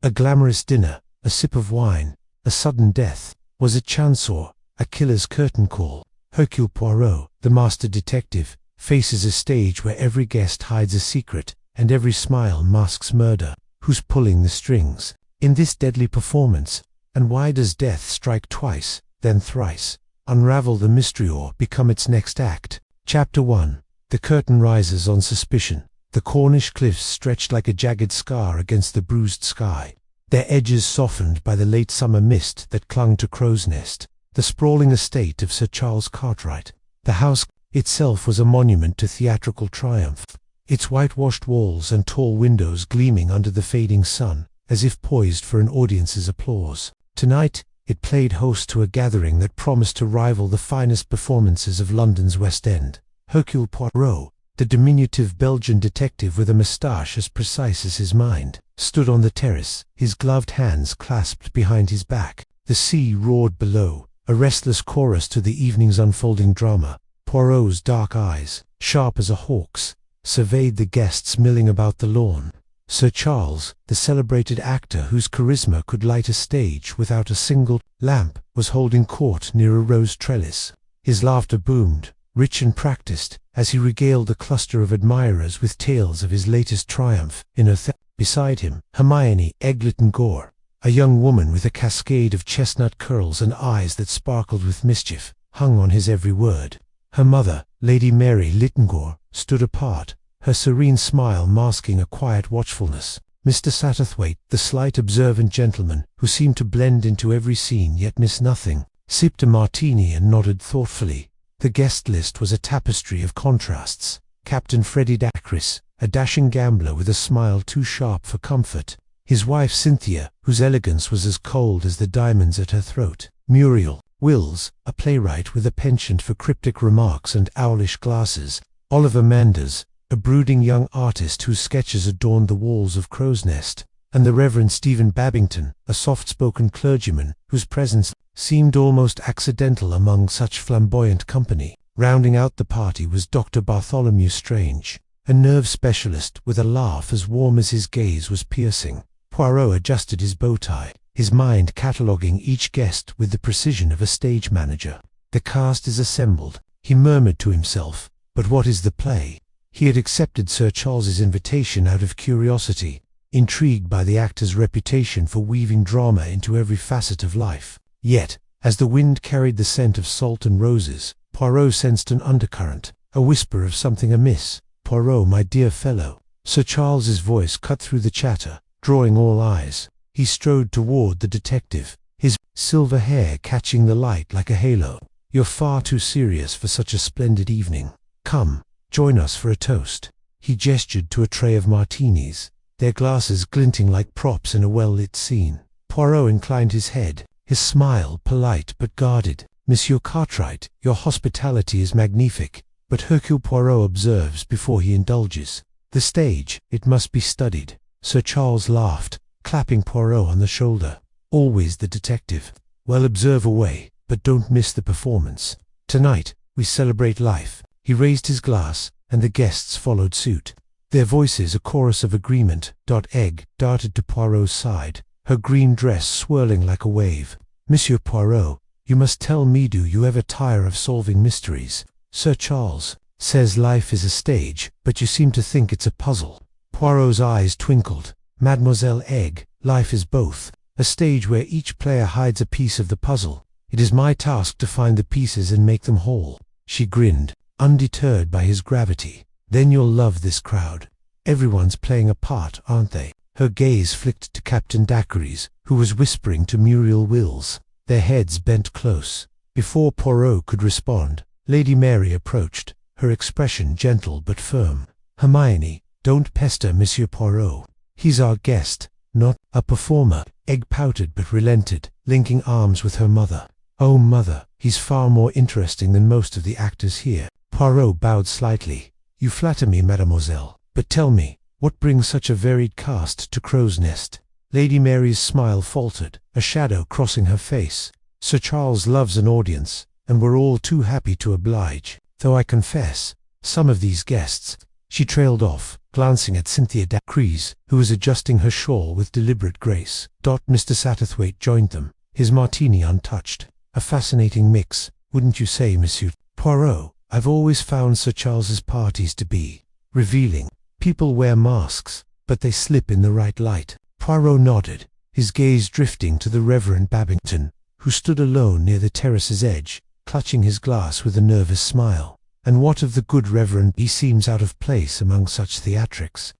A glamorous dinner, a sip of wine, a sudden death. Was it chance, a killer's curtain call? Hercule Poirot, the master detective, faces a stage where every guest hides a secret, and every smile masks murder. Who's pulling the strings in this deadly performance? And why does death strike twice, then thrice? Unravel the mystery or become its next act. Chapter 1. The curtain rises on suspicion. The Cornish cliffs stretched like a jagged scar against the bruised sky, their edges softened by the late summer mist that clung to Crow's Nest. The sprawling estate of Sir Charles Cartwright. The house itself was a monument to theatrical triumph, its whitewashed walls and tall windows gleaming under the fading sun, as if poised for an audience's applause. Tonight, it played host to a gathering that promised to rival the finest performances of London's West End. Hercule Poirot, the diminutive Belgian detective with a moustache as precise as his mind, stood on the terrace, his gloved hands clasped behind his back. The sea roared below, a restless chorus to the evening's unfolding drama. Poirot's dark eyes, sharp as a hawk's, surveyed the guests milling about the lawn. Sir Charles, the celebrated actor whose charisma could light a stage without a single lamp, was holding court near a rose trellis. His laughter boomed, rich and practiced, as he regaled the cluster of admirers with tales of his latest triumph. In a beside him, Hermione Egerton-Gore, a young woman with a cascade of chestnut curls and eyes that sparkled with mischief, hung on his every word. Her mother, Lady Mary Lytton-Gore, stood apart, her serene smile masking a quiet watchfulness. Mr. Satterthwaite, the slight observant gentleman, who seemed to blend into every scene yet miss nothing, sipped a martini and nodded thoughtfully. The guest list was a tapestry of contrasts. Captain Freddie Dacres, a dashing gambler with a smile too sharp for comfort. His wife Cynthia, whose elegance was as cold as the diamonds at her throat. Muriel Wills, a playwright with a penchant for cryptic remarks and owlish glasses. Oliver Manders, a brooding young artist whose sketches adorned the walls of Crow's Nest. And the Reverend Stephen Babington, a soft-spoken clergyman, whose presence seemed almost accidental among such flamboyant company. Rounding out the party was Dr. Bartholomew Strange, a nerve specialist with a laugh as warm as his gaze was piercing. Poirot adjusted his bow tie, his mind cataloguing each guest with the precision of a stage manager. The cast is assembled, he murmured to himself, but what is the play? He had accepted Sir Charles's invitation out of curiosity, intrigued by the actor's reputation for weaving drama into every facet of life. Yet, as the wind carried the scent of salt and roses, Poirot sensed an undercurrent, a whisper of something amiss. "Poirot, my dear fellow." Sir Charles's voice cut through the chatter, drawing all eyes. He strode toward the detective, his silver hair catching the light like a halo. "You're far too serious for such a splendid evening. Come, join us for a toast." He gestured to a tray of martinis, their glasses glinting like props in a well-lit scene. Poirot inclined his head, his smile polite but guarded. "Monsieur Cartwright, your hospitality is magnific," but Hercule Poirot observes before he indulges. "The stage, it must be studied." Sir Charles laughed, clapping Poirot on the shoulder. "Always the detective. Well, observe away, but don't miss the performance. Tonight, we celebrate life." He raised his glass, and the guests followed suit. Their voices a chorus of agreement. Egg darted to Poirot's side, her green dress swirling like a wave. "Monsieur Poirot, you must tell me, do you ever tire of solving mysteries? Sir Charles says life is a stage, but you seem to think it's a puzzle." Poirot's eyes twinkled. "Mademoiselle Egg, life is both, a stage where each player hides a piece of the puzzle. It is my task to find the pieces and make them whole." She grinned, undeterred by his gravity. "Then you'll love this crowd. Everyone's playing a part, aren't they?" Her gaze flicked to Captain Dacres, who was whispering to Muriel Wills, their heads bent close. Before Poirot could respond, Lady Mary approached, her expression gentle but firm. "Hermione, don't pester Monsieur Poirot. He's our guest, not a performer." Egg pouted but relented, linking arms with her mother. "Oh, mother, he's far more interesting than most of the actors here." Poirot bowed slightly. "You flatter me, mademoiselle. But tell me, what brings such a varied cast to Crow's Nest?" Lady Mary's smile faltered, a shadow crossing her face. "Sir Charles loves an audience, and we're all too happy to oblige. Though I confess, some of these guests—" She trailed off, glancing at Cynthia Christie, who was adjusting her shawl with deliberate grace. Mr. Satterthwaite joined them, his martini untouched. A fascinating mix, wouldn't you say, Monsieur Poirot? I've always found Sir Charles's parties to be revealing. People wear masks, but they slip in the right light. Poirot nodded, his gaze drifting to the Reverend Babington, who stood alone near the terrace's edge, clutching his glass with a nervous smile. And what of the good Reverend? He seems out of place among such theatrics.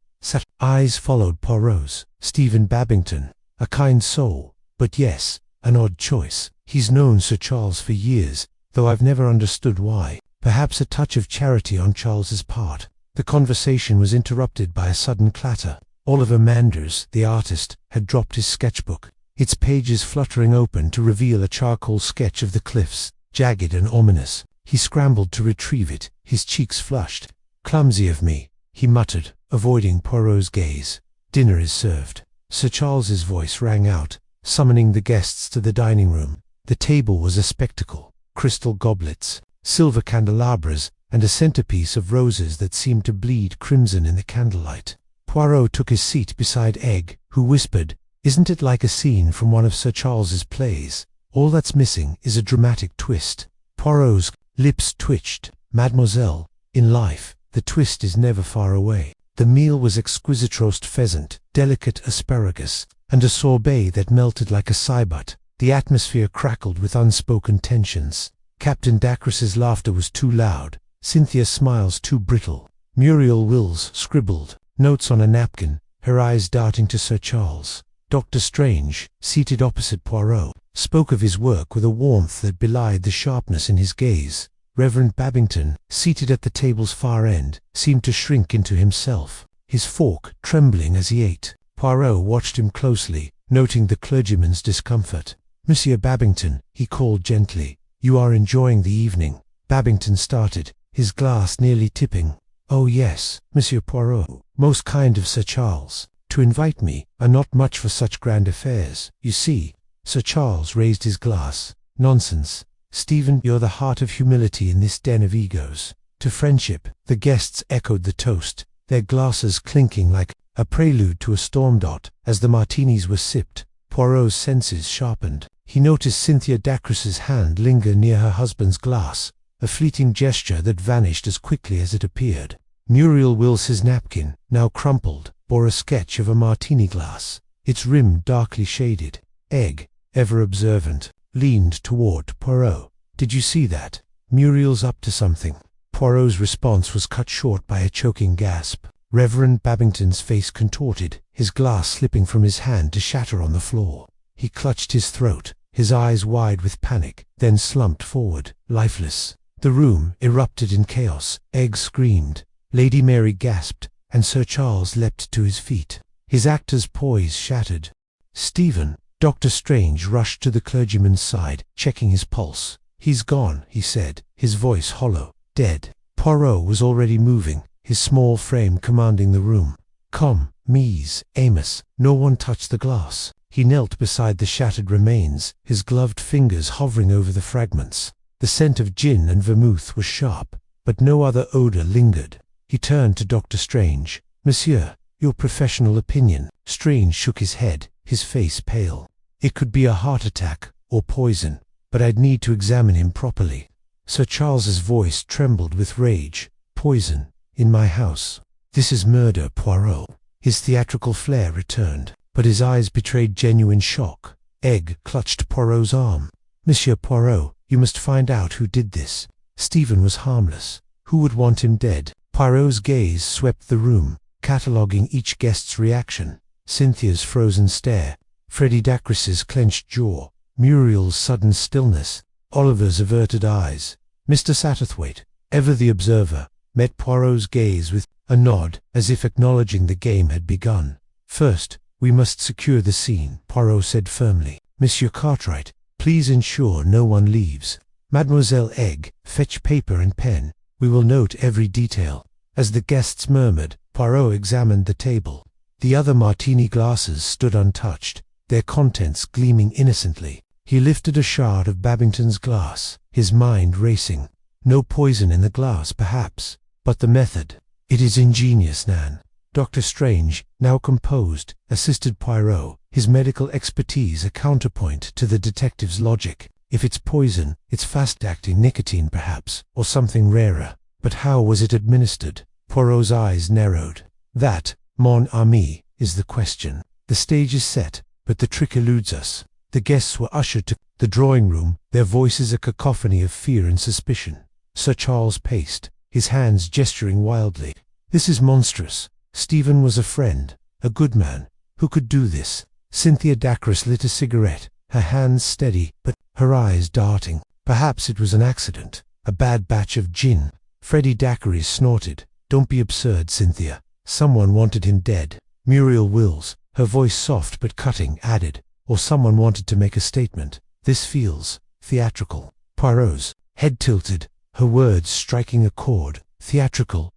Eyes followed Poirot's. Stephen Babington, a kind soul, but yes, an odd choice. He's known Sir Charles for years, though I've never understood why. Perhaps a touch of charity on Charles's part. The conversation was interrupted by a sudden clatter. Oliver Manders, the artist, had dropped his sketchbook, its pages fluttering open to reveal a charcoal sketch of the cliffs, jagged and ominous. He scrambled to retrieve it, his cheeks flushed. "Clumsy of me," he muttered, avoiding Poirot's gaze. "Dinner is served." Sir Charles's voice rang out, summoning the guests to the dining room. The table was a spectacle. Crystal goblets, silver candelabras, and a centerpiece of roses that seemed to bleed crimson in the candlelight. Poirot took his seat beside Egg, who whispered, "Isn't it like a scene from one of Sir Charles's plays? All that's missing is a dramatic twist." Poirot's lips twitched. "Mademoiselle, in life, the twist is never far away." The meal was exquisite: roast pheasant, delicate asparagus, and a sorbet that melted like a sybutt. The atmosphere crackled with unspoken tensions. Captain Dacre's laughter was too loud, Cynthia's smiles too brittle. Muriel Wills scribbled notes on a napkin, her eyes darting to Sir Charles. Dr. Strange, seated opposite Poirot, spoke of his work with a warmth that belied the sharpness in his gaze. Reverend Babington, seated at the table's far end, seemed to shrink into himself, his fork trembling as he ate. Poirot watched him closely, noting the clergyman's discomfort. "Monsieur Babington," he called gently, "you are enjoying the evening." Babington started, his glass nearly tipping. "Oh yes, Monsieur Poirot, most kind of Sir Charles. To invite me are not much for such grand affairs, you see." Sir Charles raised his glass. "Nonsense, Stephen, you're the heart of humility in this den of egos. To friendship." The guests echoed the toast, their glasses clinking like a prelude to a storm. As the martinis were sipped, Poirot's senses sharpened. He noticed Cynthia Dacre's hand linger near her husband's glass, a fleeting gesture that vanished as quickly as it appeared. Muriel Wills's napkin, now crumpled, bore a sketch of a martini glass, its rim darkly shaded. Egg, ever observant, leaned toward Poirot. "Did you see that? Muriel's up to something." Poirot's response was cut short by a choking gasp. Reverend Babington's face contorted, his glass slipping from his hand to shatter on the floor. He clutched his throat, his eyes wide with panic, then slumped forward, lifeless. The room erupted in chaos. Egg screamed, Lady Mary gasped, and Sir Charles leapt to his feet. His actor's poise shattered. "Stephen!" Dr. Strange rushed to the clergyman's side, checking his pulse. "He's gone," he said, his voice hollow. "Dead." Poirot was already moving, his small frame commanding the room. "Come, Mies, Amos." No one touched the glass. He knelt beside the shattered remains, his gloved fingers hovering over the fragments. The scent of gin and vermouth was sharp, but no other odor lingered. He turned to Dr. Strange. "Monsieur, your professional opinion." Strange shook his head, his face pale. "It could be a heart attack, or poison, but I'd need to examine him properly." Sir Charles's voice trembled with rage. "Poison, in my house. This is murder, Poirot." His theatrical flair returned, but his eyes betrayed genuine shock. Egg clutched Poirot's arm. "Monsieur Poirot, you must find out who did this. Stephen was harmless. Who would want him dead?" Poirot's gaze swept the room, cataloguing each guest's reaction. Cynthia's frozen stare, Freddie Dacre's clenched jaw, Muriel's sudden stillness, Oliver's averted eyes. Mr. Satterthwaite, ever the observer, met Poirot's gaze with a nod, as if acknowledging the game had begun. "First, we must secure the scene," Poirot said firmly. "Monsieur Cartwright, please ensure no one leaves. Mademoiselle Egg, fetch paper and pen. We will note every detail." As the guests murmured, Poirot examined the table. The other martini glasses stood untouched, their contents gleaming innocently. He lifted a shard of Babington's glass, his mind racing. No poison in the glass, perhaps, but the method. "It is ingenious, Nan." Dr. Strange, now composed, assisted Poirot, his medical expertise a counterpoint to the detective's logic. If it's poison, it's fast-acting nicotine perhaps, or something rarer. But how was it administered? Poirot's eyes narrowed. That, mon ami, is the question. The stage is set, but the trick eludes us. The guests were ushered to the drawing-room, their voices a cacophony of fear and suspicion. Sir Charles paced, his hands gesturing wildly. This is monstrous. Stephen was a friend, a good man. Who could do this? Cynthia Dacres lit a cigarette, her hands steady, but her eyes darting. Perhaps it was an accident, a bad batch of gin. Freddie Dacres snorted. Don't be absurd, Cynthia. Someone wanted him dead. Muriel Wills, her voice soft but cutting, added, or someone wanted to make a statement. This feels theatrical. Poirot's head tilted, her words striking a chord. Theatrical.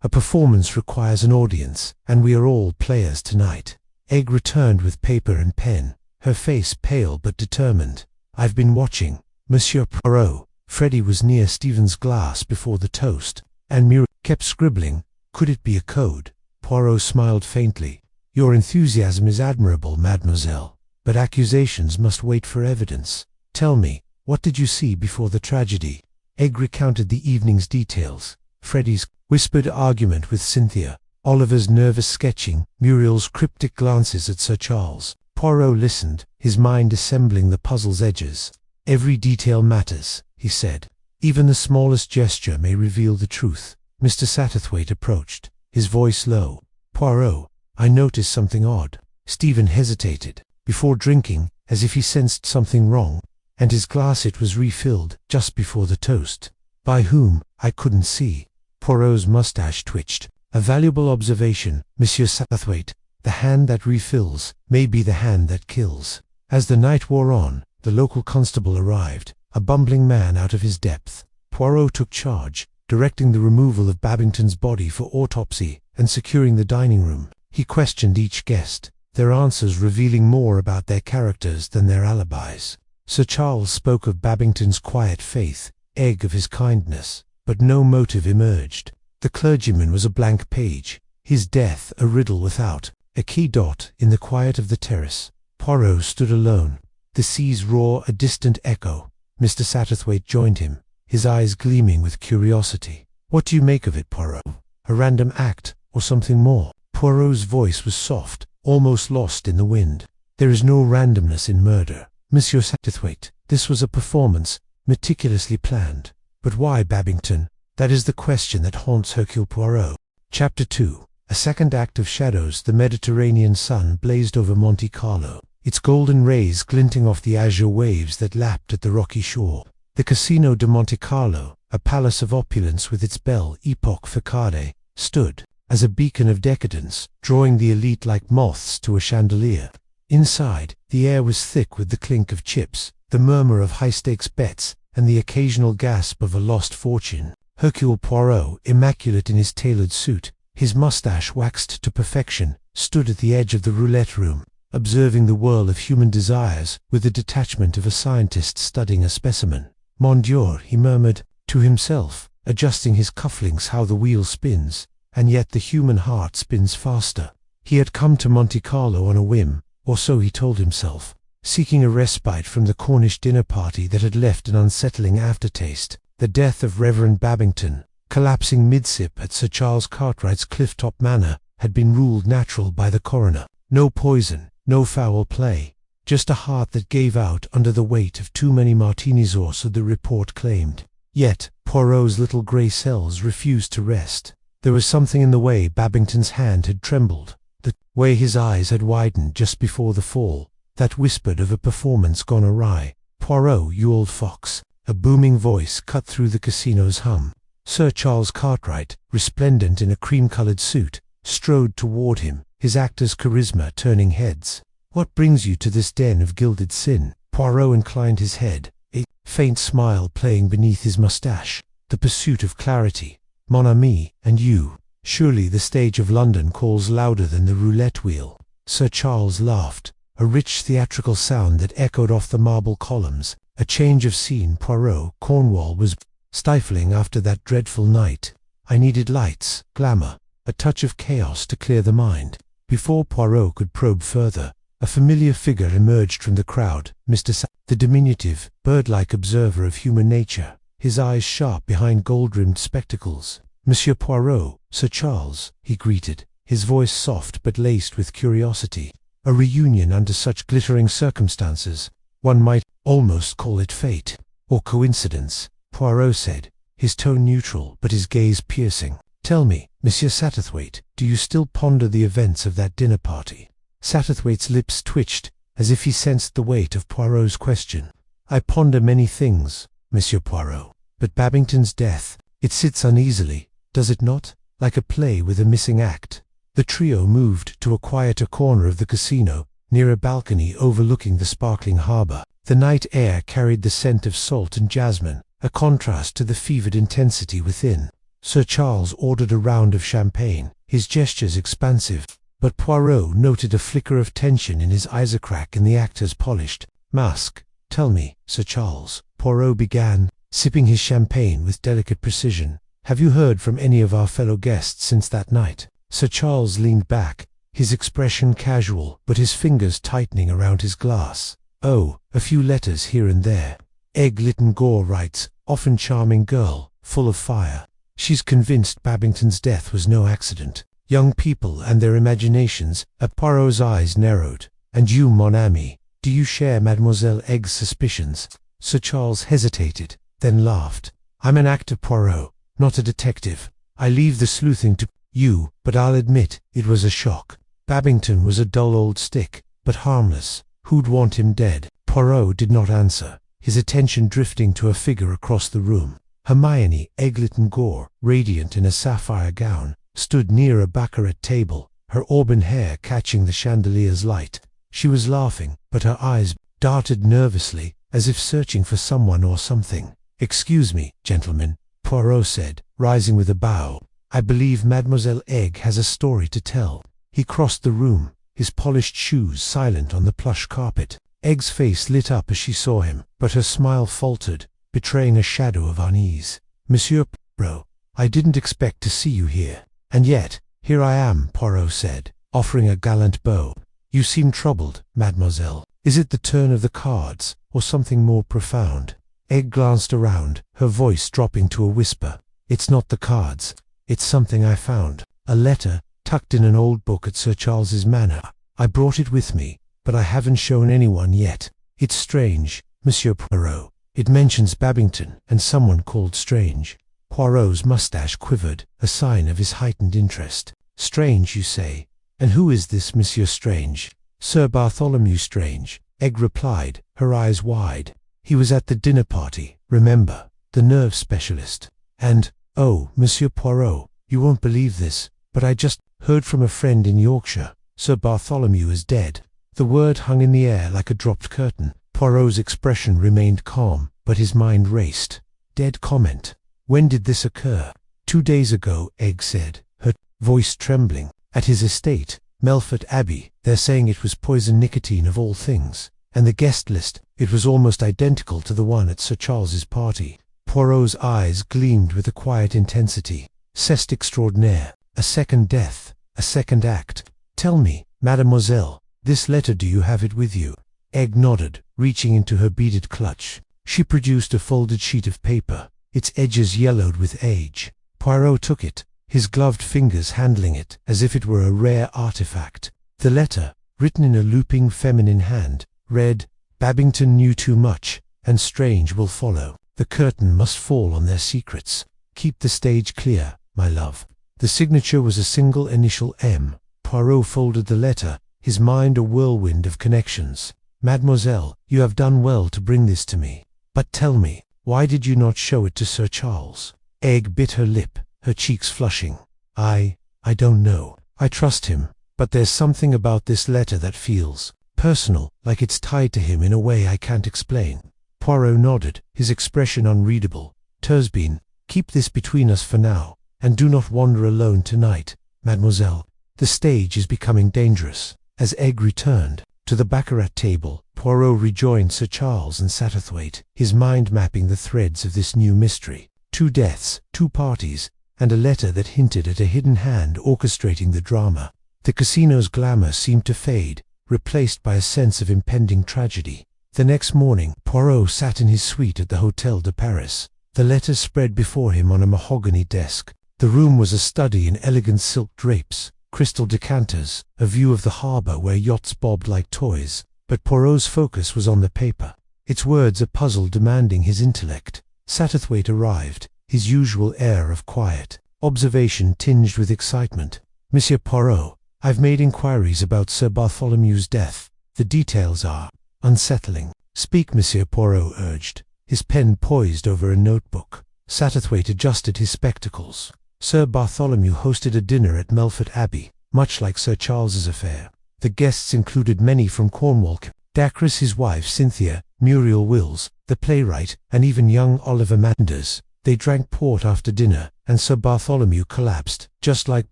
A performance requires an audience, and we are all players tonight. Egg returned with paper and pen, her face pale but determined. I've been watching, Monsieur Poirot. Freddie was near Stephen's glass before the toast, and Muriel kept scribbling. Could it be a code? Poirot smiled faintly. Your enthusiasm is admirable, mademoiselle, but accusations must wait for evidence. Tell me, what did you see before the tragedy? Egg recounted the evening's details. Freddie's whispered argument with Cynthia, Oliver's nervous sketching, Muriel's cryptic glances at Sir Charles. Poirot listened, his mind assembling the puzzle's edges. Every detail matters, he said. Even the smallest gesture may reveal the truth. Mr. Satterthwaite approached, his voice low. Poirot, I noticed something odd. Stephen hesitated, before drinking, as if he sensed something wrong, and his glass it was refilled, just before the toast. By whom, I couldn't see. Poirot's mustache twitched. A valuable observation, Monsieur Satterthwaite. The hand that refills may be the hand that kills. As the night wore on, the local constable arrived, a bumbling man out of his depth. Poirot took charge, directing the removal of Babington's body for autopsy and securing the dining room. He questioned each guest, their answers revealing more about their characters than their alibis. Sir Charles spoke of Babington's quiet faith, Egg of his kindness, but no motive emerged. The clergyman was a blank page, his death a riddle without a key dot in the quiet of the terrace. Poirot stood alone, the sea's roar a distant echo. Mr. Satterthwaite joined him, his eyes gleaming with curiosity. What do you make of it, Poirot? A random act, or something more? Poirot's voice was soft, almost lost in the wind. There is no randomness in murder, Monsieur Satterthwaite. This was a performance, meticulously planned. But why Babington? That is the question that haunts Hercule Poirot. Chapter 2. A second act of shadows. The Mediterranean sun blazed over Monte Carlo, its golden rays glinting off the azure waves that lapped at the rocky shore. The Casino de Monte Carlo, a palace of opulence with its belle epoque facade, stood, as a beacon of decadence, drawing the elite like moths to a chandelier. Inside, the air was thick with the clink of chips, the murmur of high-stakes bets, and the occasional gasp of a lost fortune. Hercule Poirot, immaculate in his tailored suit, his mustache waxed to perfection, stood at the edge of the roulette room, observing the whirl of human desires with the detachment of a scientist studying a specimen. Mon Dieu, he murmured to himself, adjusting his cufflinks. How the wheel spins, and yet the human heart spins faster. He had come to Monte Carlo on a whim, or so he told himself, seeking a respite from the Cornish dinner party that had left an unsettling aftertaste. The death of Reverend Babington, collapsing mid-sip at Sir Charles Cartwright's Clifftop Manor, had been ruled natural by the coroner. No poison, no foul play, just a heart that gave out under the weight of too many martinis, or so the report claimed. Yet, Poirot's little grey cells refused to rest. There was something in the way Babington's hand had trembled, the way his eyes had widened just before the fall, that whispered of a performance gone awry. Poirot, you old fox. A booming voice cut through the casino's hum. Sir Charles Cartwright, resplendent in a cream-coloured suit, strode toward him, his actor's charisma turning heads. What brings you to this den of gilded sin? Poirot inclined his head, a faint smile playing beneath his moustache. The pursuit of clarity. Mon ami, and you. Surely the stage of London calls louder than the roulette wheel. Sir Charles laughed, a rich theatrical sound that echoed off the marble columns. A change of scene. Poirot, Cornwall was stifling after that dreadful night. I needed lights, glamour. a touch of chaos to clear the mind. Before Poirot could probe further, a familiar figure emerged from the crowd, the diminutive, bird-like observer of human nature, his eyes sharp behind gold-rimmed spectacles. "Monsieur Poirot, Sir Charles," he greeted, his voice soft but laced with curiosity. A reunion under such glittering circumstances, one might almost call it fate. "Or coincidence," Poirot said, his tone neutral but his gaze piercing. "Tell me, Monsieur Satterthwaite, do you still ponder the events of that dinner party?" Satterthwaite's lips twitched, as if he sensed the weight of Poirot's question. "I ponder many things, Monsieur Poirot, but Babington's death, it sits uneasily, does it not, like a play with a missing act?" The trio moved to a quieter corner of the casino, near a balcony overlooking the sparkling harbour. The night air carried the scent of salt and jasmine, a contrast to the fevered intensity within. Sir Charles ordered a round of champagne, his gestures expansive, but Poirot noted a flicker of tension in his eyes, a crack in the actor's polished mask. "Tell me, Sir Charles," Poirot began, sipping his champagne with delicate precision, "have you heard from any of our fellow guests since that night?" Sir Charles leaned back, his expression casual, but his fingers tightening around his glass. "Oh, a few letters here and there. Egg-Lytton Gore writes, often charming girl, full of fire. She's convinced Babington's death was no accident. Young people and their imaginations." Poirot's eyes narrowed. "And you, mon ami, do you share Mademoiselle Egg's suspicions?" Sir Charles hesitated, then laughed. "I'm an actor, Poirot, not a detective. I leave the sleuthing to you, but I'll admit it was a shock. Babington was a dull old stick, but harmless. Who'd want him dead?" Poirot did not answer, his attention drifting to a figure across the room. Hermione Egg-Lytton Gore, radiant in a sapphire gown, stood near a baccarat table, her auburn hair catching the chandelier's light. She was laughing, but her eyes darted nervously, as if searching for someone or something. "Excuse me, gentlemen," Poirot said, rising with a bow. "I believe Mademoiselle Egg has a story to tell." He crossed the room, his polished shoes silent on the plush carpet. Egg's face lit up as she saw him, but her smile faltered, betraying a shadow of unease. "Monsieur Poirot, I didn't expect to see you here. And yet, here I am," Poirot said, offering a gallant bow. "You seem troubled, mademoiselle. Is it the turn of the cards, or something more profound?" Egg glanced around, her voice dropping to a whisper. "It's not the cards. It's something I found. A letter, tucked in an old book at Sir Charles's manor. I brought it with me, but I haven't shown anyone yet. It's strange, Monsieur Poirot. It mentions Babington and someone called Strange." Poirot's moustache quivered, a sign of his heightened interest. "Strange, you say? And who is this Monsieur Strange?" "Sir Bartholomew Strange," Egg replied, her eyes wide. "He was at the dinner party, remember, the nerve specialist. And, oh, Monsieur Poirot, you won't believe this, but I just heard from a friend in Yorkshire. Sir Bartholomew is dead." The word hung in the air like a dropped curtain. Poirot's expression remained calm, but his mind raced. "Dead comment. When did this occur?" "2 days ago," Egg said, her voice trembling. "At his estate, Melfort Abbey. They're saying it was poison nicotine of all things. And the guest list, it was almost identical to the one at Sir Charles's party." Poirot's eyes gleamed with a quiet intensity. "C'est extraordinaire. A second death, a second act. Tell me, mademoiselle, this letter, do you have it with you?" Egg nodded, reaching into her beaded clutch. She produced a folded sheet of paper, its edges yellowed with age. Poirot took it, his gloved fingers handling it as if it were a rare artifact. The letter, written in a looping feminine hand, read, "Babington knew too much, and Strange will follow. The curtain must fall on their secrets. Keep the stage clear, my love." The signature was a single initial M. Poirot folded the letter, his mind a whirlwind of connections. "Mademoiselle, you have done well to bring this to me. But tell me, why did you not show it to Sir Charles?" Egg bit her lip, her cheeks flushing. I don't know. I trust him, but there's something about this letter that feels personal, like it's tied to him in a way I can't explain." Poirot nodded, his expression unreadable. "Tursbine, keep this between us for now, and do not wander alone tonight, mademoiselle. The stage is becoming dangerous." As Egg returned to the baccarat table, Poirot rejoined Sir Charles and Satterthwaite, his mind mapping the threads of this new mystery. 2 deaths, 2 parties, and a letter that hinted at a hidden hand orchestrating the drama. The casino's glamour seemed to fade, replaced by a sense of impending tragedy. The next morning, Poirot sat in his suite at the Hôtel de Paris. The letters spread before him on a mahogany desk. The room was a study in elegant silk drapes, crystal decanters, a view of the harbour where yachts bobbed like toys. But Poirot's focus was on the paper, its words a puzzle demanding his intellect. Satterthwaite arrived, his usual air of quiet observation tinged with excitement. "Monsieur Poirot, I've made inquiries about Sir Bartholomew's death. The details are unsettling." "Speak, Monsieur," Poirot urged, his pen poised over a notebook. Satterthwaite adjusted his spectacles. "Sir Bartholomew hosted a dinner at Melfort Abbey, much like Sir Charles's affair. The guests included many from Cornwall, Dacres, his wife Cynthia, Muriel Wills, the playwright, and even young Oliver Manders. They drank port after dinner, and Sir Bartholomew collapsed, just like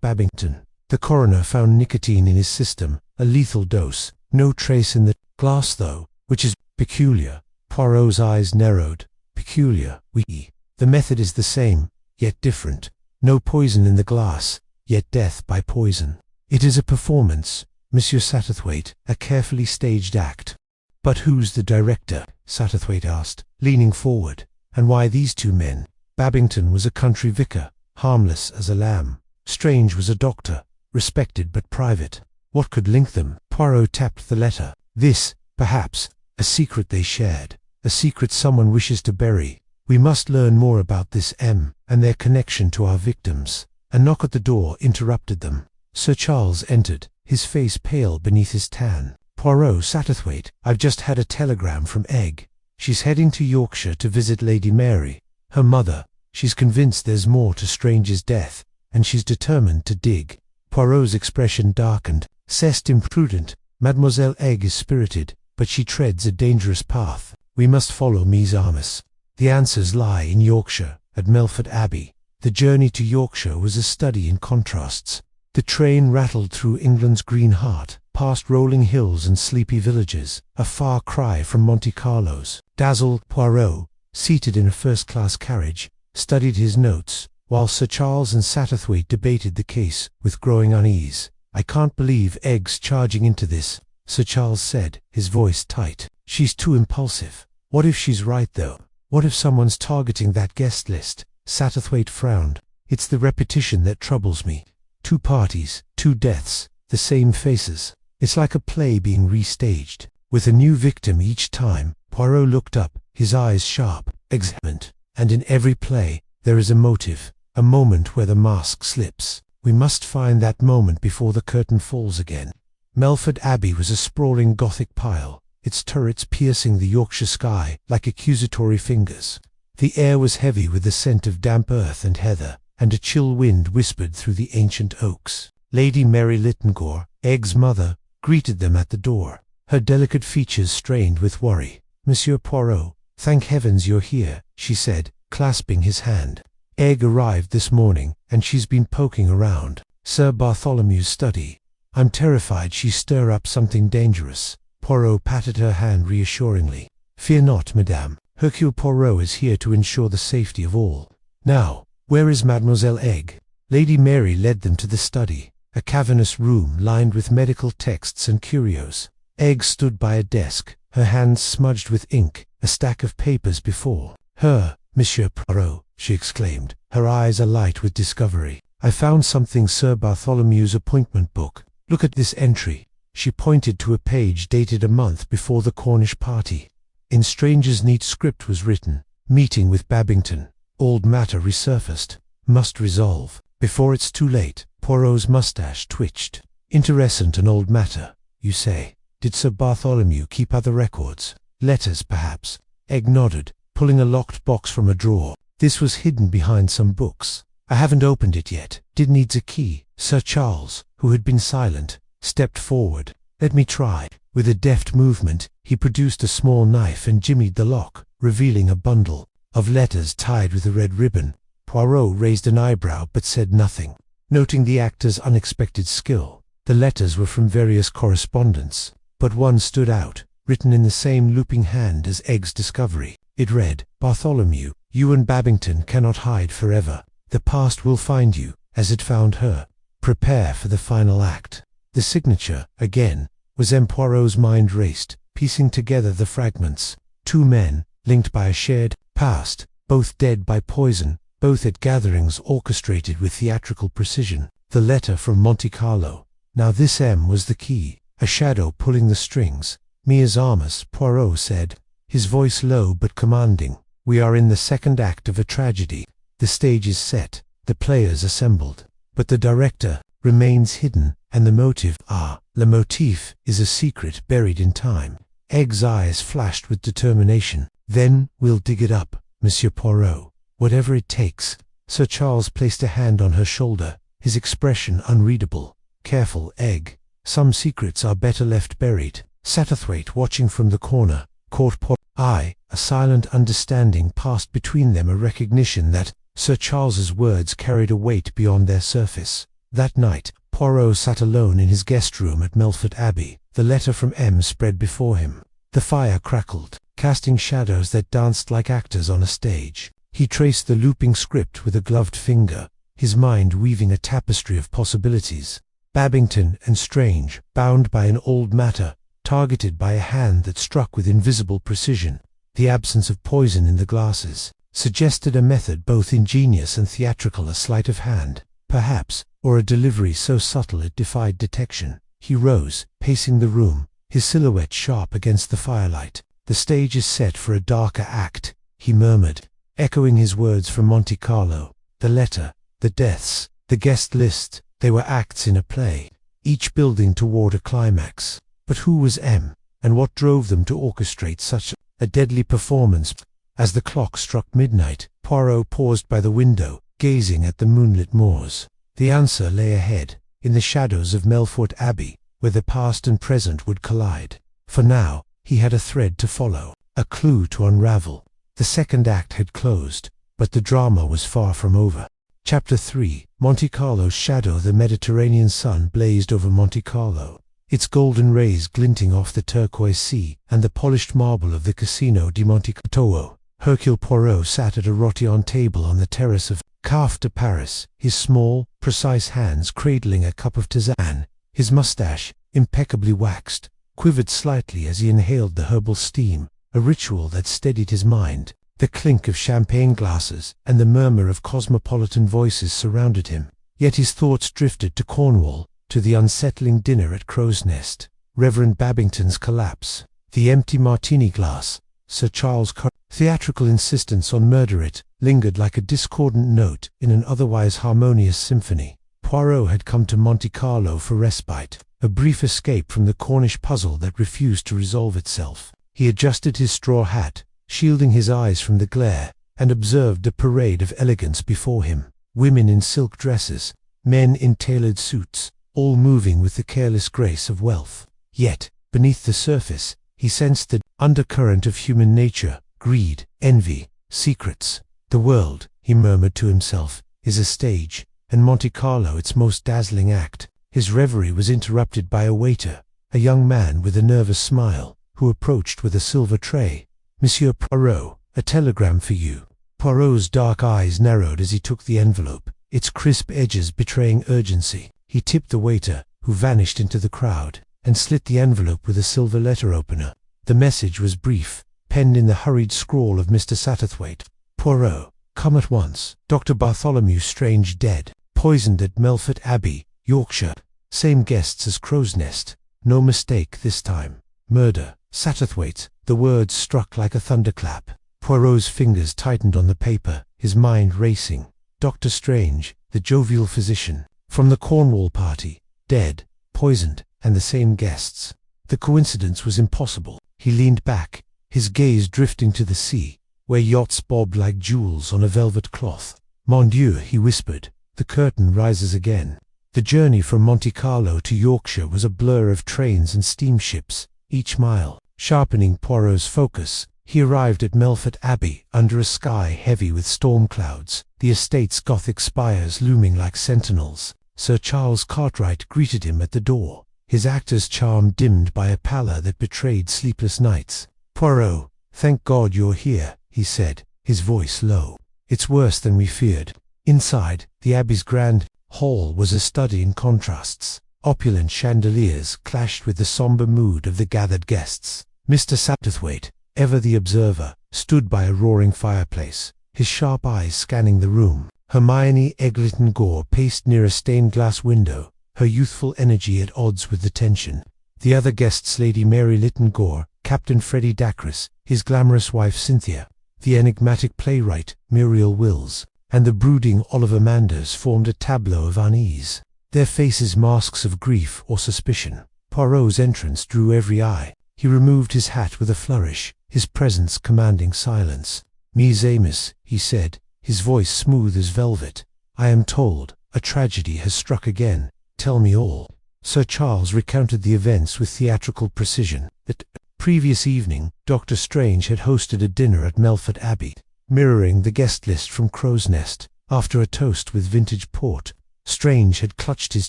Babington. The coroner found nicotine in his system, a lethal dose. No trace in the glass though, which is peculiar." Poirot's eyes narrowed. "Peculiar, oui. The method is the same, yet different. No poison in the glass, yet death by poison. It is a performance, Monsieur Satterthwaite, a carefully staged act." "But who's the director?" Satterthwaite asked, leaning forward. "And why these two men?" Babington was a country vicar, harmless as a lamb. Strange was a doctor, respected but private. What could link them? Poirot tapped the letter. "This, perhaps, a secret they shared, a secret someone wishes to bury. We must learn more about this M and their connection to our victims." A knock at the door interrupted them. Sir Charles entered, his face pale beneath his tan. "Poirot, Satterthwaite, I've just had a telegram from Egg. She's heading to Yorkshire to visit Lady Mary, her mother. She's convinced there's more to Strange's death, and she's determined to dig." Poirot's expression darkened. "C'est imprudent. Mademoiselle Egg is spirited, but she treads a dangerous path. We must follow Mies Armis. The answers lie in Yorkshire, at Melfort Abbey." The journey to Yorkshire was a study in contrasts. The train rattled through England's green heart, past rolling hills and sleepy villages, a far cry from Monte Carlo's. Dazzled, Poirot, seated in a first-class carriage, studied his notes, while Sir Charles and Satterthwaite debated the case with growing unease. "I can't believe Egg's charging into this," Sir Charles said, his voice tight. "She's too impulsive. What if she's right, though? What if someone's targeting that guest list?" Satterthwaite frowned. "It's the repetition that troubles me. 2 parties, 2 deaths, the same faces. It's like a play being restaged, with a new victim each time." Poirot looked up, his eyes sharp, examined. "And in every play, there is a motive, a moment where the mask slips. We must find that moment before the curtain falls again." Melfort Abbey was a sprawling Gothic pile, its turrets piercing the Yorkshire sky like accusatory fingers. The air was heavy with the scent of damp earth and heather, and a chill wind whispered through the ancient oaks. Lady Mary Littengore, Egg's mother, greeted them at the door, her delicate features strained with worry. "Monsieur Poirot, thank heavens you're here," she said, clasping his hand. "Egg arrived this morning, and she's been poking around Sir Bartholomew's study. I'm terrified she stir up something dangerous." Poirot patted her hand reassuringly. "Fear not, madame. Hercule Poirot is here to ensure the safety of all. Now, where is Mademoiselle Egg?" Lady Mary led them to the study, a cavernous room lined with medical texts and curios. Egg stood by a desk, her hands smudged with ink, a stack of papers before her. "Monsieur Poirot," she exclaimed, her eyes alight with discovery. "I found something, Sir Bartholomew's appointment book. Look at this entry." She pointed to a page dated a month before the Cornish party. In Strange's neat script was written, "Meeting with Babington. Old matter resurfaced. Must resolve. Before it's too late." Poirot's moustache twitched. "Interessant, an old matter, you say. Did Sir Bartholomew keep other records? Letters, perhaps?" Egg nodded, pulling a locked box from a drawer. "This was hidden behind some books. I haven't opened it yet. It needs a key." Sir Charles, who had been silent, stepped forward. "Let me try." With a deft movement, he produced a small knife and jimmied the lock, revealing a bundle of letters tied with a red ribbon. Poirot raised an eyebrow but said nothing, noting the actor's unexpected skill. The letters were from various correspondents, but one stood out, written in the same looping hand as Egg's discovery. It read, "Bartholomew, you and Babington cannot hide forever. The past will find you, as it found her. Prepare for the final act. The signature, again, was Poirot's mind raced, piecing together the fragments. Two men, linked by a shared past, both dead by poison, both at gatherings orchestrated with theatrical precision. The letter from Monte Carlo. Now this M was the key, a shadow pulling the strings. Mia's armas, Poirot said, his voice low but commanding. We are in the second act of a tragedy. The stage is set, the players assembled. But the director remains hidden, and the motive, le motif, is a secret buried in time. Egg's eyes flashed with determination. Then we'll dig it up, Monsieur Poirot. Whatever it takes. Sir Charles placed a hand on her shoulder, his expression unreadable. Careful, Egg. Some secrets are better left buried. Satterthwaite, watching from the corner, caught Poirot's eye. A silent understanding passed between them, a recognition that Sir Charles's words carried a weight beyond their surface. That night, Poirot sat alone in his guest room at Melfort Abbey. The letter from M spread before him. The fire crackled, casting shadows that danced like actors on a stage. He traced the looping script with a gloved finger, his mind weaving a tapestry of possibilities. Babington and Strange, bound by an old matter, targeted by a hand that struck with invisible precision. The absence of poison in the glasses suggested a method both ingenious and theatrical, a sleight of hand, perhaps, or a delivery so subtle it defied detection. He rose, pacing the room, his silhouette sharp against the firelight. The stage is set for a darker act, he murmured, echoing his words from Monte Carlo. The letter, the deaths, the guest list, they were acts in a play, each building toward a climax. But who was M, and what drove them to orchestrate such a deadly performance? As the clock struck midnight, Poirot paused by the window, gazing at the moonlit moors. The answer lay ahead, in the shadows of Melfort Abbey, where the past and present would collide. For now, he had a thread to follow, a clue to unravel. The second act had closed, but the drama was far from over. Chapter 3. Monte Carlo's shadow. The Mediterranean sun blazed over Monte Carlo, its golden rays glinting off the turquoise sea and the polished marble of the Casino di Monte Carlo. Hercule Poirot sat at a rotund table on the terrace of Café de Paris, his small, precise hands cradling a cup of tisane. His moustache, impeccably waxed, quivered slightly as he inhaled the herbal steam, a ritual that steadied his mind. The clink of champagne glasses and the murmur of cosmopolitan voices surrounded him. Yet his thoughts drifted to Cornwall, to the unsettling dinner at Crow's Nest, Reverend Babington's collapse, the empty martini glass, Sir Charles' theatrical insistence on murder. It lingered like a discordant note in an otherwise harmonious symphony. Poirot had come to Monte Carlo for respite, a brief escape from the Cornish puzzle that refused to resolve itself. He adjusted his straw hat, shielding his eyes from the glare, and observed a parade of elegance before him. Women in silk dresses, men in tailored suits, all moving with the careless grace of wealth. Yet, beneath the surface, he sensed the undercurrent of human nature, greed, envy, secrets. The world, he murmured to himself, is a stage, and Monte Carlo its most dazzling act. His reverie was interrupted by a waiter, a young man with a nervous smile, who approached with a silver tray. "Monsieur Poirot, a telegram for you." Poirot's dark eyes narrowed as he took the envelope, its crisp edges betraying urgency. He tipped the waiter, who vanished into the crowd, and slit the envelope with a silver letter opener. The message was brief, penned in the hurried scrawl of Mr. Satterthwaite. "Poirot, come at once. Dr. Bartholomew Strange dead. Poisoned at Melfort Abbey, Yorkshire. Same guests as Crow's Nest. No mistake this time. Murder. Satterthwaite." The words struck like a thunderclap. Poirot's fingers tightened on the paper, his mind racing. Dr. Strange, the jovial physician, from the Cornwall party, dead, poisoned, and the same guests. The coincidence was impossible. He leaned back, his gaze drifting to the sea, where yachts bobbed like jewels on a velvet cloth. "Mon Dieu," he whispered, "the curtain rises again." The journey from Monte Carlo to Yorkshire was a blur of trains and steamships, each mile sharpening Poirot's focus. He arrived at Melfort Abbey under a sky heavy with storm clouds, the estate's Gothic spires looming like sentinels. Sir Charles Cartwright greeted him at the door, his actor's charm dimmed by a pallor that betrayed sleepless nights. "Poirot, thank God you're here," he said, his voice low. "It's worse than we feared." Inside, the Abbey's grand hall was a study in contrasts. Opulent chandeliers clashed with the somber mood of the gathered guests. Mr. Satterthwaite, ever the observer, stood by a roaring fireplace, his sharp eyes scanning the room. Hermione Egerton Gore paced near a stained-glass window, her youthful energy at odds with the tension. The other guests, Lady Mary Lytton Gore, Captain Freddie Dacres, his glamorous wife Cynthia, the enigmatic playwright Muriel Wills, and the brooding Oliver Manders formed a tableau of unease, their faces masks of grief or suspicion. Poirot's entrance drew every eye. He removed his hat with a flourish, his presence commanding silence. "Mies Amos," he said, his voice smooth as velvet. "I am told a tragedy has struck again. Tell me all." Sir Charles recounted the events with theatrical precision. That previous evening, Dr. Strange had hosted a dinner at Melfort Abbey, mirroring the guest list from Crow's Nest. After a toast with vintage port, Strange had clutched his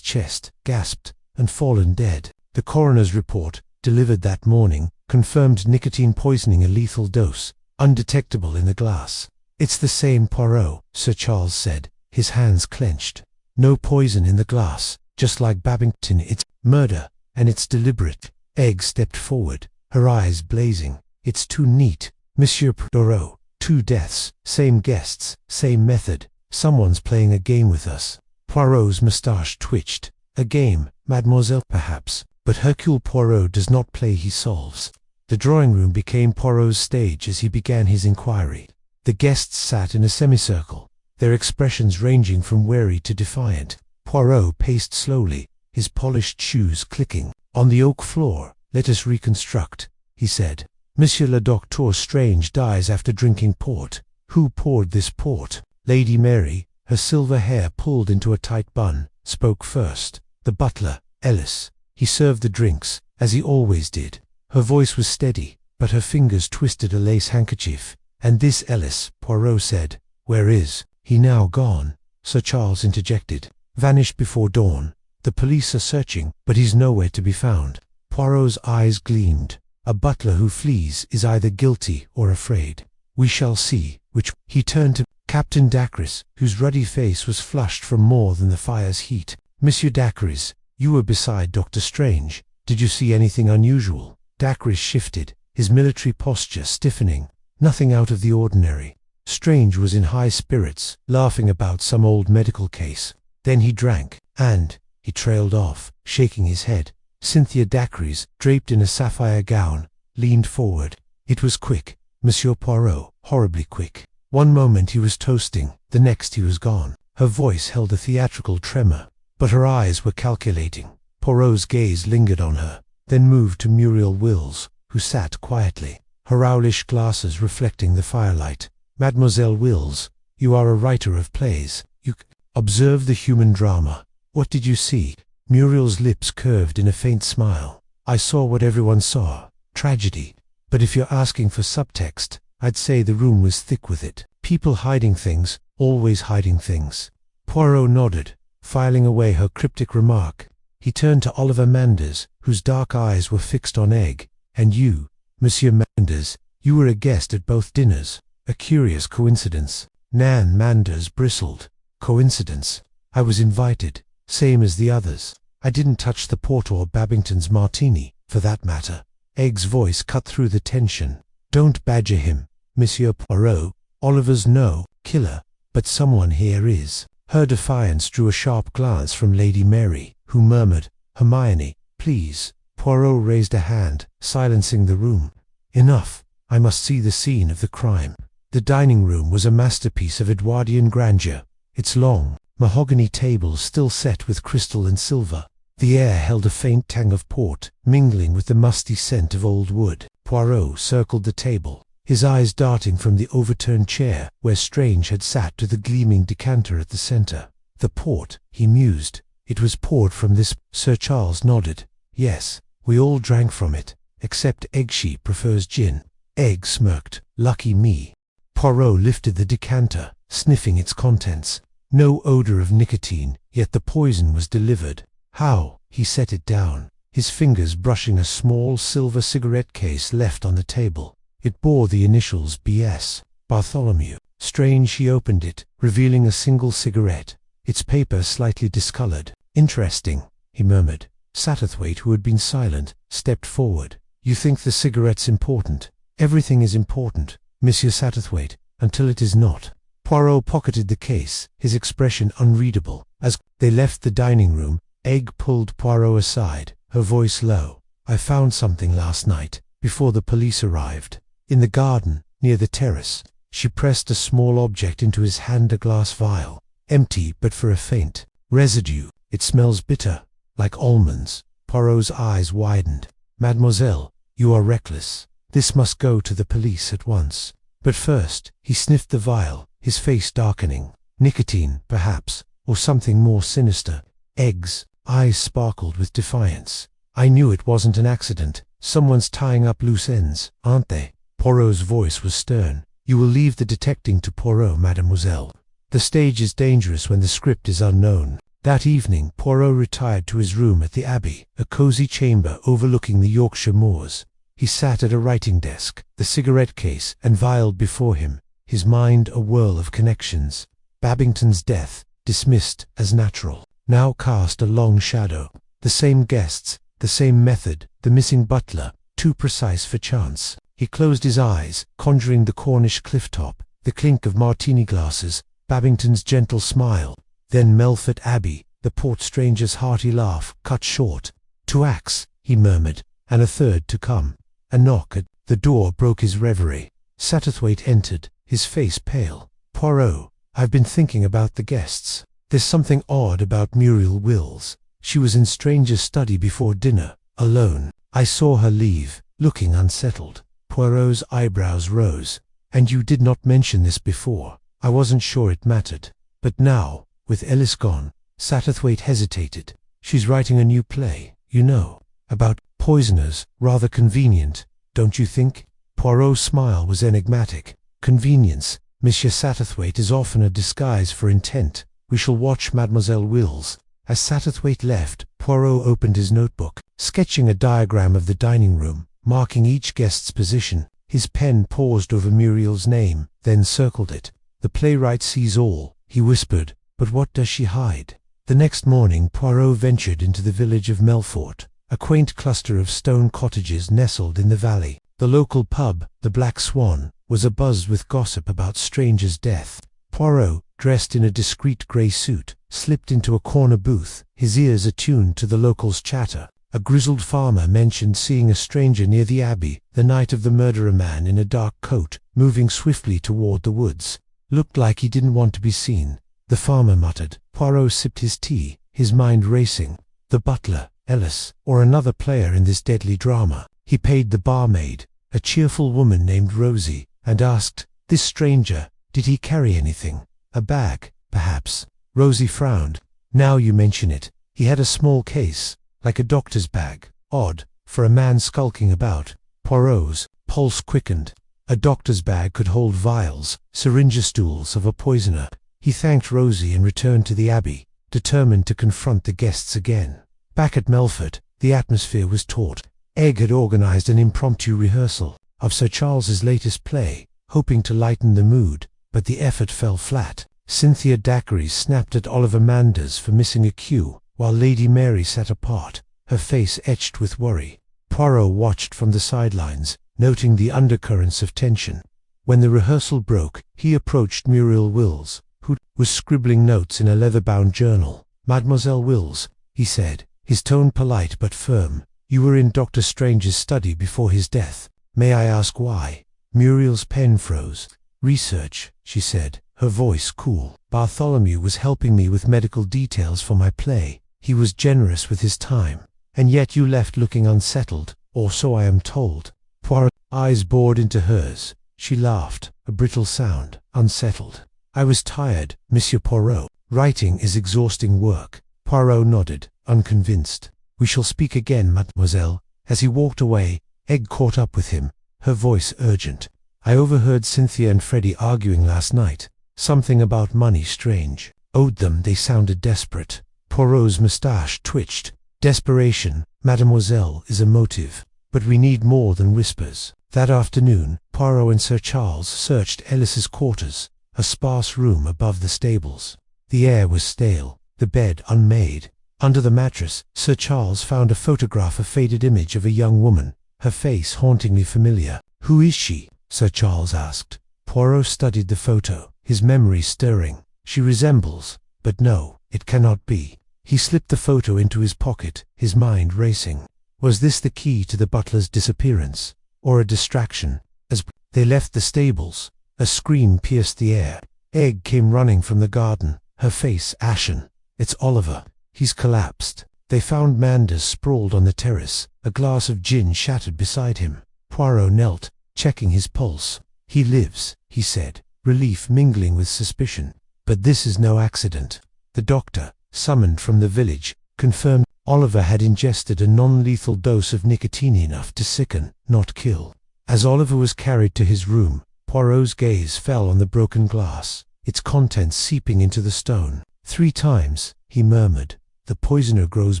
chest, gasped, and fallen dead. The coroner's report, delivered that morning, confirmed nicotine poisoning, a lethal dose, undetectable in the glass. "It's the same Poirot," Sir Charles said, his hands clenched. "No poison in the glass, just like Babington. It's murder, and it's deliberate." Egg stepped forward, her eyes blazing. "It's too neat, Monsieur Poirot. 2 deaths, same guests, same method. Someone's playing a game with us." Poirot's moustache twitched. "A game, mademoiselle, perhaps, but Hercule Poirot does not play, he solves." The drawing-room became Poirot's stage as he began his inquiry. The guests sat in a semicircle, their expressions ranging from wary to defiant. Poirot paced slowly, his polished shoes clicking. "On the oak floor, let us reconstruct," he said. "Monsieur le Docteur Strange dies after drinking port. Who poured this port?" Lady Mary, her silver hair pulled into a tight bun, spoke first. "The butler, Ellis. He served the drinks, as he always did." Her voice was steady, but her fingers twisted a lace handkerchief. "And this Ellis," Poirot said. "Where is he now?" "Gone," Sir Charles interjected. "Vanished before dawn. The police are searching, but he's nowhere to be found." Poirot's eyes gleamed. "A butler who flees is either guilty or afraid. We shall see which." He turned to Captain Dacres, whose ruddy face was flushed from more than the fire's heat. "Monsieur Dacres, you were beside Dr. Strange. Did you see anything unusual?" Dacres shifted, his military posture stiffening. "Nothing out of the ordinary." Strange was in high spirits, laughing about some old medical case. Then he drank, and he trailed off, shaking his head. Cynthia Dacres, draped in a sapphire gown, leaned forward. "It was quick, Monsieur Poirot, horribly quick. One moment he was toasting, the next he was gone." Her voice held a theatrical tremor, but her eyes were calculating. Poirot's gaze lingered on her, then moved to Muriel Wills, who sat quietly, her owlish glasses reflecting the firelight. "Mademoiselle Wills, you are a writer of plays. You observe the human drama. What did you see?" Muriel's lips curved in a faint smile. "I saw what everyone saw, tragedy. But if you're asking for subtext, I'd say the room was thick with it. People hiding things, always hiding things." Poirot nodded, filing away her cryptic remark. He turned to Oliver Manders, whose dark eyes were fixed on Egg. "And you, Monsieur Manders, you were a guest at both dinners. A curious coincidence." Nan Manders bristled. "Coincidence? I was invited, same as the others. I didn't touch the port or Babington's martini, for that matter." Egg's voice cut through the tension. "Don't badger him, Monsieur Poirot. Oliver's no killer, but someone here is." Her defiance drew a sharp glance from Lady Mary, who murmured, "Hermione, please." Poirot raised a hand, silencing the room. "Enough. I must see the scene of the crime." The dining room was a masterpiece of Edwardian grandeur, its long, mahogany tables still set with crystal and silver. The air held a faint tang of port, mingling with the musty scent of old wood. Poirot circled the table, his eyes darting from the overturned chair where Strange had sat to the gleaming decanter at the center. "The port," he mused. "It was poured from this." Sir Charles nodded. "Yes, we all drank from it, except Egg. She prefers gin." Egg smirked. "Lucky me." Poirot lifted the decanter, sniffing its contents. No odor of nicotine, yet the poison was delivered. "How?" He set it down, his fingers brushing a small silver cigarette case left on the table. It bore the initials B.S. Bartholomew. Strange, he opened it, revealing a single cigarette, its paper slightly discolored. Interesting, he murmured. Satterthwaite, who had been silent, stepped forward. You think the cigarette's important? Everything is important, Monsieur Satterthwaite, until it is not. Poirot pocketed the case, his expression unreadable. As they left the dining room, Egg pulled Poirot aside, her voice low. I found something last night, before the police arrived. In the garden, near the terrace. She pressed a small object into his hand, a glass vial. Empty, but for a faint residue. It smells bitter, like almonds. Poirot's eyes widened. Mademoiselle, you are reckless. This must go to the police at once. But first, he sniffed the vial, his face darkening. Nicotine, perhaps, or something more sinister. Egg's eyes sparkled with defiance. I knew it wasn't an accident. Someone's tying up loose ends, aren't they? Poirot's voice was stern. You will leave the detecting to Poirot, mademoiselle. The stage is dangerous when the script is unknown. That evening, Poirot retired to his room at the Abbey, a cosy chamber overlooking the Yorkshire moors. He sat at a writing desk, the cigarette case and vial before him, his mind a whirl of connections. Babington's death, dismissed as natural, now cast a long shadow. The same guests, the same method, the missing butler, too precise for chance. He closed his eyes, conjuring the Cornish cliff-top, the clink of martini glasses, Babington's gentle smile. Then Melfort Abbey, the port stranger's hearty laugh, cut short. 2 acts, he murmured, and a third to come. A knock at the door broke his reverie. Satterthwaite entered, his face pale. Poirot, I've been thinking about the guests. There's something odd about Muriel Wills. She was in Stranger's study before dinner, alone. I saw her leave, looking unsettled. Poirot's eyebrows rose. And you did not mention this before. I wasn't sure it mattered. But now, with Ellis gone, Satterthwaite hesitated. She's writing a new play, you know, about poisoners. Rather convenient, don't you think? Poirot's smile was enigmatic. Convenience, Monsieur Satterthwaite, is often a disguise for intent. We shall watch Mademoiselle Wills. As Satterthwaite left, Poirot opened his notebook, sketching a diagram of the dining room, marking each guest's position. His pen paused over Muriel's name, then circled it. The playwright sees all, he whispered, but what does she hide? The next morning Poirot ventured into the village of Melfort, a quaint cluster of stone cottages nestled in the valley. The local pub, the Black Swan, was abuzz with gossip about Stranger's death. Poirot, dressed in a discreet grey suit, slipped into a corner booth, his ears attuned to the locals' chatter. A grizzled farmer mentioned seeing a stranger near the Abbey the night of the murder, a man in a dark coat, moving swiftly toward the woods. Looked like he didn't want to be seen, the farmer muttered. Poirot sipped his tea, his mind racing. The butler, Ellis, or another player in this deadly drama. He paid the barmaid, a cheerful woman named Rosie, and asked, "This stranger, did he carry anything? A bag, perhaps?" Rosie frowned. "Now you mention it, he had a small case, like a doctor's bag. Odd, for a man skulking about." Poirot's pulse quickened. A doctor's bag could hold vials, syringe stools of a poisoner. He thanked Rosie and returned to the Abbey, determined to confront the guests again. Back at Melfort, the atmosphere was taut. Egg had organized an impromptu rehearsal of Sir Charles's latest play, hoping to lighten the mood, but the effort fell flat. Cynthia Dacre snapped at Oliver Manders for missing a cue, while Lady Mary sat apart, her face etched with worry. Poirot watched from the sidelines, noting the undercurrents of tension. When the rehearsal broke, he approached Muriel Wills, who was scribbling notes in a leather-bound journal. "Mademoiselle Wills," he said, his tone polite but firm, "you were in Dr. Strange's study before his death. May I ask why?" Muriel's pen froze. "Research," she said, her voice cool. "Bartholomew was helping me with medical details for my play. He was generous with his time. And yet you left looking unsettled, or so I am told." Poirot's eyes bored into hers. She laughed, a brittle sound. "Unsettled. I was tired, Monsieur Poirot. Writing is exhausting work." Poirot nodded, unconvinced. "We shall speak again, mademoiselle." As he walked away, Egg caught up with him, her voice urgent. "I overheard Cynthia and Freddie arguing last night. Something about money. Strange owed them." They sounded desperate. Poirot's moustache twitched. "Desperation, mademoiselle, is a motive. But we need more than whispers." That afternoon, Poirot and Sir Charles searched Ellis's quarters. a sparse room above the stables. The air was stale, the bed unmade. Under the mattress, Sir Charles found a photograph, a faded image of a young woman, her face hauntingly familiar. "Who is she?" Sir Charles asked. Poirot studied the photo, his memory stirring. "She resembles, but no, it cannot be." He slipped the photo into his pocket, his mind racing. Was this the key to the butler's disappearance, or a distraction? As they left the stables, a scream pierced the air. Egg came running from the garden, her face ashen. "It's Oliver. He's collapsed." They found Manders sprawled on the terrace, a glass of gin shattered beside him. Poirot knelt, checking his pulse. "He lives," he said, relief mingling with suspicion. "But this is no accident." The doctor, summoned from the village, confirmed Oliver had ingested a non-lethal dose of nicotine, enough to sicken, not kill. As Oliver was carried to his room, Poirot's gaze fell on the broken glass, its contents seeping into the stone. "3 times, he murmured. "The poisoner grows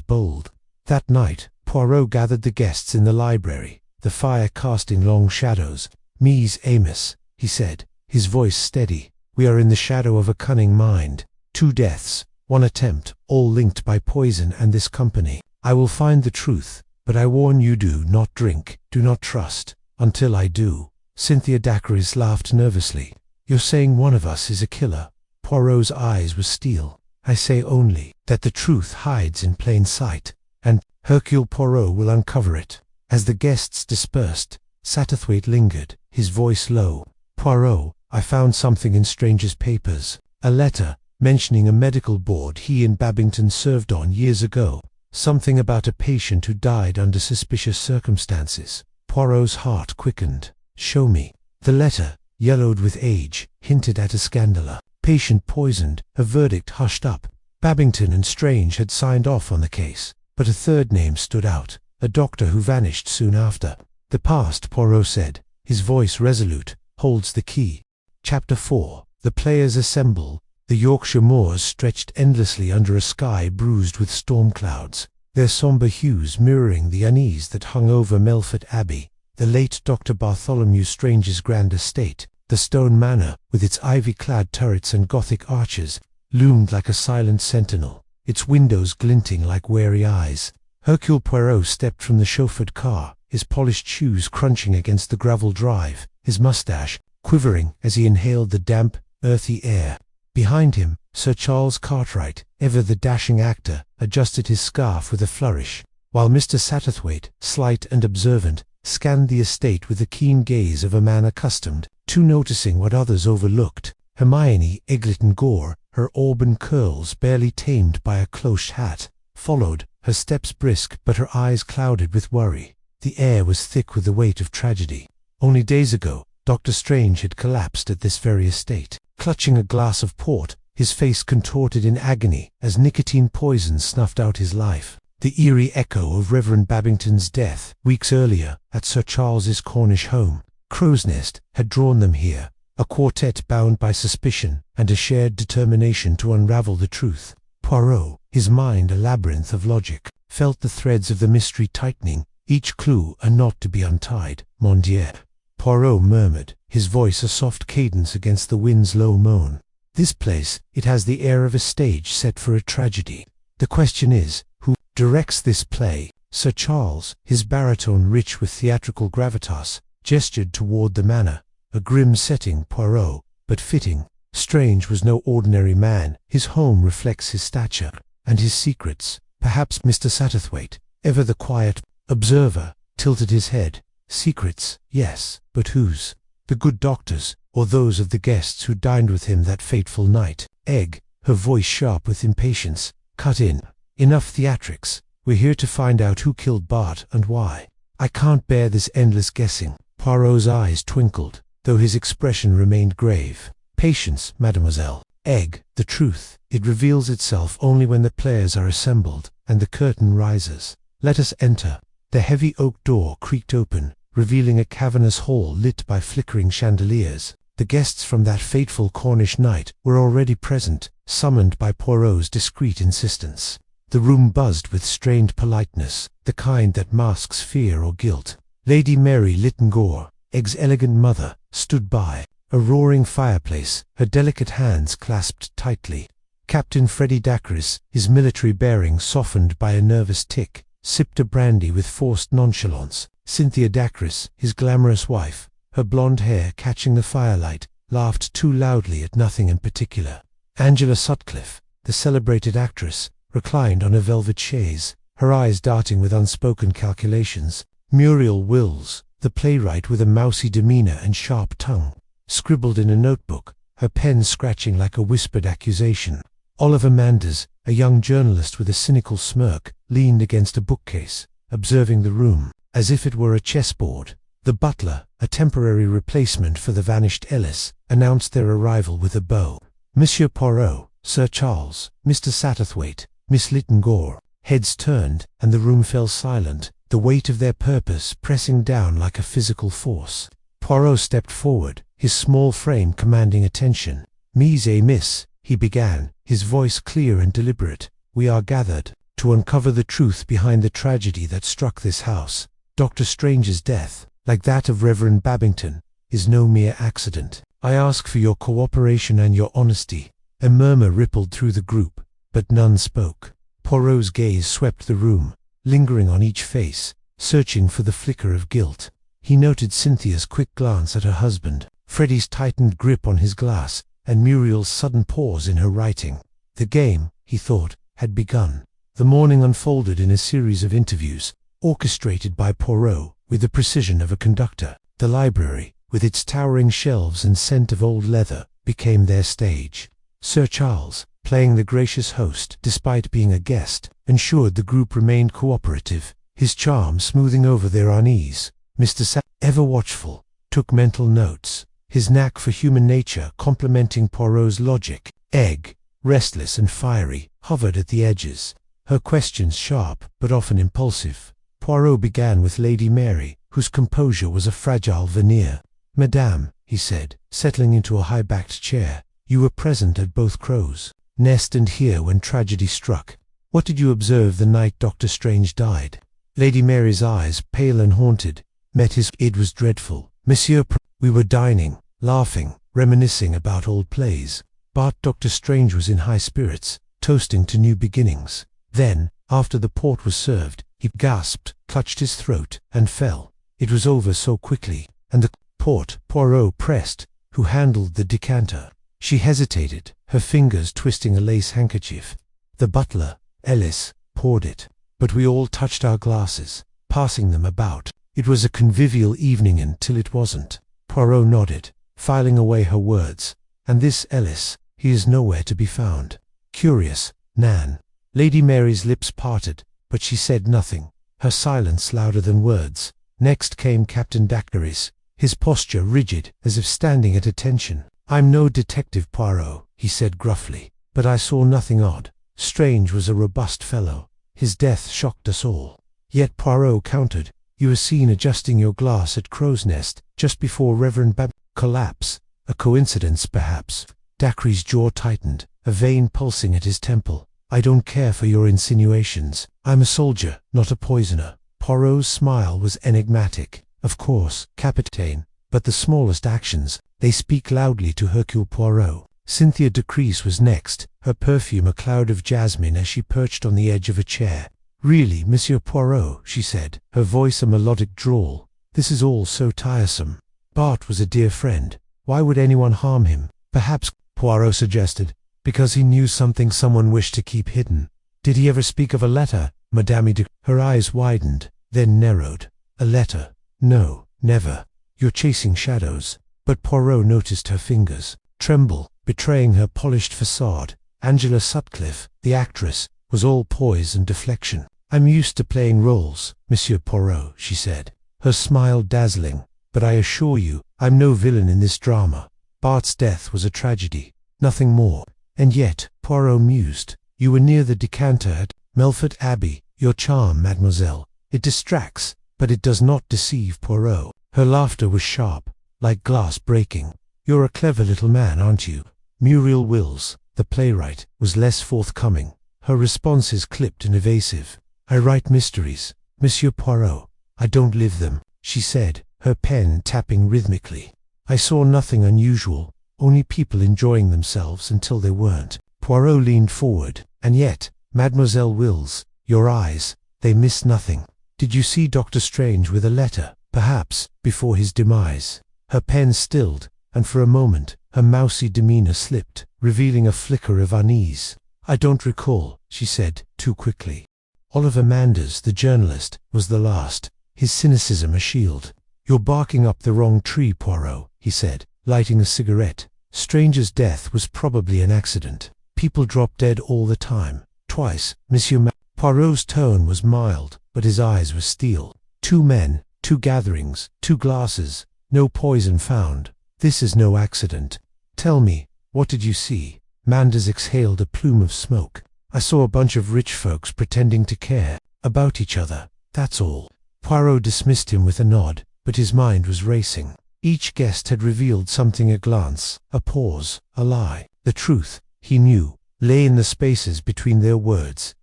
bold." That night, Poirot gathered the guests in the library, the fire casting long shadows. "Mies Amos," he said, his voice steady. "We are in the shadow of a cunning mind. 2 deaths, 1 attempt, all linked by poison and this company. I will find the truth, but I warn you, do not drink, do not trust, until I do." Cynthia Dacres laughed nervously. "You're saying one of us is a killer?" Poirot's eyes were steel. "I say only that the truth hides in plain sight, and Hercule Poirot will uncover it." As the guests dispersed, Satterthwaite lingered, his voice low. "Poirot, I found something in Strange's papers. A letter, mentioning a medical board he and Babington served on years ago. Something about a patient who died under suspicious circumstances." Poirot's heart quickened. "Show me." The letter, yellowed with age, hinted at a scandal. Patient poisoned, a verdict hushed up. Babington and Strange had signed off on the case, but a third name stood out, a doctor who vanished soon after. "The past," Poirot said, his voice resolute, "holds the key." Chapter 4. The players assemble. The Yorkshire moors stretched endlessly under a sky bruised with storm clouds, their sombre hues mirroring the unease that hung over Melfort Abbey, the late Dr. Bartholomew Strange's grand estate. The stone manor, with its ivy-clad turrets and Gothic arches, loomed like a silent sentinel, its windows glinting like wary eyes. Hercule Poirot stepped from the chauffeured car, his polished shoes crunching against the gravel drive, his moustache quivering as he inhaled the damp, earthy air. Behind him, Sir Charles Cartwright, ever the dashing actor, adjusted his scarf with a flourish, while Mr. Satterthwaite, slight and observant, scanned the estate with the keen gaze of a man accustomed to noticing what others overlooked. Hermione Egerton Gore, her auburn curls barely tamed by a cloche hat, followed, her steps brisk but her eyes clouded with worry. The air was thick with the weight of tragedy. Only days ago, Dr. Strange had collapsed at this very estate, clutching a glass of port, his face contorted in agony as nicotine poison snuffed out his life. The eerie echo of Reverend Babington's death, weeks earlier, at Sir Charles's Cornish home, Crow's Nest, had drawn them here, a quartet bound by suspicion and a shared determination to unravel the truth. Poirot, his mind a labyrinth of logic, felt the threads of the mystery tightening, each clue a knot to be untied. "Mon Dieu," Poirot murmured, his voice a soft cadence against the wind's low moan. "This place, it has the air of a stage set for a tragedy. The question is, who directs this play?" Sir Charles, his baritone rich with theatrical gravitas, gestured toward the manor, a grim setting, Poirot, but fitting. Strange was no ordinary man, his home reflects his stature, and his secrets. Perhaps Mr. Satterthwaite, ever the quiet observer, tilted his head. Secrets, yes, but whose? The good doctor's, or those of the guests who dined with him that fateful night? Egg, her voice sharp with impatience, cut in. "Enough theatrics. We're here to find out who killed Bart and why. I can't bear this endless guessing." Poirot's eyes twinkled, though his expression remained grave. "Patience, mademoiselle. Egg, the truth. It reveals itself only when the players are assembled, and the curtain rises. Let us enter." The heavy oak door creaked open, revealing a cavernous hall lit by flickering chandeliers. The guests from that fateful Cornish night were already present, summoned by Poirot's discreet insistence. The room buzzed with strained politeness, the kind that masks fear or guilt. Lady Mary Lytton Gore, Egg's elegant mother, stood by, a roaring fireplace, her delicate hands clasped tightly. Captain Freddie Dacres, his military bearing softened by a nervous tic, sipped a brandy with forced nonchalance. Cynthia Dacres, his glamorous wife, her blonde hair catching the firelight, laughed too loudly at nothing in particular. Angela Sutcliffe, the celebrated actress, reclined on a velvet chaise, her eyes darting with unspoken calculations. Muriel Wills, the playwright with a mousy demeanour and sharp tongue, scribbled in a notebook, her pen scratching like a whispered accusation. Oliver Manders, a young journalist with a cynical smirk, leaned against a bookcase, observing the room, as if it were a chessboard. The butler, a temporary replacement for the vanished Ellis, announced their arrival with a bow. Monsieur Poirot, Sir Charles, Mr. Satterthwaite, Miss Lytton Gore. Heads turned, and the room fell silent, the weight of their purpose pressing down like a physical force. Poirot stepped forward, his small frame commanding attention. "Mise et miss," he began, his voice clear and deliberate. "We are gathered to uncover the truth behind the tragedy that struck this house. Dr. Strange's death, like that of Reverend Babington, is no mere accident. I ask for your cooperation and your honesty." A murmur rippled through the group, but none spoke. Poirot's gaze swept the room, lingering on each face, searching for the flicker of guilt. He noted Cynthia's quick glance at her husband, Freddie's tightened grip on his glass, and Muriel's sudden pause in her writing. The game, he thought, had begun. The morning unfolded in a series of interviews, orchestrated by Poirot with the precision of a conductor. The library, with its towering shelves and scent of old leather, became their stage. Sir Charles, playing the gracious host despite being a guest, ensured the group remained cooperative, his charm smoothing over their unease. Mr. ever watchful, took mental notes, his knack for human nature complementing Poirot's logic. Egg, restless and fiery, hovered at the edges, her questions sharp but often impulsive. Poirot began with Lady Mary, whose composure was a fragile veneer. "Madame," he said, settling into a high-backed chair, "you were present at both Crow's Nest and here when tragedy struck. What did you observe the night Dr. Strange died?" Lady Mary's eyes, pale and haunted, met his. "It was dreadful, Monsieur. We were dining, laughing, reminiscing about old plays. But Dr. Strange was in high spirits, toasting to new beginnings. Then, after the port was served, he gasped, clutched his throat, and fell. It was over so quickly, and the port." Poirot pressed, who handled the decanter. She hesitated, her fingers twisting a lace handkerchief. "The butler, Ellis, poured it, but we all touched our glasses, passing them about. It was a convivial evening until it wasn't." Poirot nodded, filing away her words. "And this Ellis, he is nowhere to be found. Curious, Nan." Lady Mary's lips parted, but she said nothing, her silence louder than words. Next came Captain Dacres, his posture rigid, as if standing at attention. "I'm no detective, Poirot," he said gruffly, "but I saw nothing odd. Strange was a robust fellow. His death shocked us all." Yet Poirot countered, "You were seen adjusting your glass at Crow's Nest just before Reverend collapse. A coincidence, perhaps?" Dacre's jaw tightened, a vein pulsing at his temple. "I don't care for your insinuations. I'm a soldier, not a poisoner." Poirot's smile was enigmatic. "Of course, Capitaine, but the smallest actions, they speak loudly to Hercule Poirot." Cynthia Dacres was next, her perfume a cloud of jasmine as she perched on the edge of a chair. "Really, Monsieur Poirot," she said, her voice a melodic drawl, "this is all so tiresome. Bart was a dear friend. Why would anyone harm him?" "Perhaps," Poirot suggested, "because he knew something someone wished to keep hidden." "Did he ever speak of a letter, Madame de—" Her eyes widened, then narrowed. "A letter? No, never. You're chasing shadows." But Poirot noticed her fingers tremble, betraying her polished facade. Angela Sutcliffe, the actress, was all poise and deflection. "I'm used to playing roles, Monsieur Poirot," she said, her smile dazzling, "but I assure you, I'm no villain in this drama. Bart's death was a tragedy, nothing more." "And yet," Poirot mused, "you were near the decanter at Melfort Abbey. Your charm, mademoiselle. It distracts, but it does not deceive." Poirot. Her laughter was sharp, like glass breaking. "You're a clever little man, aren't you?" Muriel Wills, the playwright, was less forthcoming, her responses clipped and evasive. "I write mysteries, Monsieur Poirot. I don't live them," she said, her pen tapping rhythmically. I saw nothing unusual, only people enjoying themselves until they weren't. Poirot leaned forward. And yet, Mademoiselle Wills, your eyes, they missed nothing. Did you see Dr. Strange with a letter, perhaps, before his demise? Her pen stilled, and for a moment, her mousy demeanor slipped, revealing a flicker of unease. I don't recall, she said, too quickly. Oliver Manders, the journalist, was the last, his cynicism a shield. You're barking up the wrong tree, Poirot, he said, lighting a cigarette. Strange's death was probably an accident. People drop dead all the time. Twice, Monsieur Poirot's tone was mild, but his eyes were steel. 2 men, 2 gatherings, 2 glasses, no poison found. This is no accident. Tell me, what did you see? Manders exhaled a plume of smoke. I saw a bunch of rich folks pretending to care about each other, that's all. Poirot dismissed him with a nod, but his mind was racing. Each guest had revealed something: a glance, a pause, a lie. The truth, he knew, lay in the spaces between their words.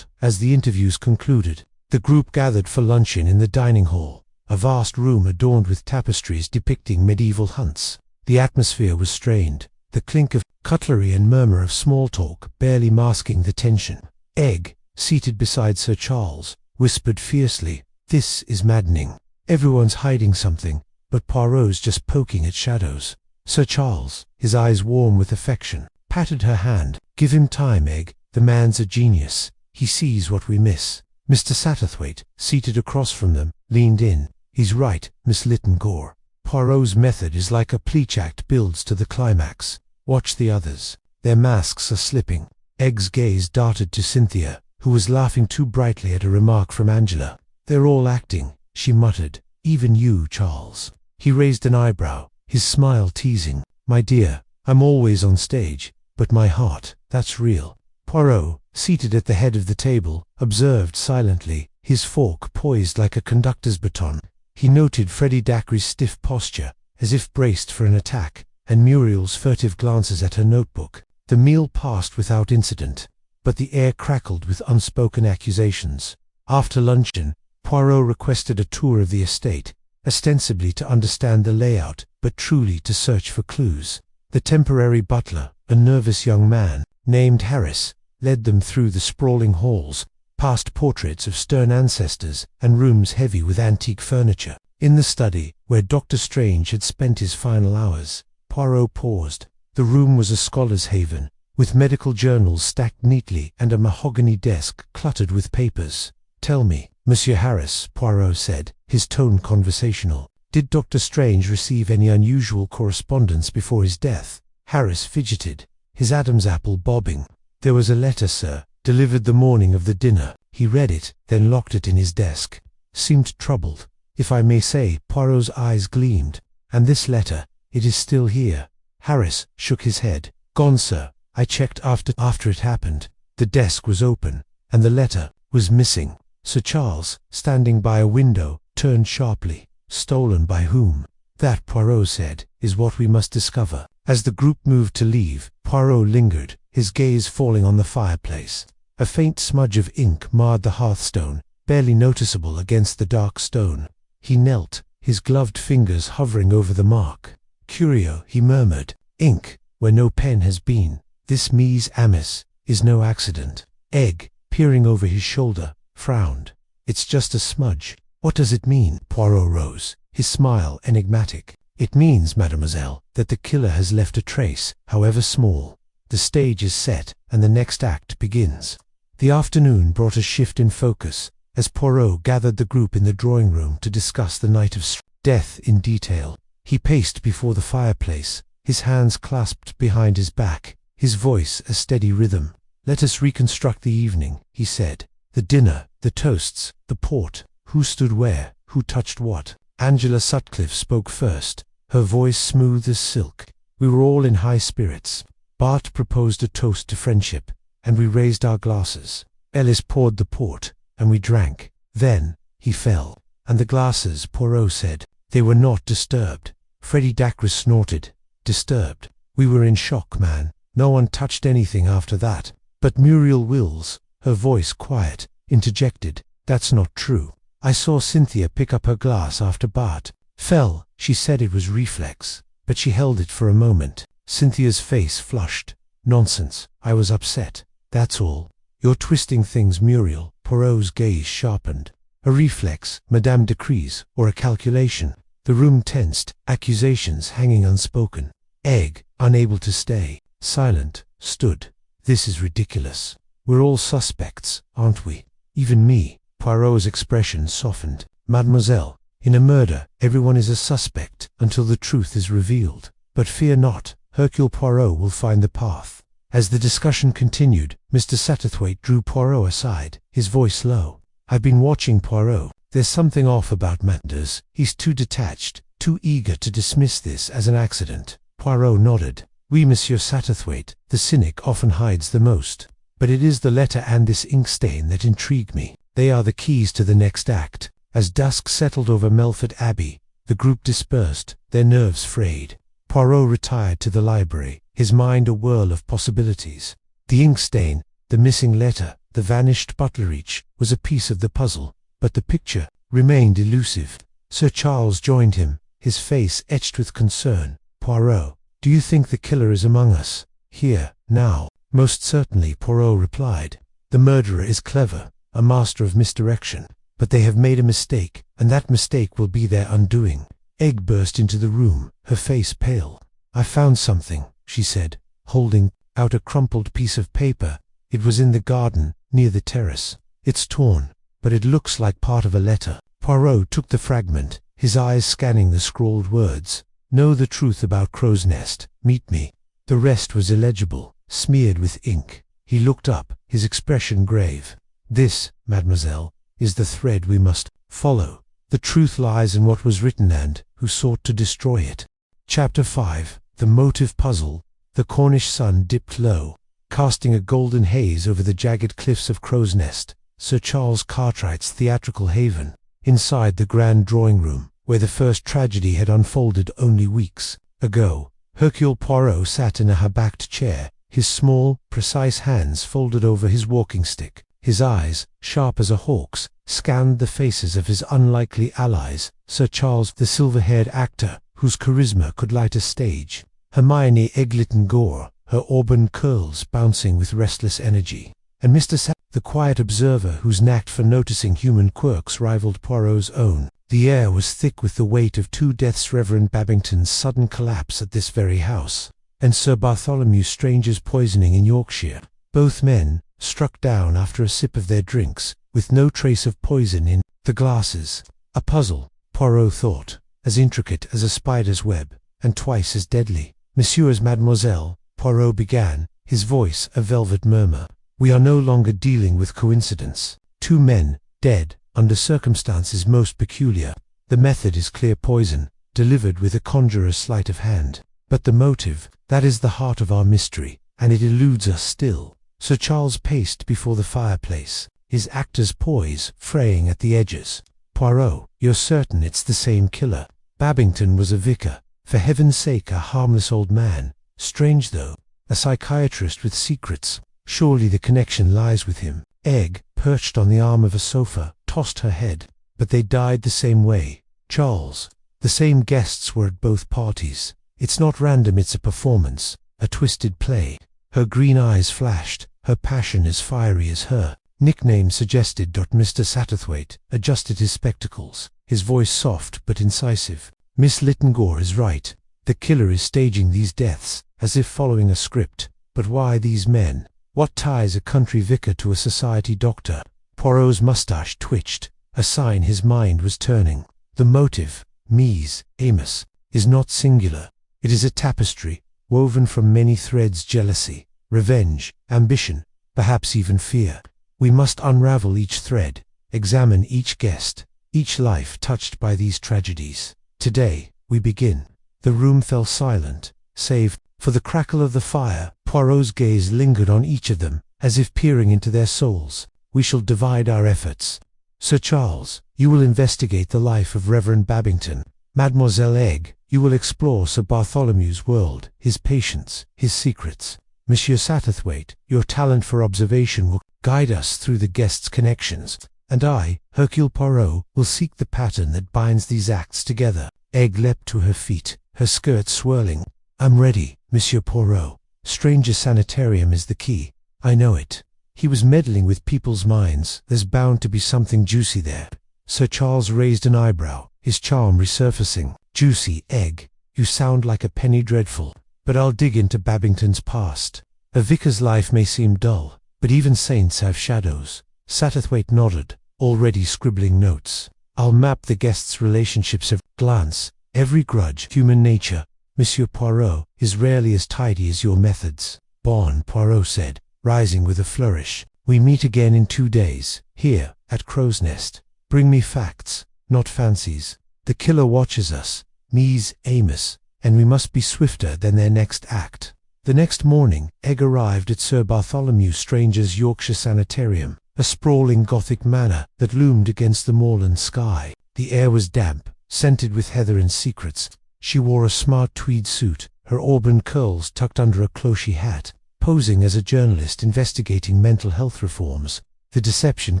As the interviews concluded, the group gathered for luncheon in the dining hall, a vast room adorned with tapestries depicting medieval hunts. The atmosphere was strained, the clink of cutlery and murmur of small talk barely masking the tension. Egg, seated beside Sir Charles, whispered fiercely, "This is maddening. Everyone's hiding something, but Poirot's just poking at shadows." Sir Charles, his eyes warm with affection, patted her hand. "Give him time, Egg. The man's a genius. He sees what we miss." Mr. Satterthwaite, seated across from them, leaned in. "He's right, Miss Lytton Gore. Poirot's method is like a pleach act builds to the climax. Watch the others. Their masks are slipping." Egg's gaze darted to Cynthia, who was laughing too brightly at a remark from Angela. "They're all acting," she muttered. "Even you, Charles." He raised an eyebrow, his smile teasing. "My dear, I'm always on stage, but my heart, that's real." Poirot, seated at the head of the table, observed silently, his fork poised like a conductor's baton. He noted Freddie Dacre's stiff posture, as if braced for an attack, and Muriel's furtive glances at her notebook. The meal passed without incident, but the air crackled with unspoken accusations. After luncheon, Poirot requested a tour of the estate, ostensibly to understand the layout, but truly to search for clues. The temporary butler, a nervous young man, named Harris, led them through the sprawling halls, past portraits of stern ancestors, and rooms heavy with antique furniture. In the study, where Dr. Strange had spent his final hours, Poirot paused. The room was a scholar's haven, with medical journals stacked neatly and a mahogany desk cluttered with papers. "Tell me, Monsieur Harris," Poirot said, his tone conversational, "did Dr. Strange receive any unusual correspondence before his death?" Harris fidgeted, his Adam's apple bobbing. "There was a letter, sir, delivered the morning of the dinner. He read it, then locked it in his desk. Seemed troubled, if I may say." Poirot's eyes gleamed. "And this letter, it is still here?" Harris shook his head. "Gone, sir. I checked after it happened. The desk was open, and the letter was missing." Sir Charles, standing by a window, turned sharply. "Stolen by whom?" "That," Poirot said, "is what we must discover." As the group moved to leave, Poirot lingered, his gaze falling on the fireplace. A faint smudge of ink marred the hearthstone, barely noticeable against the dark stone. He knelt, his gloved fingers hovering over the mark. "Curio," he murmured. "Ink, where no pen has been. This mise amis is no accident." Egg, peering over his shoulder, frowned. "It's just a smudge." "What does it mean?" Poirot rose, his smile enigmatic. "It means, mademoiselle, that the killer has left a trace, however small. The stage is set, and the next act begins." The afternoon brought a shift in focus, as Poirot gathered the group in the drawing room to discuss the night of death in detail. He paced before the fireplace, his hands clasped behind his back, his voice a steady rhythm. "Let us reconstruct the evening," he said. "The dinner, the toasts, the port, who stood where, who touched what." Angela Sutcliffe spoke first, her voice smooth as silk. "We were all in high spirits. Bart proposed a toast to friendship, and we raised our glasses. Ellis poured the port, and we drank. Then, he fell. And the glasses," Poirot said. "They were not disturbed." Freddie Dacre snorted. "Disturbed? We were in shock, man. No one touched anything after that." But Muriel Wills, her voice quiet, interjected, "That's not true. I saw Cynthia pick up her glass after Bart fell. She said it was reflex." but she held it for a moment. Cynthia's face flushed. "Nonsense, I was upset, that's all. You're twisting things, Muriel." Poirot's gaze sharpened. A reflex, Madame Decrees, or a calculation? The room tensed, accusations hanging unspoken. Egg, unable to stay, silent, stood. "This is ridiculous. We're all suspects, aren't we? Even me." Poirot's expression softened. "Mademoiselle, in a murder, everyone is a suspect until the truth is revealed. But fear not, Hercule Poirot will find the path." As the discussion continued, Mr. Satterthwaite drew Poirot aside, his voice low. "I've been watching Poirot. There's something off about Manders. He's too detached, too eager to dismiss this as an accident." Poirot nodded. "Oui, Monsieur Satterthwaite, the cynic often hides the most. But it is the letter and this inkstain that intrigue me. They are the keys to the next act." As dusk settled over Melford Abbey, the group dispersed, their nerves frayed. Poirot retired to the library, his mind a whirl of possibilities. The inkstain, the missing letter, the vanished butler, each was a piece of the puzzle, but the picture remained elusive. Sir Charles joined him, his face etched with concern. "Poirot, do you think the killer is among us, here, now?" "Most certainly," Poirot replied. "The murderer is clever, a master of misdirection. But they have made a mistake, and that mistake will be their undoing." Egg burst into the room, her face pale. "I found something," she said, holding out a crumpled piece of paper. "It was in the garden, near the terrace. It's torn, but it looks like part of a letter." Poirot took the fragment, his eyes scanning the scrawled words. "Know the truth about Crow's Nest. Meet me." The rest was illegible, smeared with ink. He looked up, his expression grave. "This, mademoiselle, is the thread we must follow. The truth lies in what was written and who sought to destroy it." Chapter 5. The Motive Puzzle. The Cornish sun dipped low, casting a golden haze over the jagged cliffs of Crow's Nest, Sir Charles Cartwright's theatrical haven. Inside the grand drawing-room, where the first tragedy had unfolded only weeks ago, Hercule Poirot sat in a high-backed chair, his small, precise hands folded over his walking-stick. His eyes, sharp as a hawk's, scanned the faces of his unlikely allies: Sir Charles, the silver-haired actor, whose charisma could light a stage; Hermione Eglitton-Gore, her auburn curls bouncing with restless energy; and Mr. the quiet observer whose knack for noticing human quirks rivaled Poirot's own. The air was thick with the weight of two deaths: Reverend Babington's sudden collapse at this very house, and Sir Bartholomew Stranger's poisoning in Yorkshire. Both men, struck down after a sip of their drinks, with no trace of poison in the glasses. A puzzle, Poirot thought, as intricate as a spider's web, and twice as deadly. "Messieurs, mademoiselle," Poirot began, his voice a velvet murmur. "We are no longer dealing with coincidence. Two men, dead, under circumstances most peculiar. The method is clear poison, delivered with a conjurer's sleight of hand. But the motive, that is the heart of our mystery, and it eludes us still." Sir Charles paced before the fireplace, his actor's poise fraying at the edges. "Poirot, you're certain it's the same killer? Babington was a vicar, for heaven's sake, a harmless old man. Strange though, a psychiatrist with secrets. Surely the connection lies with him." Egg, perched on the arm of a sofa, tossed her head. "But they died the same way, Charles. The same guests were at both parties. It's not random, it's a performance, a twisted play." Her green eyes flashed, her passion as fiery as her nickname suggested. Mr. Satterthwaite adjusted his spectacles, his voice soft but incisive. "Miss Littengore is right. The killer is staging these deaths, as if following a script. But why these men? What ties a country vicar to a society doctor?" Poirot's moustache twitched, a sign his mind was turning. "The motive, mise, Amos, is not singular. It is a tapestry, woven from many threads: jealousy, revenge, ambition, perhaps even fear. We must unravel each thread, examine each guest, each life touched by these tragedies. Today, we begin." The room fell silent, save for the crackle of the fire. Poirot's gaze lingered on each of them, as if peering into their souls. "We shall divide our efforts. Sir Charles, you will investigate the life of Reverend Babington. Mademoiselle Egg, you will explore Sir Bartholomew's world, his patience, his secrets. Monsieur Satterthwaite, your talent for observation will guide us through the guests' connections. And I, Hercule Poirot, will seek the pattern that binds these acts together." Egg leapt to her feet, her skirt swirling. "I'm ready, Monsieur Poirot. Stranger sanitarium is the key. I know it." He was meddling with people's minds. "There's bound to be something juicy there." Sir Charles raised an eyebrow, his charm resurfacing. "Juicy, Egg. You sound like a penny dreadful. But I'll dig into Babington's past. A vicar's life may seem dull, but even saints have shadows." Satterthwaite nodded, already scribbling notes. "I'll map the guests' relationships of glance, every grudge, human nature. Monsieur Poirot is rarely as tidy as your methods." "Bon," Poirot said, rising with a flourish. "We meet again in 2 days, here, at Crow's Nest. Bring me facts, not fancies. The killer watches us, Mies Amos, and we must be swifter than their next act." The next morning, Egg arrived at Sir Bartholomew Stranger's Yorkshire Sanitarium, a sprawling Gothic manor that loomed against the moorland sky. The air was damp, scented with heather and secrets. She wore a smart tweed suit, her auburn curls tucked under a cloche hat, posing as a journalist investigating mental health reforms. The deception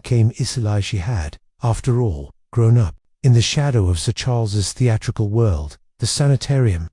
came easily. She had, after all, grown up. In the shadow of Sir Charles's theatrical world, the sanitarium's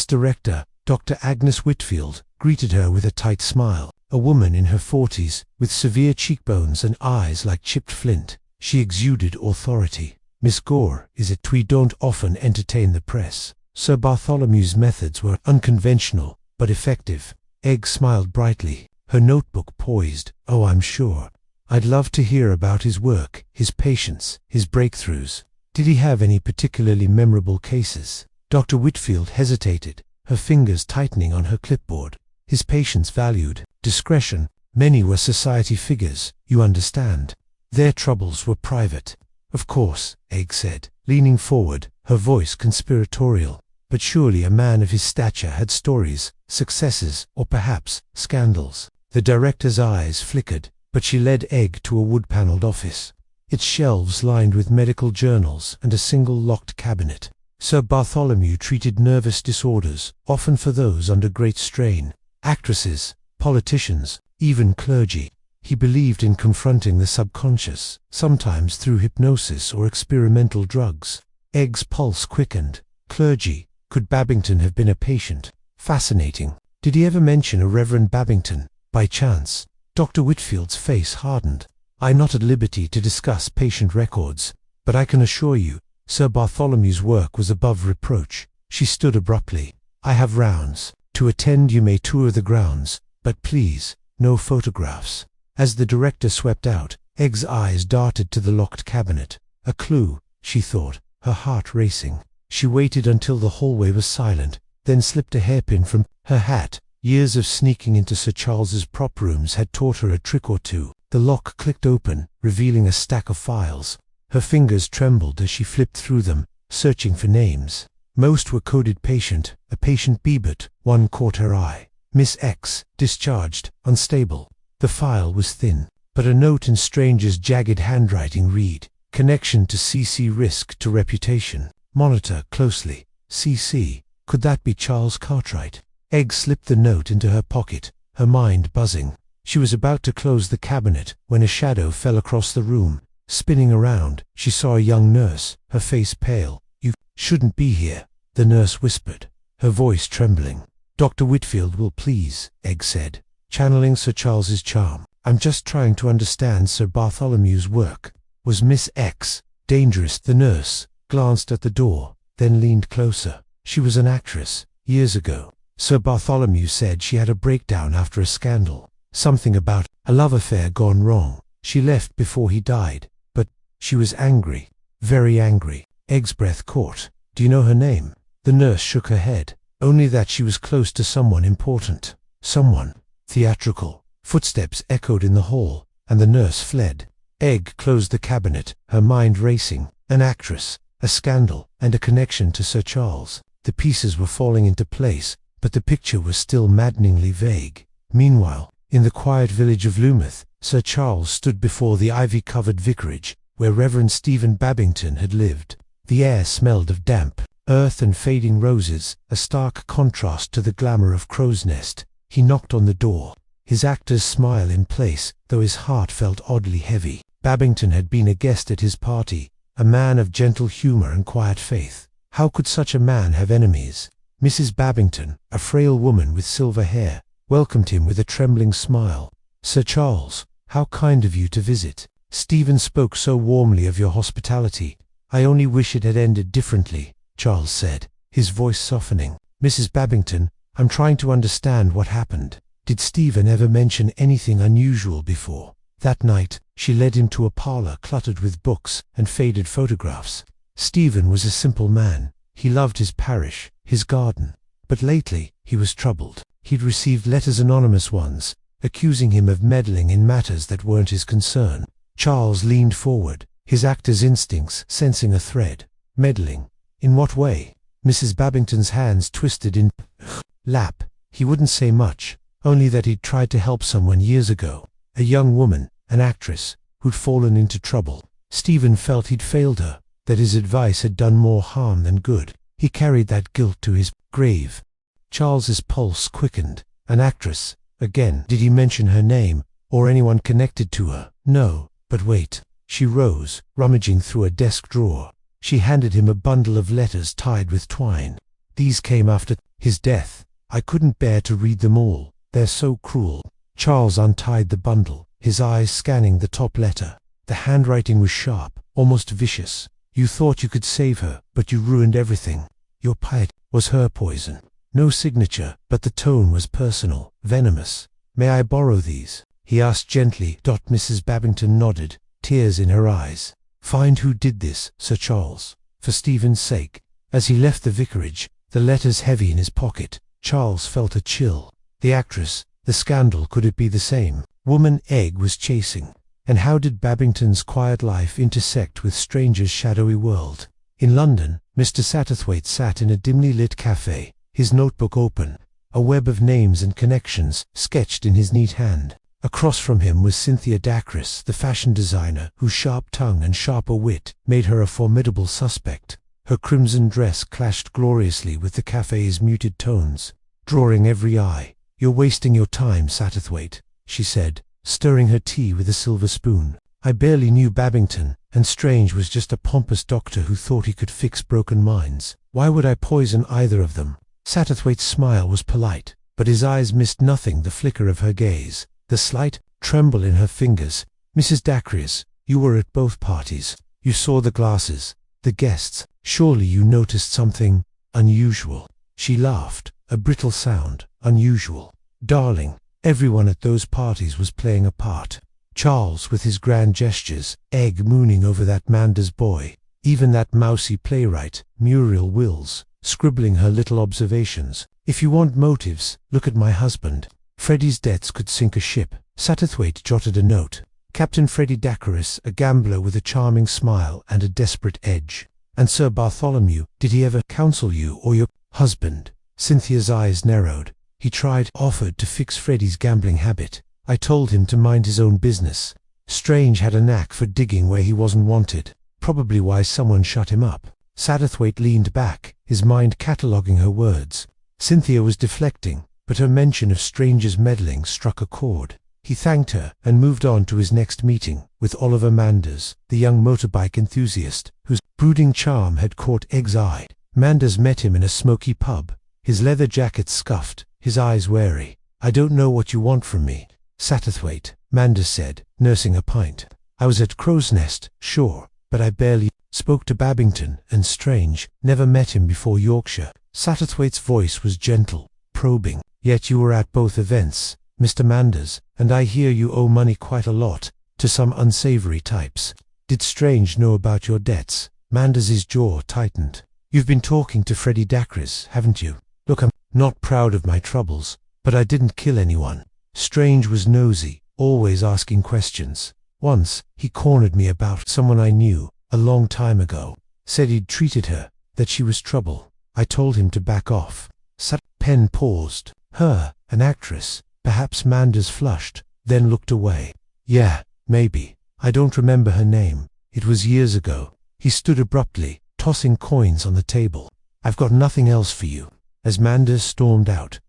director, Dr. Agnes Whitfield, greeted her with a tight smile. A woman in her 40s, with severe cheekbones and eyes like chipped flint, she exuded authority. "Miss Gore, is it? We don't often entertain the press." Sir Bartholomew's methods were unconventional, but effective. Egg smiled brightly, her notebook poised. "Oh, I'm sure. I'd love to hear about his work, his patients, his breakthroughs. Did he have any particularly memorable cases?" Dr. Whitfield hesitated, her fingers tightening on her clipboard. "His patients valued discretion. Many were society figures, you understand. Their troubles were private." "Of course," Egg said, leaning forward, her voice conspiratorial. "But surely a man of his stature had stories, successes, or perhaps scandals." The director's eyes flickered, but she led Egg to a wood-panelled office. Its shelves lined with medical journals and a single locked cabinet. Sir Bartholomew treated nervous disorders, often for those under great strain. Actresses, politicians, even clergy. He believed in confronting the subconscious, sometimes through hypnosis or experimental drugs. Egg's pulse quickened. Clergy. Could Babington have been a patient? Fascinating. Did he ever mention a Reverend Babington, by chance? Dr. Whitfield's face hardened. "I'm not at liberty to discuss patient records, but I can assure you, Sir Bartholomew's work was above reproach." She stood abruptly. "I have rounds to attend. You may tour the grounds, but please, no photographs." As the director swept out, Egg's eyes darted to the locked cabinet. A clue, she thought, her heart racing. She waited until the hallway was silent, then slipped a hairpin from her hat. Years of sneaking into Sir Charles's prop rooms had taught her a trick or two. The lock clicked open, revealing a stack of files. Her fingers trembled as she flipped through them, searching for names. Most were coded patient, a patient B, but one caught her eye. Miss X, discharged, unstable. The file was thin, but a note in Stranger's jagged handwriting read, "Connection to CC, risk to reputation. Monitor closely. CC, could that be Charles Cartwright?" Egg slipped the note into her pocket, her mind buzzing. She was about to close the cabinet when a shadow fell across the room. Spinning around, she saw a young nurse, her face pale. "You shouldn't be here," the nurse whispered, her voice trembling. "Dr. Whitfield will please," Egg said, channeling Sir Charles's charm. "I'm just trying to understand Sir Bartholomew's work." Was Miss X dangerous? The nurse glanced at the door, then leaned closer. She was an actress, years ago. Sir Bartholomew said she had a breakdown after a scandal. Something about a love affair gone wrong. She left before he died. But she was angry, very angry. Egg's breath caught. "Do you know her name?" The nurse shook her head. "Only that she was close to someone important." Someone. Theatrical. Footsteps echoed in the hall, and the nurse fled. Egg closed the cabinet, her mind racing. An actress, a scandal, and a connection to Sir Charles. The pieces were falling into place, but the picture was still maddeningly vague. Meanwhile, in the quiet village of Lumouth, Sir Charles stood before the ivy-covered vicarage, where Reverend Stephen Babington had lived. The air smelled of damp earth and fading roses, a stark contrast to the glamour of Crow's Nest. He knocked on the door, his actor's smile in place, though his heart felt oddly heavy. Babington had been a guest at his party, a man of gentle humour and quiet faith. How could such a man have enemies? Mrs. Babington, a frail woman with silver hair, welcomed him with a trembling smile. "Sir Charles, how kind of you to visit. Stephen spoke so warmly of your hospitality. I only wish it had ended differently," Charles said, his voice softening. "Mrs. Babington, I'm trying to understand what happened. Did Stephen ever mention anything unusual before?" That night, she led him to a parlor cluttered with books and faded photographs. Stephen was a simple man. He loved his parish, his garden. But lately, he was troubled. He'd received letters, anonymous ones, accusing him of meddling in matters that weren't his concern. Charles leaned forward, his actor's instincts sensing a thread. "Meddling? In what way?" Mrs. Babington's hands twisted in lap. He wouldn't say much, only that he'd tried to help someone years ago, a young woman, an actress, who'd fallen into trouble. Stephen felt he'd failed her, that his advice had done more harm than good. He carried that guilt to his grave. Charles's pulse quickened. An actress, again. Did he mention her name, or anyone connected to her? No, but wait. She rose, rummaging through a desk drawer. She handed him a bundle of letters tied with twine. "These came after his death. I couldn't bear to read them all. They're so cruel." Charles untied the bundle, his eyes scanning the top letter. The handwriting was sharp, almost vicious. "You thought you could save her, but you ruined everything. Your piety was her poison." No signature, but the tone was personal, venomous. "May I borrow these?" he asked gently. Mrs. Babington nodded, tears in her eyes. "Find who did this, Sir Charles, for Stephen's sake." As he left the vicarage, the letters heavy in his pocket, Charles felt a chill. The actress, the scandal, could it be the same? Woman Egg was chasing. And how did Babington's quiet life intersect with Stranger's shadowy world? In London, Mr. Satterthwaite sat in a dimly lit cafe, his notebook open, a web of names and connections sketched in his neat hand. Across from him was Cynthia Dacres, the fashion designer, whose sharp tongue and sharper wit made her a formidable suspect. Her crimson dress clashed gloriously with the cafe's muted tones, drawing every eye. "You're wasting your time, Satterthwaite," she said, stirring her tea with a silver spoon. "I barely knew Babington, and Strange was just a pompous doctor who thought he could fix broken minds. Why would I poison either of them?" Satterthwaite's smile was polite, but his eyes missed nothing: the flicker of her gaze, the slight tremble in her fingers. "Mrs. Dacres, you were at both parties. You saw the glasses, the guests. Surely you noticed something unusual." She laughed, a brittle sound. "Unusual? Darling, everyone at those parties was playing a part. Charles with his grand gestures, Egg mooning over that Manders boy, even that mousy playwright, Muriel Wills, scribbling her little observations. If you want motives, look at my husband. Freddie's debts could sink a ship." Satterthwaite jotted a note. "Captain Freddie Dacres, a gambler with a charming smile and a desperate edge." "And Sir Bartholomew, did he ever counsel you or your husband?" Cynthia's eyes narrowed. Offered to fix Freddie's gambling habit. I told him to mind his own business. Strange had a knack for digging where he wasn't wanted. Probably why someone shut him up." Satterthwaite leaned back, his mind cataloguing her words. Cynthia was deflecting, but her mention of Stranger's meddling struck a chord. He thanked her and moved on to his next meeting with Oliver Manders, the young motorbike enthusiast whose brooding charm had caught Egg's eye. Manders met him in a smoky pub, his leather jacket scuffed, his eyes wary. "I don't know what you want from me, Satterthwaite," Manders said, nursing a pint. "I was at Crow's Nest, sure, but I barely spoke to Babington and Strange, never met him before Yorkshire." Satterthwaite's voice was gentle, probing. "Yet you were at both events, Mr. Manders, and I hear you owe money quite a lot to some unsavory types. Did Strange know about your debts?" Manders's jaw tightened. "You've been talking to Freddie Dacres, haven't you? Look, I'm not proud of my troubles, but I didn't kill anyone. Strange was nosy, always asking questions. Once, he cornered me about someone I knew, a long time ago. Said he'd treated her, that she was trouble. I told him to back off." Penn paused. Her, an actress? Perhaps Manders flushed, then looked away. "Yeah, maybe. I don't remember her name. It was years ago." He stood abruptly, tossing coins on the table. "I've got nothing else for you." As Manders stormed out,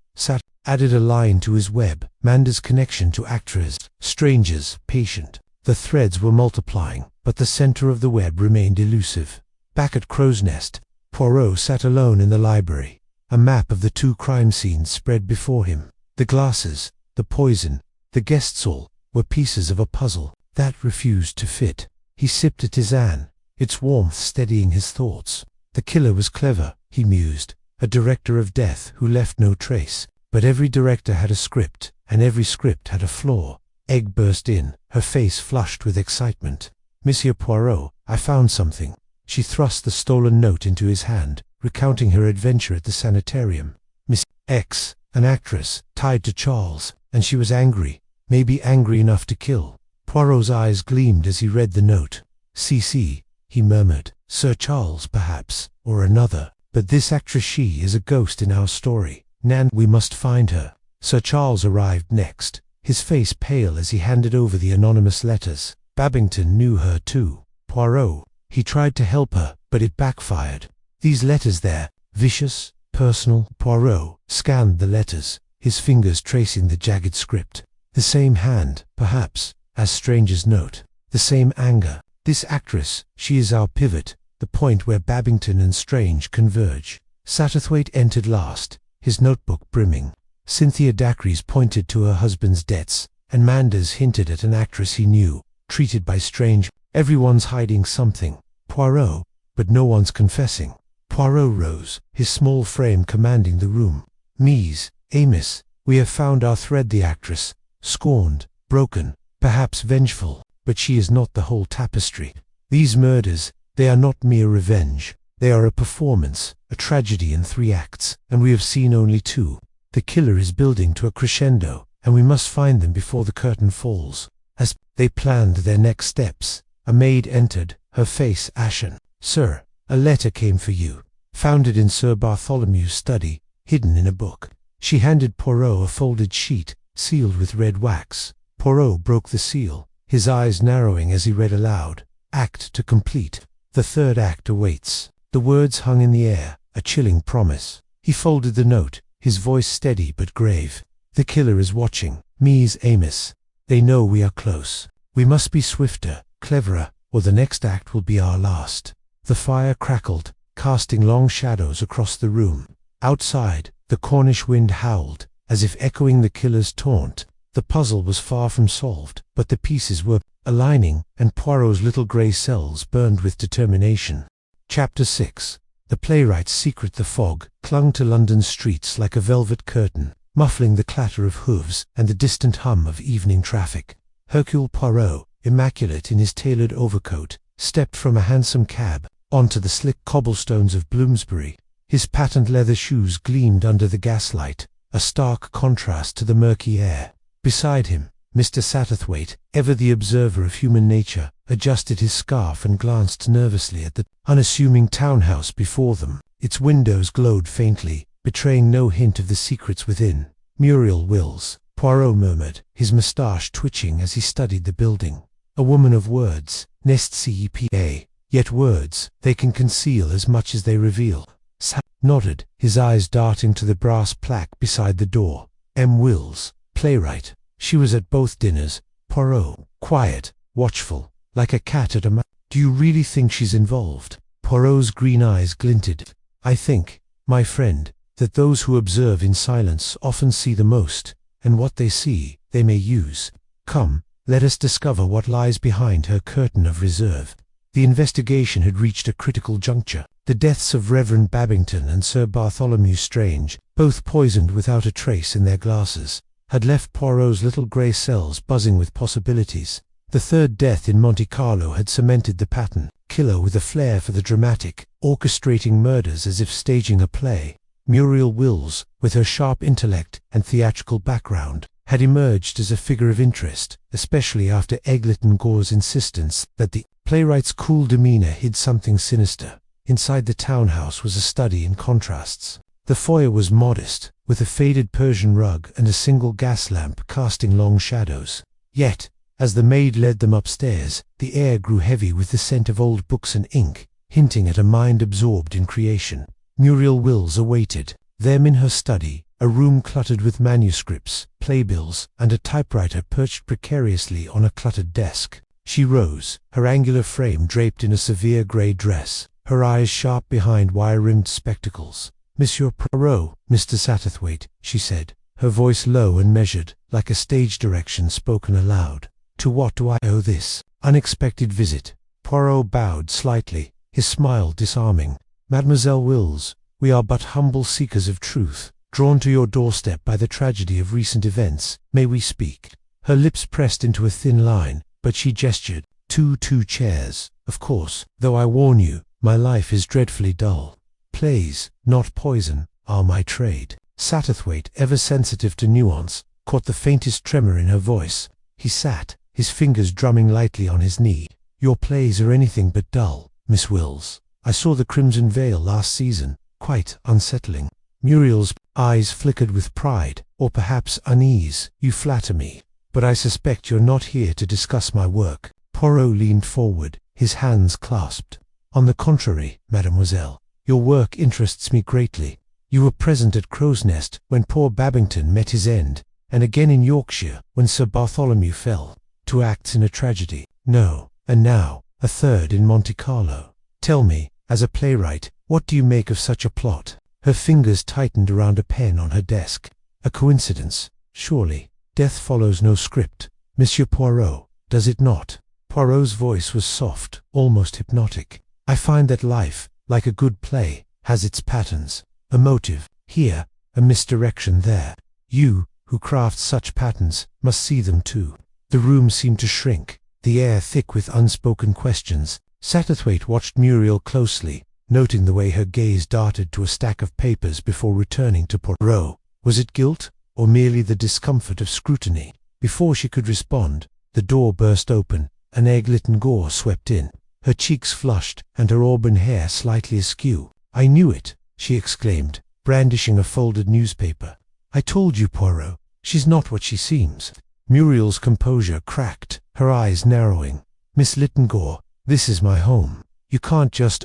added a line to his web. Manders' connection to actors, Stranger's patient. The threads were multiplying, but the center of the web remained elusive. Back at Crow's Nest, Poirot sat alone in the library. A map of the two crime scenes spread before him. The glasses, the poison, the guests all were pieces of a puzzle that refused to fit. He sipped a tisane, its warmth steadying his thoughts. The killer was clever, he mused, a director of death who left no trace. But every director had a script, and every script had a flaw. Egg burst in, her face flushed with excitement. "Monsieur Poirot, I found something." She thrust the stolen note into his hand, recounting her adventure at the sanitarium. Miss X, an actress, tied to Charles, and she was angry, maybe angry enough to kill. Poirot's eyes gleamed as he read the note. "CC," he murmured, "Sir Charles, perhaps, or another. But this actress, she is a ghost in our story. Nan, we must find her." Sir Charles arrived next, his face pale as he handed over the anonymous letters. Babington knew her too. Poirot. He tried to help her, but it backfired. These letters there, vicious, personal. Poirot scanned the letters, his fingers tracing the jagged script. The same hand, perhaps, as Strange's note. The same anger. This actress, she is our pivot, the point where Babington and Strange converge. Satterthwaite entered last, his notebook brimming. Cynthia Dacres pointed to her husband's debts, and Manders hinted at an actress he knew, treated by Strange. Everyone's hiding something. Poirot, but no one's confessing. Poirot rose, his small frame commanding the room. "Mies, Amos, we have found our thread." The actress, scorned, broken, perhaps vengeful, but she is not the whole tapestry. These murders, they are not mere revenge. They are a performance, a tragedy in 3 acts, and we have seen only 2. The killer is building to a crescendo, and we must find them before the curtain falls. As they planned their next steps, a maid entered, her face ashen. "Sir, a letter came for you. Found it in Sir Bartholomew's study, hidden in a book." She handed Poirot a folded sheet, sealed with red wax. Poirot broke the seal, his eyes narrowing as he read aloud. "Act to complete. The 3rd act awaits." The words hung in the air, a chilling promise. He folded the note, his voice steady but grave. "The killer is watching. Mies, Amos. They know we are close. We must be swifter, cleverer, or the next act will be our last." The fire crackled, casting long shadows across the room. Outside, the Cornish wind howled, as if echoing the killer's taunt. The puzzle was far from solved, but the pieces were aligning, and Poirot's little grey cells burned with determination. Chapter 6. The playwright's secret. The fog clung to London's streets like a velvet curtain, muffling the clatter of hooves and the distant hum of evening traffic. Hercule Poirot, immaculate in his tailored overcoat, stepped from a hansom cab onto the slick cobblestones of Bloomsbury. His patent leather shoes gleamed under the gaslight, a stark contrast to the murky air. Beside him, Mr. Satterthwaite, ever the observer of human nature, adjusted his scarf and glanced nervously at the unassuming townhouse before them. Its windows glowed faintly, betraying no hint of the secrets within. "Muriel Wills," Poirot murmured, his moustache twitching as he studied the building. "A woman of words, nest cepa. Yet words, they can conceal as much as they reveal." Sat nodded, his eyes darting to the brass plaque beside the door. "M. Wills, playwright." She was at both dinners. Poirot, quiet, watchful, like a cat at a mouse. "Do you really think she's involved?" Poirot's green eyes glinted. "I think, my friend, that those who observe in silence often see the most, and what they see, they may use. Come, let us discover what lies behind her curtain of reserve." The investigation had reached a critical juncture. The deaths of Reverend Babington and Sir Bartholomew Strange, both poisoned without a trace in their glasses, had left Poirot's little grey cells buzzing with possibilities. The 3rd death in Monte Carlo had cemented the pattern. Killer with a flair for the dramatic, orchestrating murders as if staging a play. Muriel Wills, with her sharp intellect and theatrical background, had emerged as a figure of interest, especially after Egerton Gore's insistence that the playwright's cool demeanour hid something sinister. Inside the townhouse was a study in contrasts. The foyer was modest, with a faded Persian rug and a single gas lamp casting long shadows. Yet, as the maid led them upstairs, the air grew heavy with the scent of old books and ink, hinting at a mind absorbed in creation. Muriel Wills awaited them in her study, a room cluttered with manuscripts, playbills, and a typewriter perched precariously on a cluttered desk. She rose, her angular frame draped in a severe grey dress, her eyes sharp behind wire-rimmed spectacles. Monsieur Poirot, Mr. Satterthwaite, she said, her voice low and measured, like a stage direction spoken aloud. To what do I owe this unexpected visit? Poirot bowed slightly, his smile disarming. Mademoiselle Wills, we are but humble seekers of truth, drawn to your doorstep by the tragedy of recent events. May we speak? Her lips pressed into a thin line, but she gestured. Two chairs, of course, though I warn you, my life is dreadfully dull. Plays, not poison, are my trade. Satterthwaite, ever sensitive to nuance, caught the faintest tremor in her voice. He sat, his fingers drumming lightly on his knee. Your plays are anything but dull, Miss Wills. I saw The Crimson Veil last season, quite unsettling. Muriel's eyes flickered with pride, or perhaps unease. You flatter me, but I suspect you're not here to discuss my work. Poirot leaned forward, his hands clasped. On the contrary, mademoiselle, your work interests me greatly. You were present at Crow's Nest when poor Babington met his end, and again in Yorkshire when Sir Bartholomew fell. 2 acts in a tragedy. No, and now, a third in Monte Carlo. Tell me, as a playwright, what do you make of such a plot? Her fingers tightened around a pen on her desk. A coincidence, surely. Death follows no script. Monsieur Poirot, does it not? Poirot's voice was soft, almost hypnotic. I find that life, like a good play, has its patterns. A motive, here, a misdirection there. You, who craft such patterns, must see them too. The room seemed to shrink, the air thick with unspoken questions. Satterthwaite watched Muriel closely, noting the way her gaze darted to a stack of papers before returning to Poirot. Was it guilt, or merely the discomfort of scrutiny? Before she could respond, the door burst open. An egg-litten Gore swept in, her cheeks flushed and her auburn hair slightly askew. I knew it, she exclaimed, brandishing a folded newspaper. I told you, Poirot, she's not what she seems. Muriel's composure cracked, her eyes narrowing. Miss Littengore, this is my home. You can't just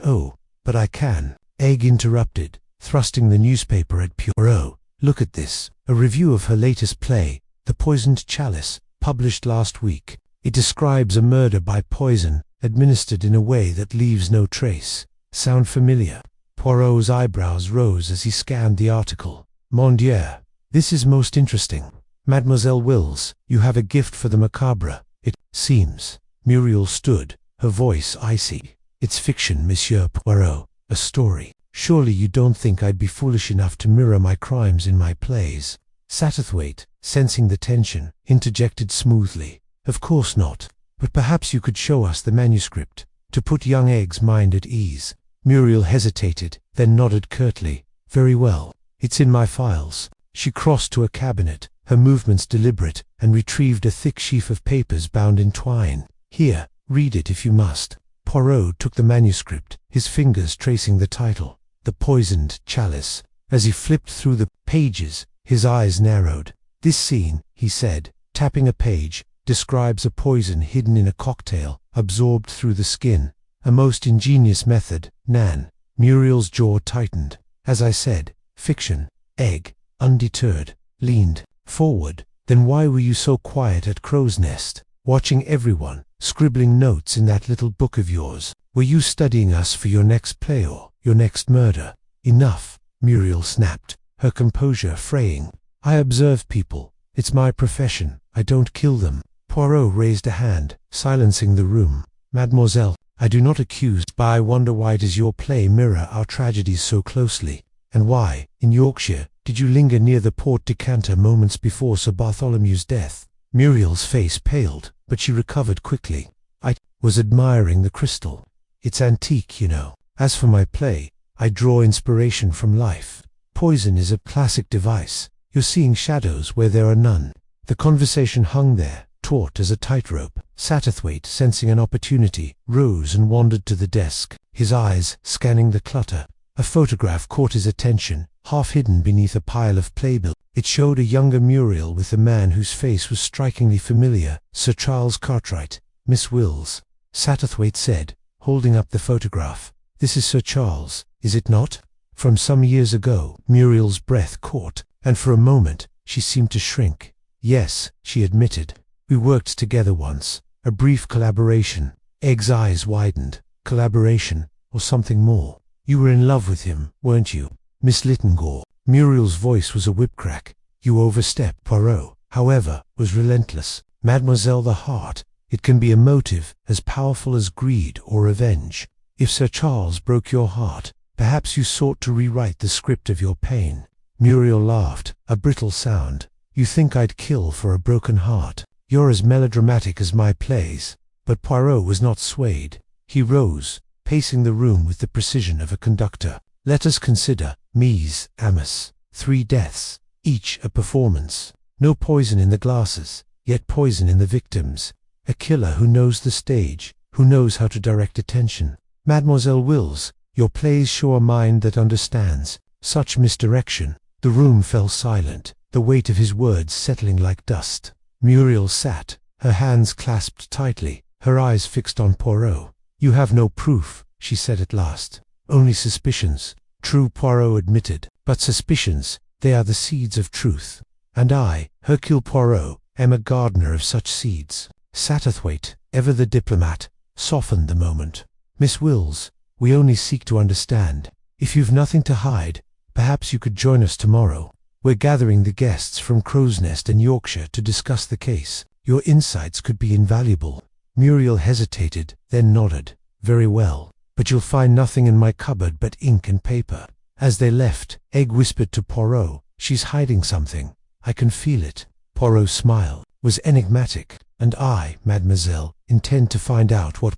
but I can. Egg interrupted, thrusting the newspaper at Poirot. Look at this, a review of her latest play, The Poisoned Chalice, published last week. It describes a murder by poison, administered in a way that leaves no trace. Sound familiar? Poirot's eyebrows rose as he scanned the article. Mon Dieu, this is most interesting. Mademoiselle Wills, you have a gift for the macabre, it seems. Muriel stood, her voice icy. It's fiction, Monsieur Poirot, a story. Surely you don't think I'd be foolish enough to mirror my crimes in my plays? Satterthwaite, sensing the tension, interjected smoothly. Of course not, but perhaps you could show us the manuscript, to put young Egg's mind at ease. Muriel hesitated, then nodded curtly. Very well, it's in my files. She crossed to a cabinet, her movements deliberate, and retrieved a thick sheaf of papers bound in twine. Here, read it if you must. Poirot took the manuscript, his fingers tracing the title, The Poisoned Chalice. As he flipped through the pages, his eyes narrowed. This scene, he said, tapping a page, describes a poison hidden in a cocktail, absorbed through the skin. A most ingenious method, Nan. Muriel's jaw tightened. As I said, fiction. Egg, undeterred, leaned forward. Then why were you so quiet at Crow's Nest, watching everyone, scribbling notes in that little book of yours? Were you studying us for your next play or your next murder? Enough, Muriel snapped, her composure fraying. I observe people. It's my profession. I don't kill them. Poirot raised a hand, silencing the room. Mademoiselle, I do not accuse, but I wonder why does your play mirror our tragedies so closely? And why, in Yorkshire, did you linger near the port decanter moments before Sir Bartholomew's death? Muriel's face paled, but she recovered quickly. I was admiring the crystal. It's antique, you know. As for my play, I draw inspiration from life. Poison is a classic device. You're seeing shadows where there are none. The conversation hung there, taut as a tightrope. Satterthwaite, sensing an opportunity, rose and wandered to the desk, his eyes scanning the clutter. A photograph caught his attention, half hidden beneath a pile of playbills. It showed a younger Muriel with a man whose face was strikingly familiar, Sir Charles Cartwright. Miss Wills, Satterthwaite said, holding up the photograph. This is Sir Charles, is it not? From some years ago. Muriel's breath caught, and for a moment, she seemed to shrink. Yes, she admitted. We worked together once. A brief collaboration. Egg's eyes widened. Collaboration, or something more. You were in love with him, weren't you? Miss Littengore. Muriel's voice was a whipcrack. You overstep. Poirot, however, was relentless. Mademoiselle, the heart, it can be a motive as powerful as greed or revenge. If Sir Charles broke your heart, perhaps you sought to rewrite the script of your pain. Muriel laughed, a brittle sound. You think I'd kill for a broken heart? You're as melodramatic as my plays. But Poirot was not swayed. He rose, pacing the room with the precision of a conductor. Let us consider, mise, amas, 3 deaths, each a performance. No poison in the glasses, yet poison in the victims. A killer who knows the stage, who knows how to direct attention. Mademoiselle Wills, your plays show a mind that understands such misdirection. The room fell silent, the weight of his words settling like dust. Muriel sat, her hands clasped tightly, her eyes fixed on Poirot. You have no proof, she said at last. Only suspicions. True, Poirot admitted, but suspicions, they are the seeds of truth. And I, Hercule Poirot, am a gardener of such seeds. Satterthwaite, ever the diplomat, softened the moment. Miss Wills, we only seek to understand. If you've nothing to hide, perhaps you could join us tomorrow. We're gathering the guests from Crow's Nest and Yorkshire to discuss the case. Your insights could be invaluable. Muriel hesitated, then nodded. Very well, but you'll find nothing in my cupboard but ink and paper. As they left, Egg whispered to Poirot, she's hiding something. I can feel it. Poirot's smile was enigmatic. And I, mademoiselle, intend to find out what.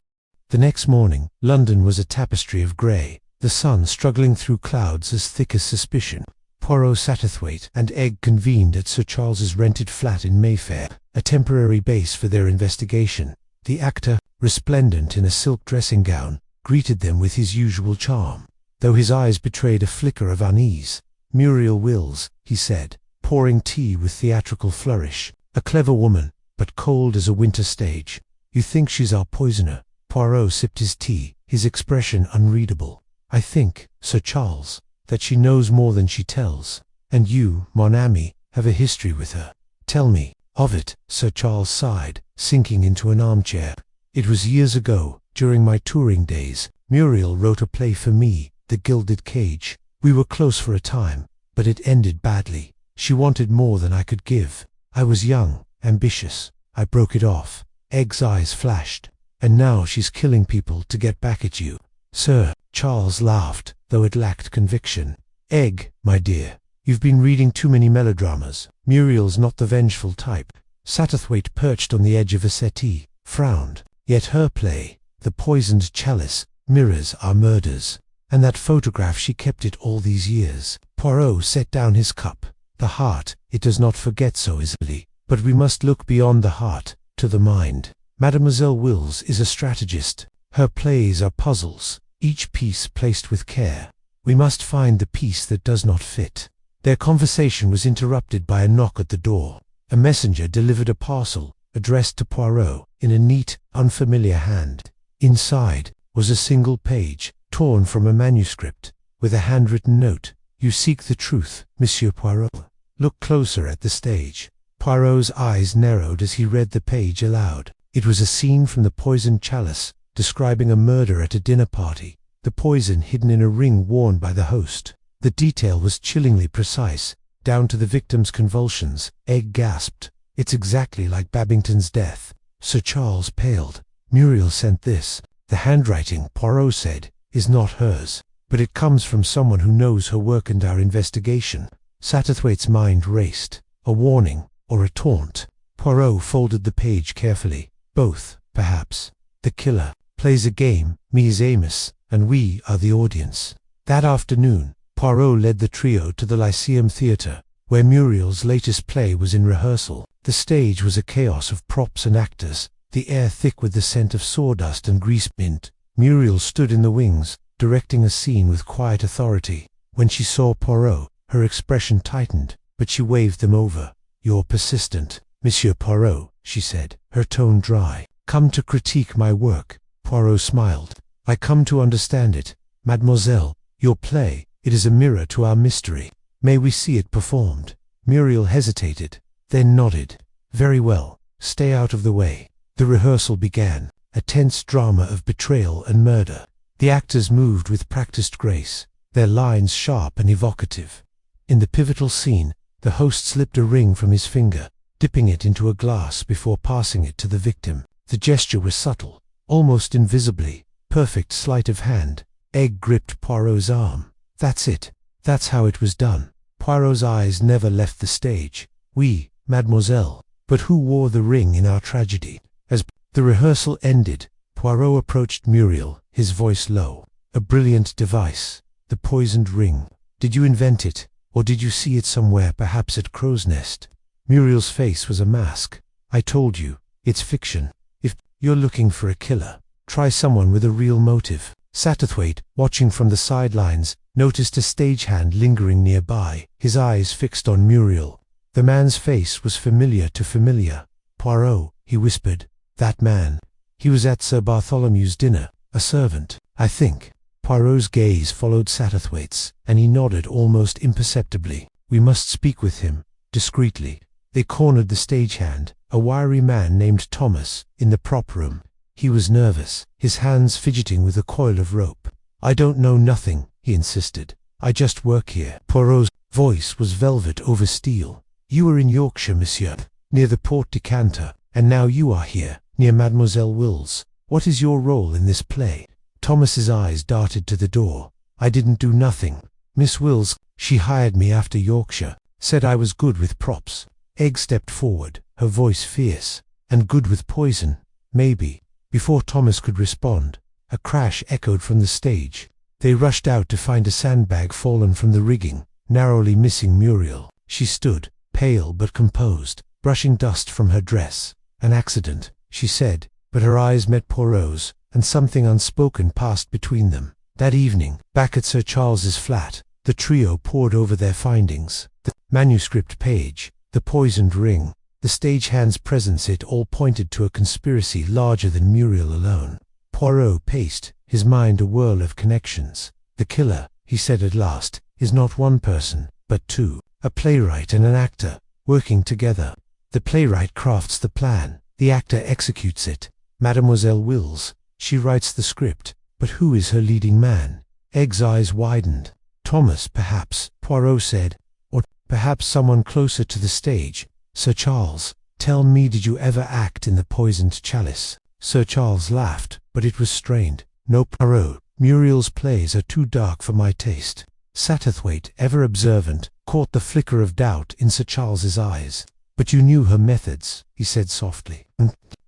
The next morning, London was a tapestry of grey, the sun struggling through clouds as thick as suspicion. Poirot, Satterthwaite, and Egg convened at Sir Charles's rented flat in Mayfair, a temporary base for their investigation. The actor, resplendent in a silk dressing gown, greeted them with his usual charm, though his eyes betrayed a flicker of unease. Muriel Wills, he said, pouring tea with theatrical flourish. A clever woman, but cold as a winter stage. You think she's our poisoner? Poirot sipped his tea, his expression unreadable. I think, Sir Charles, that she knows more than she tells. And you, mon ami, have a history with her. Tell me of it. Sir Charles sighed, sinking into an armchair. It was years ago, during my touring days. Muriel wrote a play for me, The Gilded Cage. We were close for a time, but it ended badly. She wanted more than I could give. I was young, ambitious. I broke it off. Egg's eyes flashed. And now she's killing people to get back at you. Sir Charles laughed, though it lacked conviction. Egg, my dear, you've been reading too many melodramas. Muriel's not the vengeful type. Satterthwaite, perched on the edge of a settee, frowned. Yet her play, The Poisoned Chalice, mirrors our murders. And that photograph, she kept it all these years. Poirot set down his cup. The heart, it does not forget so easily. But we must look beyond the heart, to the mind. Mademoiselle Wills is a strategist. Her plays are puzzles, each piece placed with care. We must find the piece that does not fit. Their conversation was interrupted by a knock at the door. A messenger delivered a parcel, addressed to Poirot, in a neat, unfamiliar hand. Inside was a single page, torn from a manuscript, with a handwritten note. You seek the truth, Monsieur Poirot. Look closer at the stage. Poirot's eyes narrowed as he read the page aloud. It was a scene from The Poisoned Chalice, describing a murder at a dinner party, the poison hidden in a ring worn by the host. The detail was chillingly precise, down to the victim's convulsions. Egg gasped. It's exactly like Babington's death. Sir Charles paled. Muriel sent this. The handwriting, Poirot said, is not hers, but it comes from someone who knows her work and our investigation. Satterthwaite's mind raced. A warning, or a taunt? Poirot folded the page carefully. Both, perhaps. The killer plays a game, mise amis, and we are the audience. That afternoon, Poirot led the trio to the Lyceum Theatre, where Muriel's latest play was in rehearsal. The stage was a chaos of props and actors, the air thick with the scent of sawdust and grease mint. Muriel stood in the wings, directing a scene with quiet authority. When she saw Poirot, her expression tightened, but she waved them over. You're persistent, Monsieur Poirot, she said, her tone dry. Come to critique my work. Poirot smiled. I come to understand it. Mademoiselle, your play, it is a mirror to our mystery. May we see it performed? Muriel hesitated, then nodded. Very well, stay out of the way. The rehearsal began, a tense drama of betrayal and murder. The actors moved with practiced grace, their lines sharp and evocative. In the pivotal scene, the host slipped a ring from his finger, dipping it into a glass before passing it to the victim. The gesture was subtle, almost invisibly, perfect sleight of hand. Egg gripped Poirot's arm. That's it. That's how it was done. Poirot's eyes never left the stage. We, mademoiselle. But who wore the ring in our tragedy? As the rehearsal ended, Poirot approached Muriel, his voice low. A brilliant device. The poisoned ring. Did you invent it, or did you see it somewhere, perhaps at Crow's Nest? Muriel's face was a mask. I told you, it's fiction. If you're looking for a killer, try someone with a real motive. Satterthwaite, watching from the sidelines, noticed a stagehand lingering nearby, his eyes fixed on Muriel. The man's face was familiar to familiar. Poirot, he whispered. That man. He was at Sir Bartholomew's dinner, a servant, I think. Poirot's gaze followed Satterthwaite's, and he nodded almost imperceptibly. We must speak with him, discreetly. They cornered the stagehand, a wiry man named Thomas, in the prop room. He was nervous, his hands fidgeting with a coil of rope. I don't know nothing, he insisted. I just work here. Poirot's voice was velvet over steel. You were in Yorkshire, monsieur, near the Port Decanter, and now you are here, near Mademoiselle Wills. What is your role in this play? Thomas's eyes darted to the door. I didn't do nothing. Miss Wills, she hired me after Yorkshire, said I was good with props. Egg stepped forward, her voice fierce. And good with poison, maybe. Before Thomas could respond, a crash echoed from the stage. They rushed out to find a sandbag fallen from the rigging, narrowly missing Muriel. She stood, pale but composed, brushing dust from her dress. An accident, she said, but her eyes met Poirot's, and something unspoken passed between them. That evening, back at Sir Charles's flat, the trio pored over their findings. The manuscript page, the poisoned ring, the stagehand's presence, it all pointed to a conspiracy larger than Muriel alone. Poirot paced, his mind a whirl of connections. The killer, he said at last, is not one person, but two, a playwright and an actor, working together. The playwright crafts the plan, the actor executes it. Mademoiselle Wills, she writes the script, but who is her leading man? Egg's eyes widened. Thomas, perhaps, Poirot said, or perhaps someone closer to the stage. Sir Charles, tell me, did you ever act in The Poisoned Chalice? Sir Charles laughed, but it was strained. No, Poirot, Muriel's plays are too dark for my taste. Satterthwaite, ever observant, caught the flicker of doubt in Sir Charles's eyes. But you knew her methods, he said softly.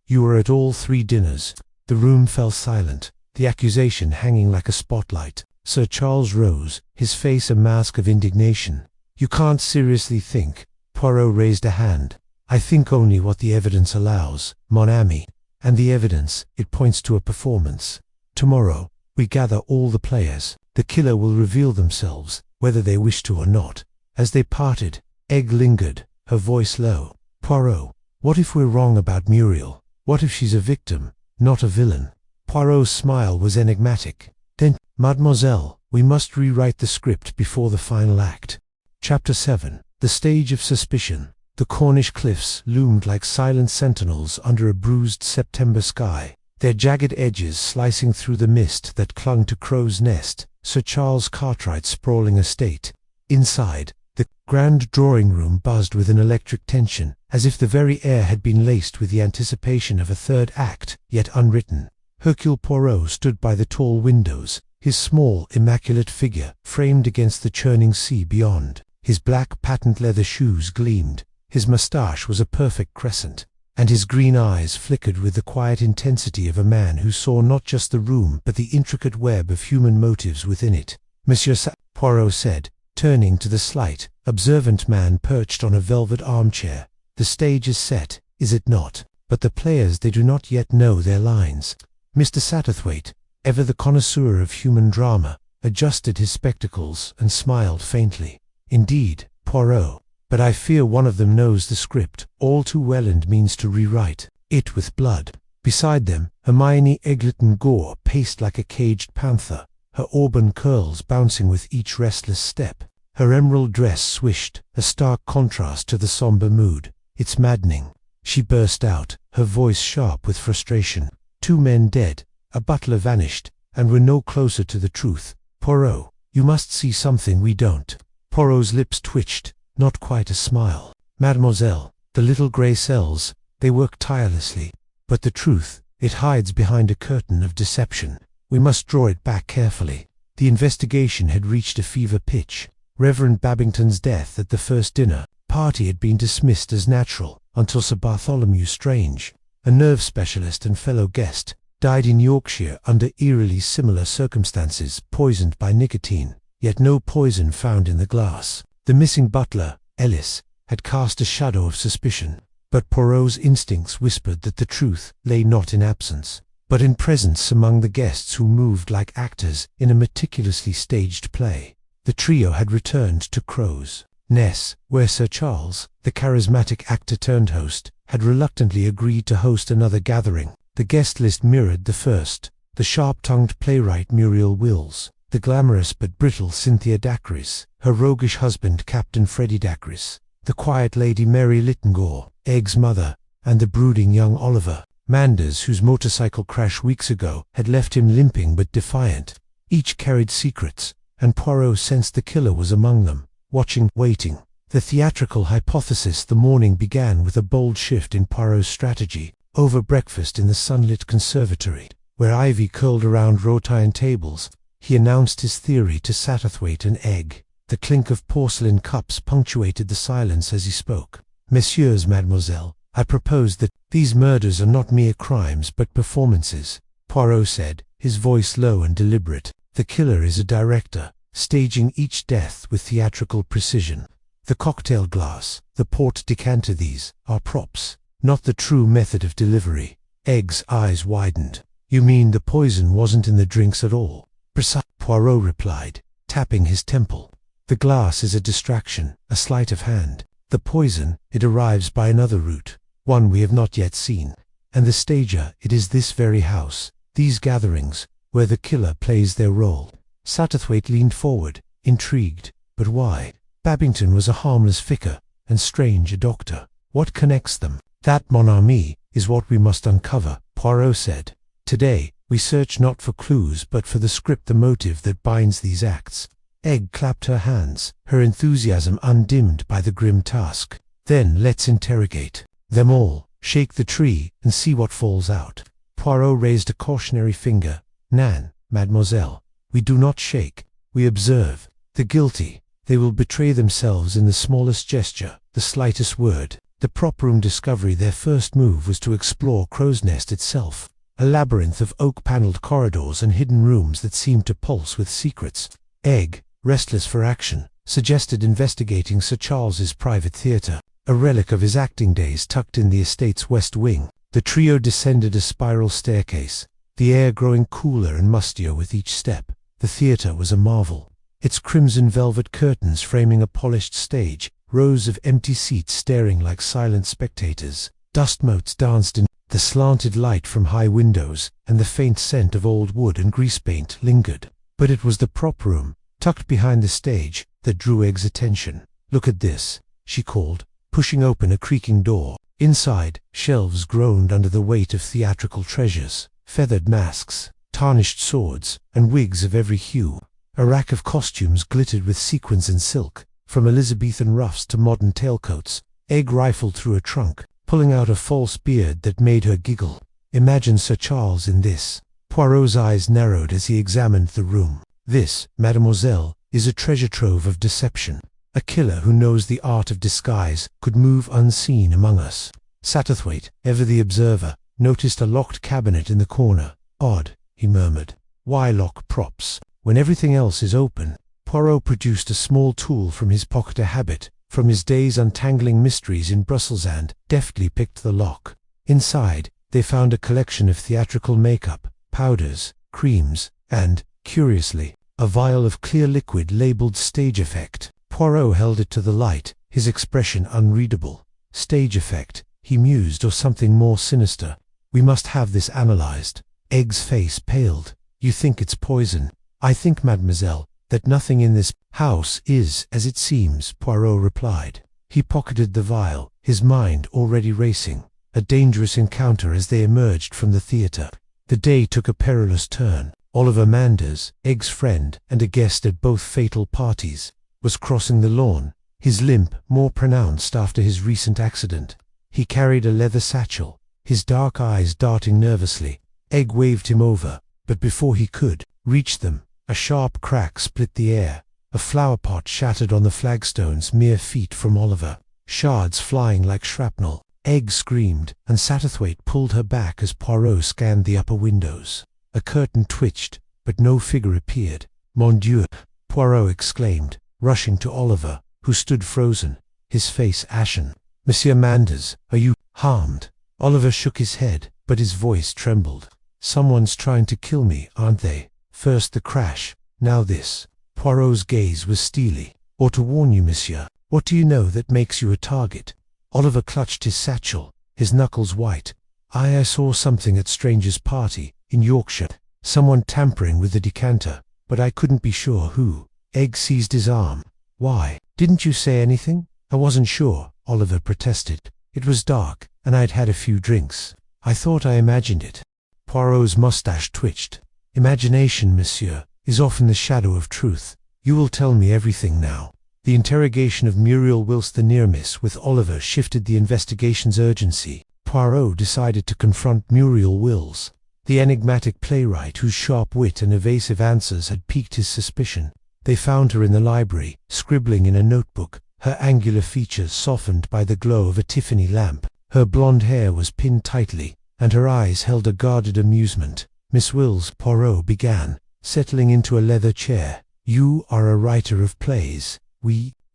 You were at all 3 dinners. The room fell silent, the accusation hanging like a spotlight. Sir Charles rose, his face a mask of indignation. You can't seriously think. Poirot raised a hand. I think only what the evidence allows, mon ami. And the evidence, it points to a performance. Tomorrow, we gather all the players. The killer will reveal themselves, whether they wish to or not. As they parted, Egg lingered, her voice low. Poirot, what if we're wrong about Muriel? What if she's a victim, not a villain? Poirot's smile was enigmatic. Then, mademoiselle, we must rewrite the script before the final act. Chapter 7. The Stage of Suspicion. The Cornish cliffs loomed like silent sentinels under a bruised September sky, their jagged edges slicing through the mist that clung to Crow's Nest, Sir Charles Cartwright's sprawling estate. Inside, the grand drawing-room buzzed with an electric tension, as if the very air had been laced with the anticipation of a third act, yet unwritten. Hercule Poirot stood by the tall windows, his small, immaculate figure framed against the churning sea beyond. His black patent leather shoes gleamed, his moustache was a perfect crescent, and his green eyes flickered with the quiet intensity of a man who saw not just the room but the intricate web of human motives within it. Monsieur Poirot said, turning to the slight, observant man perched on a velvet armchair. The stage is set, is it not? But the players, they do not yet know their lines. Mr. Satterthwaite, ever the connoisseur of human drama, adjusted his spectacles and smiled faintly. Indeed, Poirot, but I fear one of them knows the script all too well and means to rewrite it with blood. Beside them, Hermione Egerton Gore paced like a caged panther, her auburn curls bouncing with each restless step. Her emerald dress swished, a stark contrast to the somber mood. It's maddening, she burst out, her voice sharp with frustration. 2 men dead, a butler vanished, and we're no closer to the truth. Poirot, You must see something we don't." Poirot's lips twitched, not quite a smile. "Mademoiselle, the little grey cells, they work tirelessly. But the truth, it hides behind a curtain of deception. We must draw it back carefully." The investigation had reached a fever pitch. Reverend Babington's death at the first dinner party had been dismissed as natural until Sir Bartholomew Strange, a nerve specialist and fellow guest, died in Yorkshire under eerily similar circumstances, poisoned by nicotine, yet no poison found in the glass. The missing butler, Ellis, had cast a shadow of suspicion, but Poirot's instincts whispered that the truth lay not in absence, but in presence among the guests who moved like actors in a meticulously staged play. The trio had returned to Crow's Ness, where Sir Charles, the charismatic actor-turned-host, had reluctantly agreed to host another gathering. The guest list mirrored the first: the sharp-tongued playwright Muriel Wills, the glamorous but brittle Cynthia Dacres, her roguish husband Captain Freddie Dacres, the quiet Lady Mary Littengore, Egg's mother, and the brooding young Oliver Manders, whose motorcycle crash weeks ago had left him limping but defiant. Each carried secrets, and Poirot sensed the killer was among them, watching, waiting. The theatrical hypothesis the morning began with a bold shift in Poirot's strategy. Over breakfast in the sunlit conservatory, where ivy curled around wrought-iron tables, he announced his theory to Satterthwaite and Egg. The clink of porcelain cups punctuated the silence as he spoke. "Messieurs, mademoiselle, I propose that these murders are not mere crimes but performances," Poirot said, his voice low and deliberate. "The killer is a director, staging each death with theatrical precision. The cocktail glass, the port decanter, these are props, not the true method of delivery." Egg's eyes widened. "You mean the poison wasn't in the drinks at all?" "Precise," Poirot replied, tapping his temple. "The glass is a distraction, a sleight of hand. The poison, it arrives by another route, one we have not yet seen. And the stager, it is this very house, these gatherings, where the killer plays their role." Satterthwaite leaned forward, intrigued. "But why? Babington was a harmless vicar, and Strange a doctor. What connects them?" "That, mon ami, is what we must uncover," Poirot said. "Today, we search not for clues but for the script, the motive that binds these acts." Egg clapped her hands, her enthusiasm undimmed by the grim task. "Then let's interrogate them all, shake the tree, and see what falls out." Poirot raised a cautionary finger. "Nan, mademoiselle, we do not shake, we observe. The guilty, they will betray themselves in the smallest gesture, the slightest word." The prop-room discovery, their first move was to explore Crow's Nest itself, a labyrinth of oak-panelled corridors and hidden rooms that seemed to pulse with secrets. Egg, restless for action, suggested investigating Sir Charles's private theatre, a relic of his acting days tucked in the estate's west wing. The trio descended a spiral staircase, the air growing cooler and mustier with each step. The theatre was a marvel, its crimson velvet curtains framing a polished stage, rows of empty seats staring like silent spectators. Dust motes danced in the slanted light from high windows, and the faint scent of old wood and grease paint lingered. But it was the prop room, tucked behind the stage, that drew Egg's attention. "Look at this," she called, pushing open a creaking door. Inside, shelves groaned under the weight of theatrical treasures, feathered masks, tarnished swords, and wigs of every hue. A rack of costumes glittered with sequins and silk, from Elizabethan ruffs to modern tailcoats. Egg rifled through a trunk, pulling out a false beard that made her giggle. "Imagine Sir Charles in this." Poirot's eyes narrowed as he examined the room. "This, mademoiselle, is a treasure trove of deception. A killer who knows the art of disguise could move unseen among us." Satterthwaite, ever the observer, noticed a locked cabinet in the corner. "Odd," he murmured. "Why lock props when everything else is open?" Poirot produced a small tool from his pocket, a habit from his days untangling mysteries in Brussels, and deftly picked the lock. Inside, they found a collection of theatrical makeup, powders, creams, and, curiously, a vial of clear liquid labeled stage effect. Poirot held it to the light, his expression unreadable. "Stage effect," he mused, "or something more sinister. We must have this analyzed." Egg's face paled. "You think it's poison?" "I think, mademoiselle, that nothing in this house is as it seems," Poirot replied. He pocketed the vial, his mind already racing. A dangerous encounter as they emerged from the theatre. The day took a perilous turn. Oliver Manders, Egg's friend and a guest at both fatal parties, was crossing the lawn, his limp more pronounced after his recent accident. He carried a leather satchel, his dark eyes darting nervously. Egg waved him over, but before he could reach them, a sharp crack split the air. A flower pot shattered on the flagstones mere feet from Oliver, shards flying like shrapnel. Egg screamed, and Satterthwaite pulled her back as Poirot scanned the upper windows. A curtain twitched, but no figure appeared. "Mon Dieu!" Poirot exclaimed, rushing to Oliver, who stood frozen, his face ashen. "Monsieur Manders, are you harmed?" Oliver shook his head, but his voice trembled. "Someone's trying to kill me, aren't they? First the crash, now this." Poirot's gaze was steely. "Or to warn you, monsieur, what do you know that makes you a target?" Oliver clutched his satchel, his knuckles white. I saw something at Stranger's party, in Yorkshire. Someone tampering with the decanter, but I couldn't be sure who." Egg seized his arm. "Why, didn't you say anything?" "I wasn't sure," Oliver protested. "It was dark, and I'd had a few drinks. I thought I imagined it." Poirot's mustache twitched. "Imagination, monsieur, is often the shadow of truth. You will tell me everything now." The interrogation of Muriel whilst the near-miss with Oliver shifted the investigation's urgency. Poirot decided to confront Muriel Wills, the enigmatic playwright whose sharp wit and evasive answers had piqued his suspicion. They found her in the library, scribbling in a notebook, her angular features softened by the glow of a Tiffany lamp. Her blonde hair was pinned tightly, and her eyes held a guarded amusement. "Miss Wills," Poirot began, settling into a leather chair, "you are a writer of plays.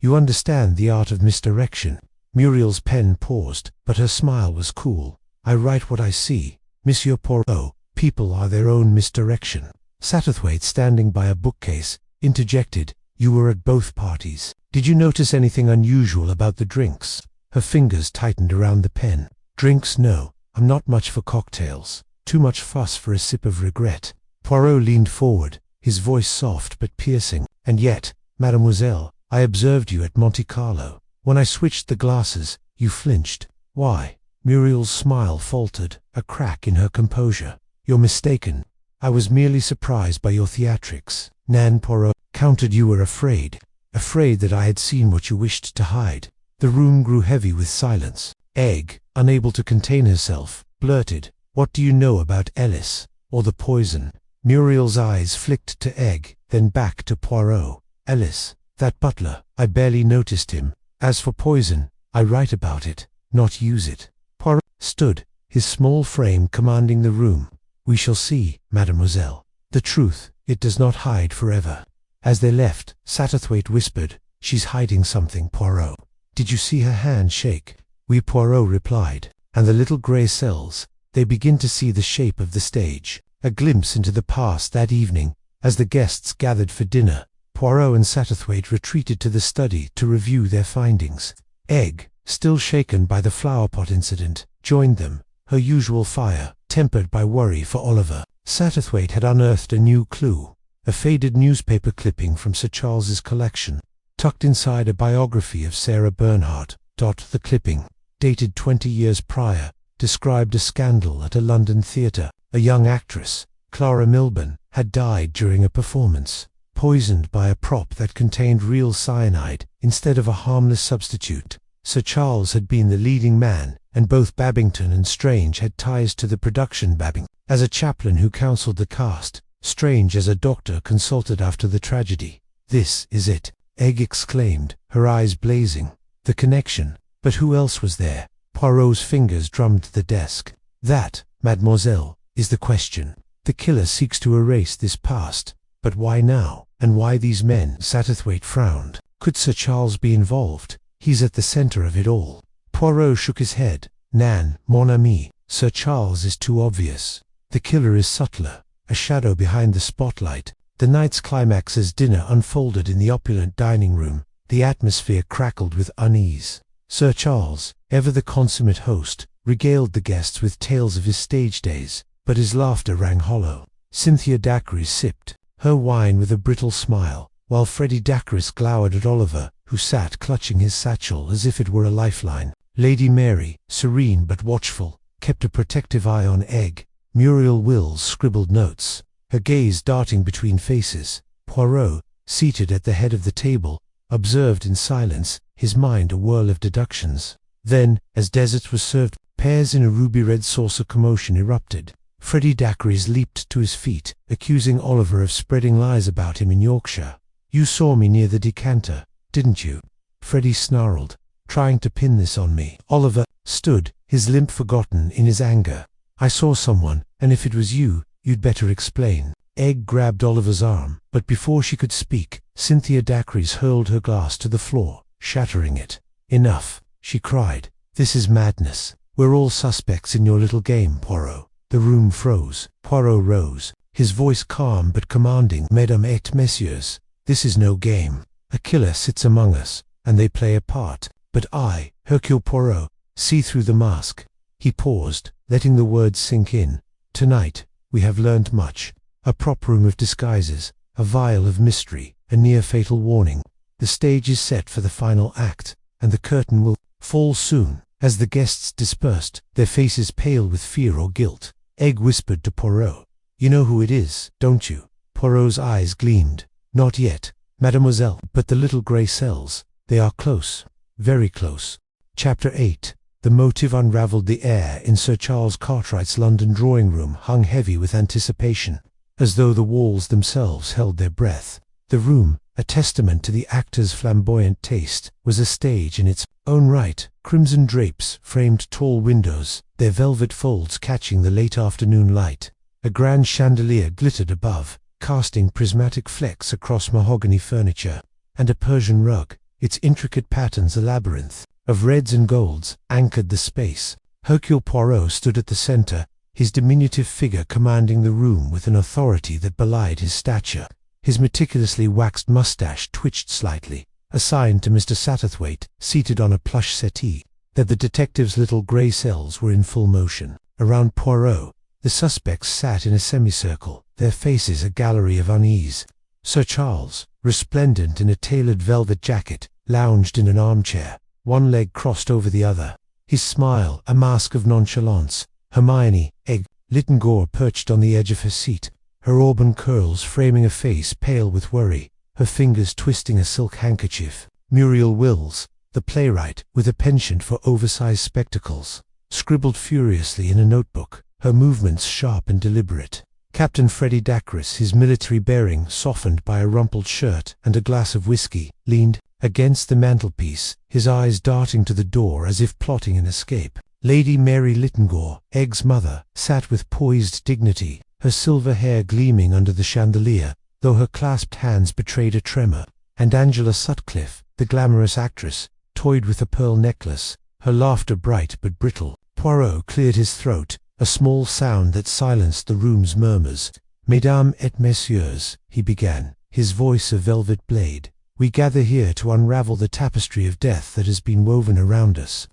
You understand the art of misdirection." Muriel's pen paused, but her smile was cool. "I write what I see, Monsieur Poirot. People are their own misdirection." Satterthwaite, standing by a bookcase, interjected, "You were at both parties. Did you notice anything unusual about the drinks?" Her fingers tightened around the pen. "Drinks, no. I'm not much for cocktails. Too much fuss for a sip of regret." Poirot leaned forward, his voice soft but piercing. "And yet, mademoiselle, I observed you at Monte Carlo. When I switched the glasses, you flinched. Why?" Muriel's smile faltered, a crack in her composure. "You're mistaken. I was merely surprised by your theatrics." Nan Poirot countered. "You were afraid that I had seen what you wished to hide." The room grew heavy with silence. Egg, unable to contain herself, blurted, "What do you know about Ellis, or the poison?" Muriel's eyes flicked to Egg, then back to Poirot. "Ellis, that butler, I barely noticed him. As for poison, I write about it, not use it." Poirot stood, his small frame commanding the room. "We shall see, mademoiselle. The truth, it does not hide forever." As they left, Satterthwaite whispered, "She's hiding something, Poirot. Did you see her hand shake?" "Oui," Poirot replied. "And the little grey cells, they begin to see the shape of the stage." A glimpse into the past that evening, as the guests gathered for dinner. Poirot and Satterthwaite retreated to the study to review their findings. Egg, still shaken by the flowerpot incident, joined them, her usual fire, tempered by worry for Oliver. Satterthwaite had unearthed a new clue, a faded newspaper clipping from Sir Charles's collection, tucked inside a biography of Sarah Bernhardt. The clipping, dated 20 years prior, described a scandal at a London theatre. A young actress, Clara Milburn, had died during a performance, poisoned by a prop that contained real cyanide instead of a harmless substitute. Sir Charles had been the leading man, and both Babington and Strange had ties to the production. Babington as a chaplain who counselled the cast, Strange as a doctor consulted after the tragedy. "This is it," Egg exclaimed, her eyes blazing. "The connection. But who else was there?" Poirot's fingers drummed the desk. "That, mademoiselle, is the question. The killer seeks to erase this past. But why now? And why these men?" Satterthwaite frowned. "Could Sir Charles be involved? He's at the centre of it all." Poirot shook his head. "Nan, mon ami, Sir Charles is too obvious. The killer is subtler, a shadow behind the spotlight." The night's climax as dinner unfolded in the opulent dining room. The atmosphere crackled with unease. Sir Charles, ever the consummate host, regaled the guests with tales of his stage days, but his laughter rang hollow. Cynthia Dacre sipped her wine with a brittle smile, while Freddie Dacre glowered at Oliver, who sat clutching his satchel as if it were a lifeline. Lady Mary, serene but watchful, kept a protective eye on Egg. Muriel Wills scribbled notes. her gaze darting between faces. Poirot, seated at the head of the table, observed in silence, his mind a whirl of deductions. Then, as dessert was served, pears in a ruby-red saucer, commotion erupted. Freddie Dacres leaped to his feet, accusing Oliver of spreading lies about him in Yorkshire. "You saw me near the decanter, didn't you?" Freddie snarled, "trying to pin this on me." Oliver stood, his limp forgotten in his anger. "I saw someone, and if it was you, you'd better explain." Egg grabbed Oliver's arm, but before she could speak, Cynthia Dacres hurled her glass to the floor, shattering it. "Enough," she cried. "This is madness. We're all suspects in your little game, Poirot." The room froze. Poirot rose, his voice calm but commanding. "Mesdames et messieurs, this is no game. A killer sits among us, and they play a part. But I, Hercule Poirot, see through the mask." He paused, letting the words sink in. "Tonight, we have learned much. A prop room of disguises, a vial of mystery, a near-fatal warning. The stage is set for the final act, and the curtain will fall soon." As the guests dispersed, their faces pale with fear or guilt, Egg whispered to Poirot, "You know who it is, don't you?" Poirot's eyes gleamed. "Not yet, mademoiselle, but the little grey cells, they are close, very close." Chapter 8. The motive unravelled. The air in Sir Charles Cartwright's London drawing-room hung heavy with anticipation, as though the walls themselves held their breath. The room, a testament to the actor's flamboyant taste, was a stage in its own right. Crimson drapes framed tall windows, their velvet folds catching the late afternoon light. A grand chandelier glittered above, casting prismatic flecks across mahogany furniture, and a Persian rug, its intricate patterns a labyrinth of reds and golds, anchored the space. Hercule Poirot stood at the center, his diminutive figure commanding the room with an authority that belied his stature. His meticulously waxed mustache twitched slightly, a sign to Mr. Satterthwaite, seated on a plush settee, that the detective's little grey cells were in full motion. Around Poirot, the suspects sat in a semicircle, their faces a gallery of unease. Sir Charles, resplendent in a tailored velvet jacket, lounged in an armchair, one leg crossed over the other, his smile a mask of nonchalance. Hermione, Egg Littengore, perched on the edge of her seat, her auburn curls framing a face pale with worry, her fingers twisting a silk handkerchief. Muriel Wills, the playwright, with a penchant for oversized spectacles, scribbled furiously in a notebook, her movements sharp and deliberate. Captain Freddie Dacres, his military bearing softened by a rumpled shirt and a glass of whiskey, leaned against the mantelpiece, his eyes darting to the door as if plotting an escape. Lady Mary Littengore, Egg's mother, sat with poised dignity, her silver hair gleaming under the chandelier, though her clasped hands betrayed a tremor. And Angela Sutcliffe, the glamorous actress, toyed with a pearl necklace, her laughter bright but brittle. Poirot cleared his throat, a small sound that silenced the room's murmurs. "Mesdames et messieurs," he began, his voice a velvet blade, "we gather here to unravel the tapestry of death that has been woven around us.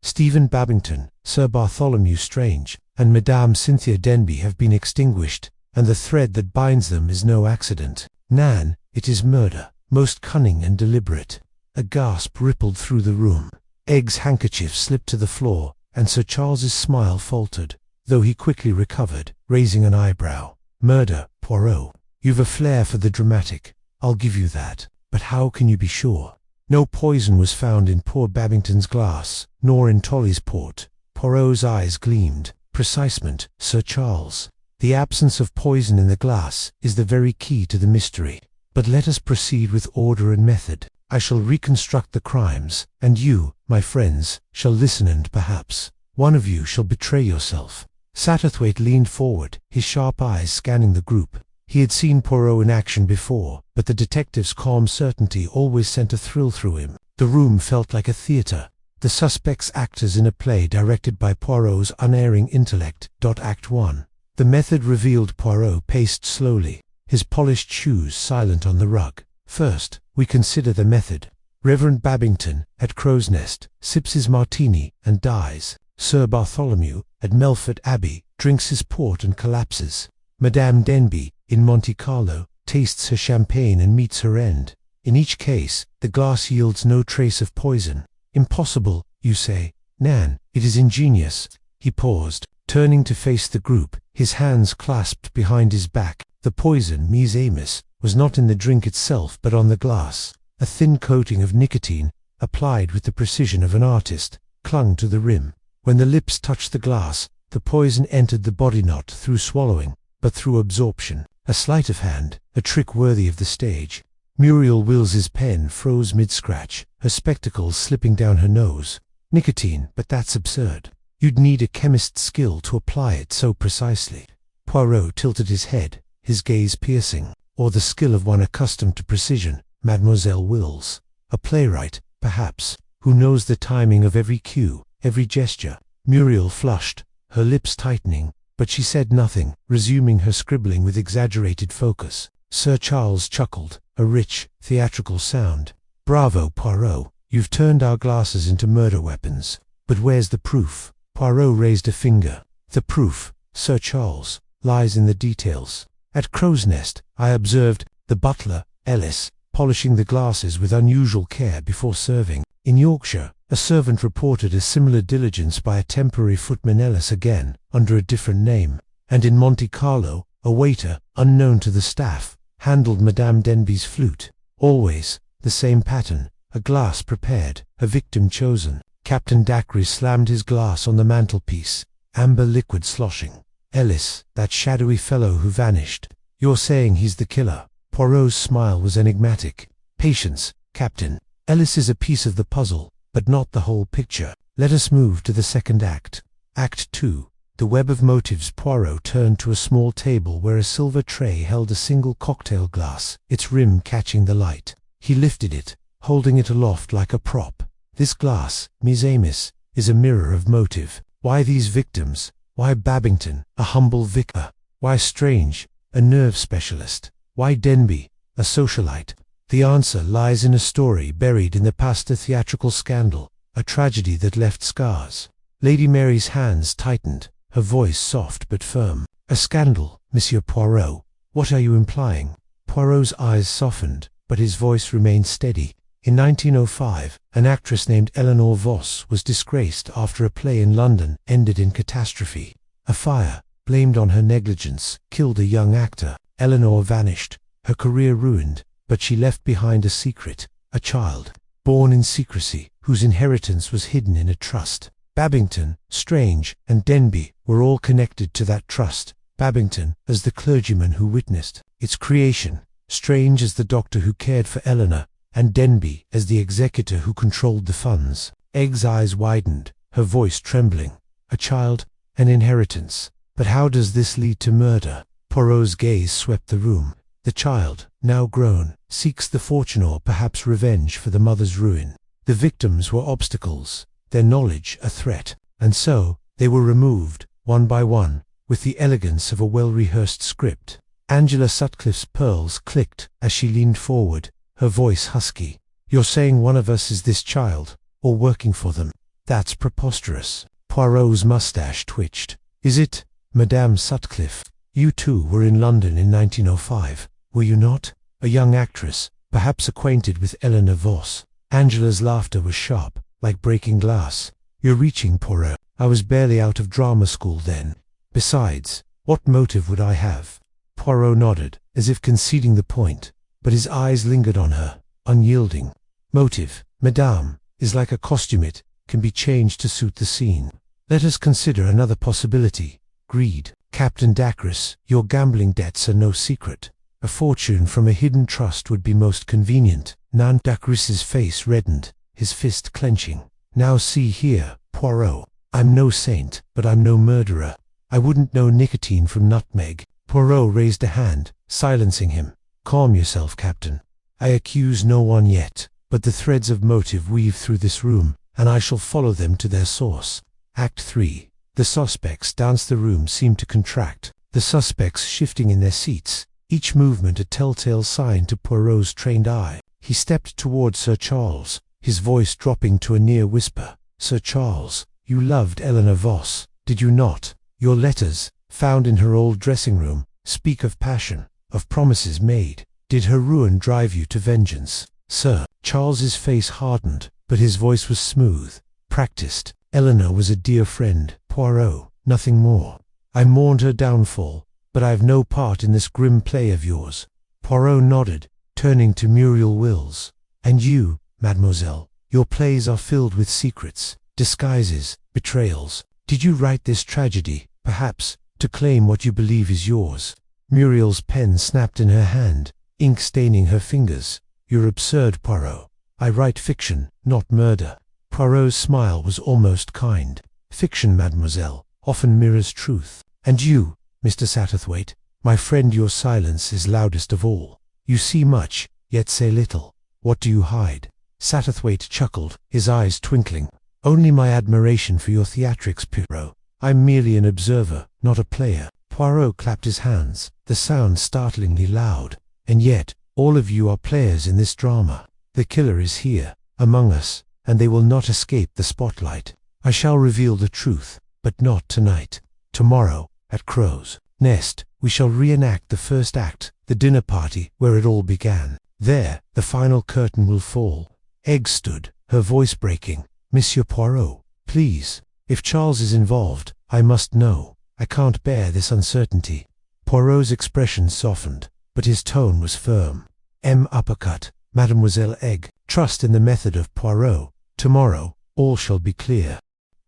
Stephen Babington, Sir Bartholomew Strange, and Madame Cynthia Denby have been extinguished, and the thread that binds them is no accident. Nan, it is murder, most cunning and deliberate." A gasp rippled through the room. Egg's handkerchief slipped to the floor, and Sir Charles's smile faltered, though he quickly recovered, raising an eyebrow. "Murder, Poirot. You've a flair for the dramatic, I'll give you that. But how can you be sure? No poison was found in poor Babington's glass, nor in Tolly's port." Poirot's eyes gleamed. "Precisement, Sir Charles. The absence of poison in the glass is the very key to the mystery. But let us proceed with order and method. I shall reconstruct the crimes, and you, my friends, shall listen, and perhaps one of you shall betray yourself." Satterthwaite leaned forward, his sharp eyes scanning the group. He had seen Poirot in action before, but the detective's calm certainty always sent a thrill through him. The room felt like a theatre, the suspects actors in a play directed by Poirot's unerring intellect. Act 1. The method revealed. Poirot paced slowly, his polished shoes silent on the rug. "First, we consider the method. Reverend Babington, at Crow's Nest, sips his martini and dies. Sir Bartholomew, at Melfort Abbey, drinks his port and collapses. Madame Denby, in Monte Carlo, tastes her champagne and meets her end. In each case, the glass yields no trace of poison." "Impossible, you say? Nan, it is ingenious." He paused, turning to face the group, his hands clasped behind his back. The poison, Ms. Amos, was not in the drink itself but on the glass. A thin coating of nicotine, applied with the precision of an artist, clung to the rim. When the lips touched the glass, the poison entered the body not through swallowing, but through absorption. A sleight of hand, a trick worthy of the stage. Muriel Wills's pen froze mid-scratch, her spectacles slipping down her nose. Nicotine, but that's absurd. You'd need a chemist's skill to apply it so precisely. Poirot tilted his head, his gaze piercing. Or the skill of one accustomed to precision, Mademoiselle Wills. A playwright, perhaps, who knows the timing of every cue, every gesture. Muriel flushed, her lips tightening, but she said nothing, resuming her scribbling with exaggerated focus. Sir Charles chuckled, a rich, theatrical sound. Bravo, Poirot, you've turned our glasses into murder weapons. But where's the proof? Poirot raised a finger. The proof, Sir Charles, lies in the details. At Crow's Nest, I observed the butler, Ellis, polishing the glasses with unusual care before serving. In Yorkshire, a servant reported a similar diligence by a temporary footman, Ellis again, under a different name. And in Monte Carlo, a waiter, unknown to the staff, handled Madame Denby's flute. Always the same pattern, a glass prepared, a victim chosen. Captain Dacre slammed his glass on the mantelpiece, amber liquid sloshing. Ellis, that shadowy fellow who vanished. You're saying he's the killer? Poirot's smile was enigmatic. Patience, Captain. Ellis is a piece of the puzzle, but not the whole picture. Let us move to the second act. Act 2. The web of motives. Poirot turned to a small table where a silver tray held a single cocktail glass, its rim catching the light. He lifted it, holding it aloft like a prop. This glass, Ms. Amos, is a mirror of motive. Why these victims? Why Babington, a humble vicar? Why Strange, a nerve specialist? Why Denby, a socialite? The answer lies in a story buried in the past, a theatrical scandal, a tragedy that left scars. Lady Mary's hands tightened, her voice soft but firm. A scandal, Monsieur Poirot. What are you implying? Poirot's eyes softened, but his voice remained steady. In 1905, an actress named Eleanor Voss was disgraced after a play in London ended in catastrophe. A fire, blamed on her negligence, killed a young actor. Eleanor vanished, her career ruined, but she left behind a secret, a child, born in secrecy, whose inheritance was hidden in a trust. Babington, Strange, and Denby were all connected to that trust. Babington as the clergyman who witnessed its creation, Strange as the doctor who cared for Eleanor, and Denby as the executor who controlled the funds. Egg's eyes widened, her voice trembling. A child, an inheritance. But how does this lead to murder? Poirot's gaze swept the room. The child, now grown, seeks the fortune or perhaps revenge for the mother's ruin. The victims were obstacles, their knowledge a threat, and so they were removed, one by one, with the elegance of a well-rehearsed script. Angela Sutcliffe's pearls clicked as she leaned forward, her voice husky. You're saying one of us is this child, or working for them? That's preposterous. Poirot's mustache twitched. Is it, Madame Sutcliffe? You too were in London in 1905, were you not? A young actress, perhaps acquainted with Eleanor Voss. Angela's laughter was sharp, like breaking glass. You're reaching, Poirot. I was barely out of drama school then. Besides, what motive would I have? Poirot nodded, as if conceding the point, but his eyes lingered on her, unyielding. Motive, Madame, is like a costume, it can be changed to suit the scene. Let us consider another possibility. Greed. Captain Dacre, your gambling debts are no secret. A fortune from a hidden trust would be most convenient. Nan Dacre's face reddened, his fist clenching. Now see here, Poirot. I'm no saint, but I'm no murderer. I wouldn't know nicotine from nutmeg. Poirot raised a hand, silencing him. Calm yourself, Captain. I accuse no one yet, but the threads of motive weave through this room, and I shall follow them to their source. Act 3. The suspects danced. The room seemed to contract, the suspects shifting in their seats, each movement a telltale sign to Poirot's trained eye. He stepped toward Sir Charles, his voice dropping to a near whisper. Sir Charles, you loved Eleanor Voss, did you not? Your letters, found in her old dressing-room, speak of passion, of promises made. Did her ruin drive you to vengeance? Sir Charles's face hardened, but his voice was smooth, practiced. Eleanor was a dear friend, Poirot. nothing more. I mourned her downfall, but I have no part in this grim play of yours." Poirot nodded, turning to Muriel Wills. "And you, mademoiselle, your plays are filled with secrets, disguises, betrayals. Did you write this tragedy, perhaps, to claim what you believe is yours?" Muriel's pen snapped in her hand, ink staining her fingers. "You're absurd, Poirot. I write fiction, not murder." Poirot's smile was almost kind. "Fiction, mademoiselle, often mirrors truth. And you, Mr. Satterthwaite, my friend, your silence is loudest of all. You see much, yet say little. What do you hide?" Satterthwaite chuckled, his eyes twinkling. "Only my admiration for your theatrics, Poirot. I'm merely an observer, not a player." Poirot clapped his hands, the sound startlingly loud. "And yet, all of you are players in this drama. The killer is here, among us, and they will not escape the spotlight. I shall reveal the truth, but not tonight. Tomorrow, at Crow's Nest, we shall reenact the first act, the dinner party where it all began. There, the final curtain will fall." Egg stood, her voice breaking. "Monsieur Poirot, please, if Charles is involved, I must know. I can't bear this uncertainty." Poirot's expression softened, but his tone was firm. Uppercut, Mademoiselle Egg, trust in the method of Poirot. Tomorrow, all shall be clear."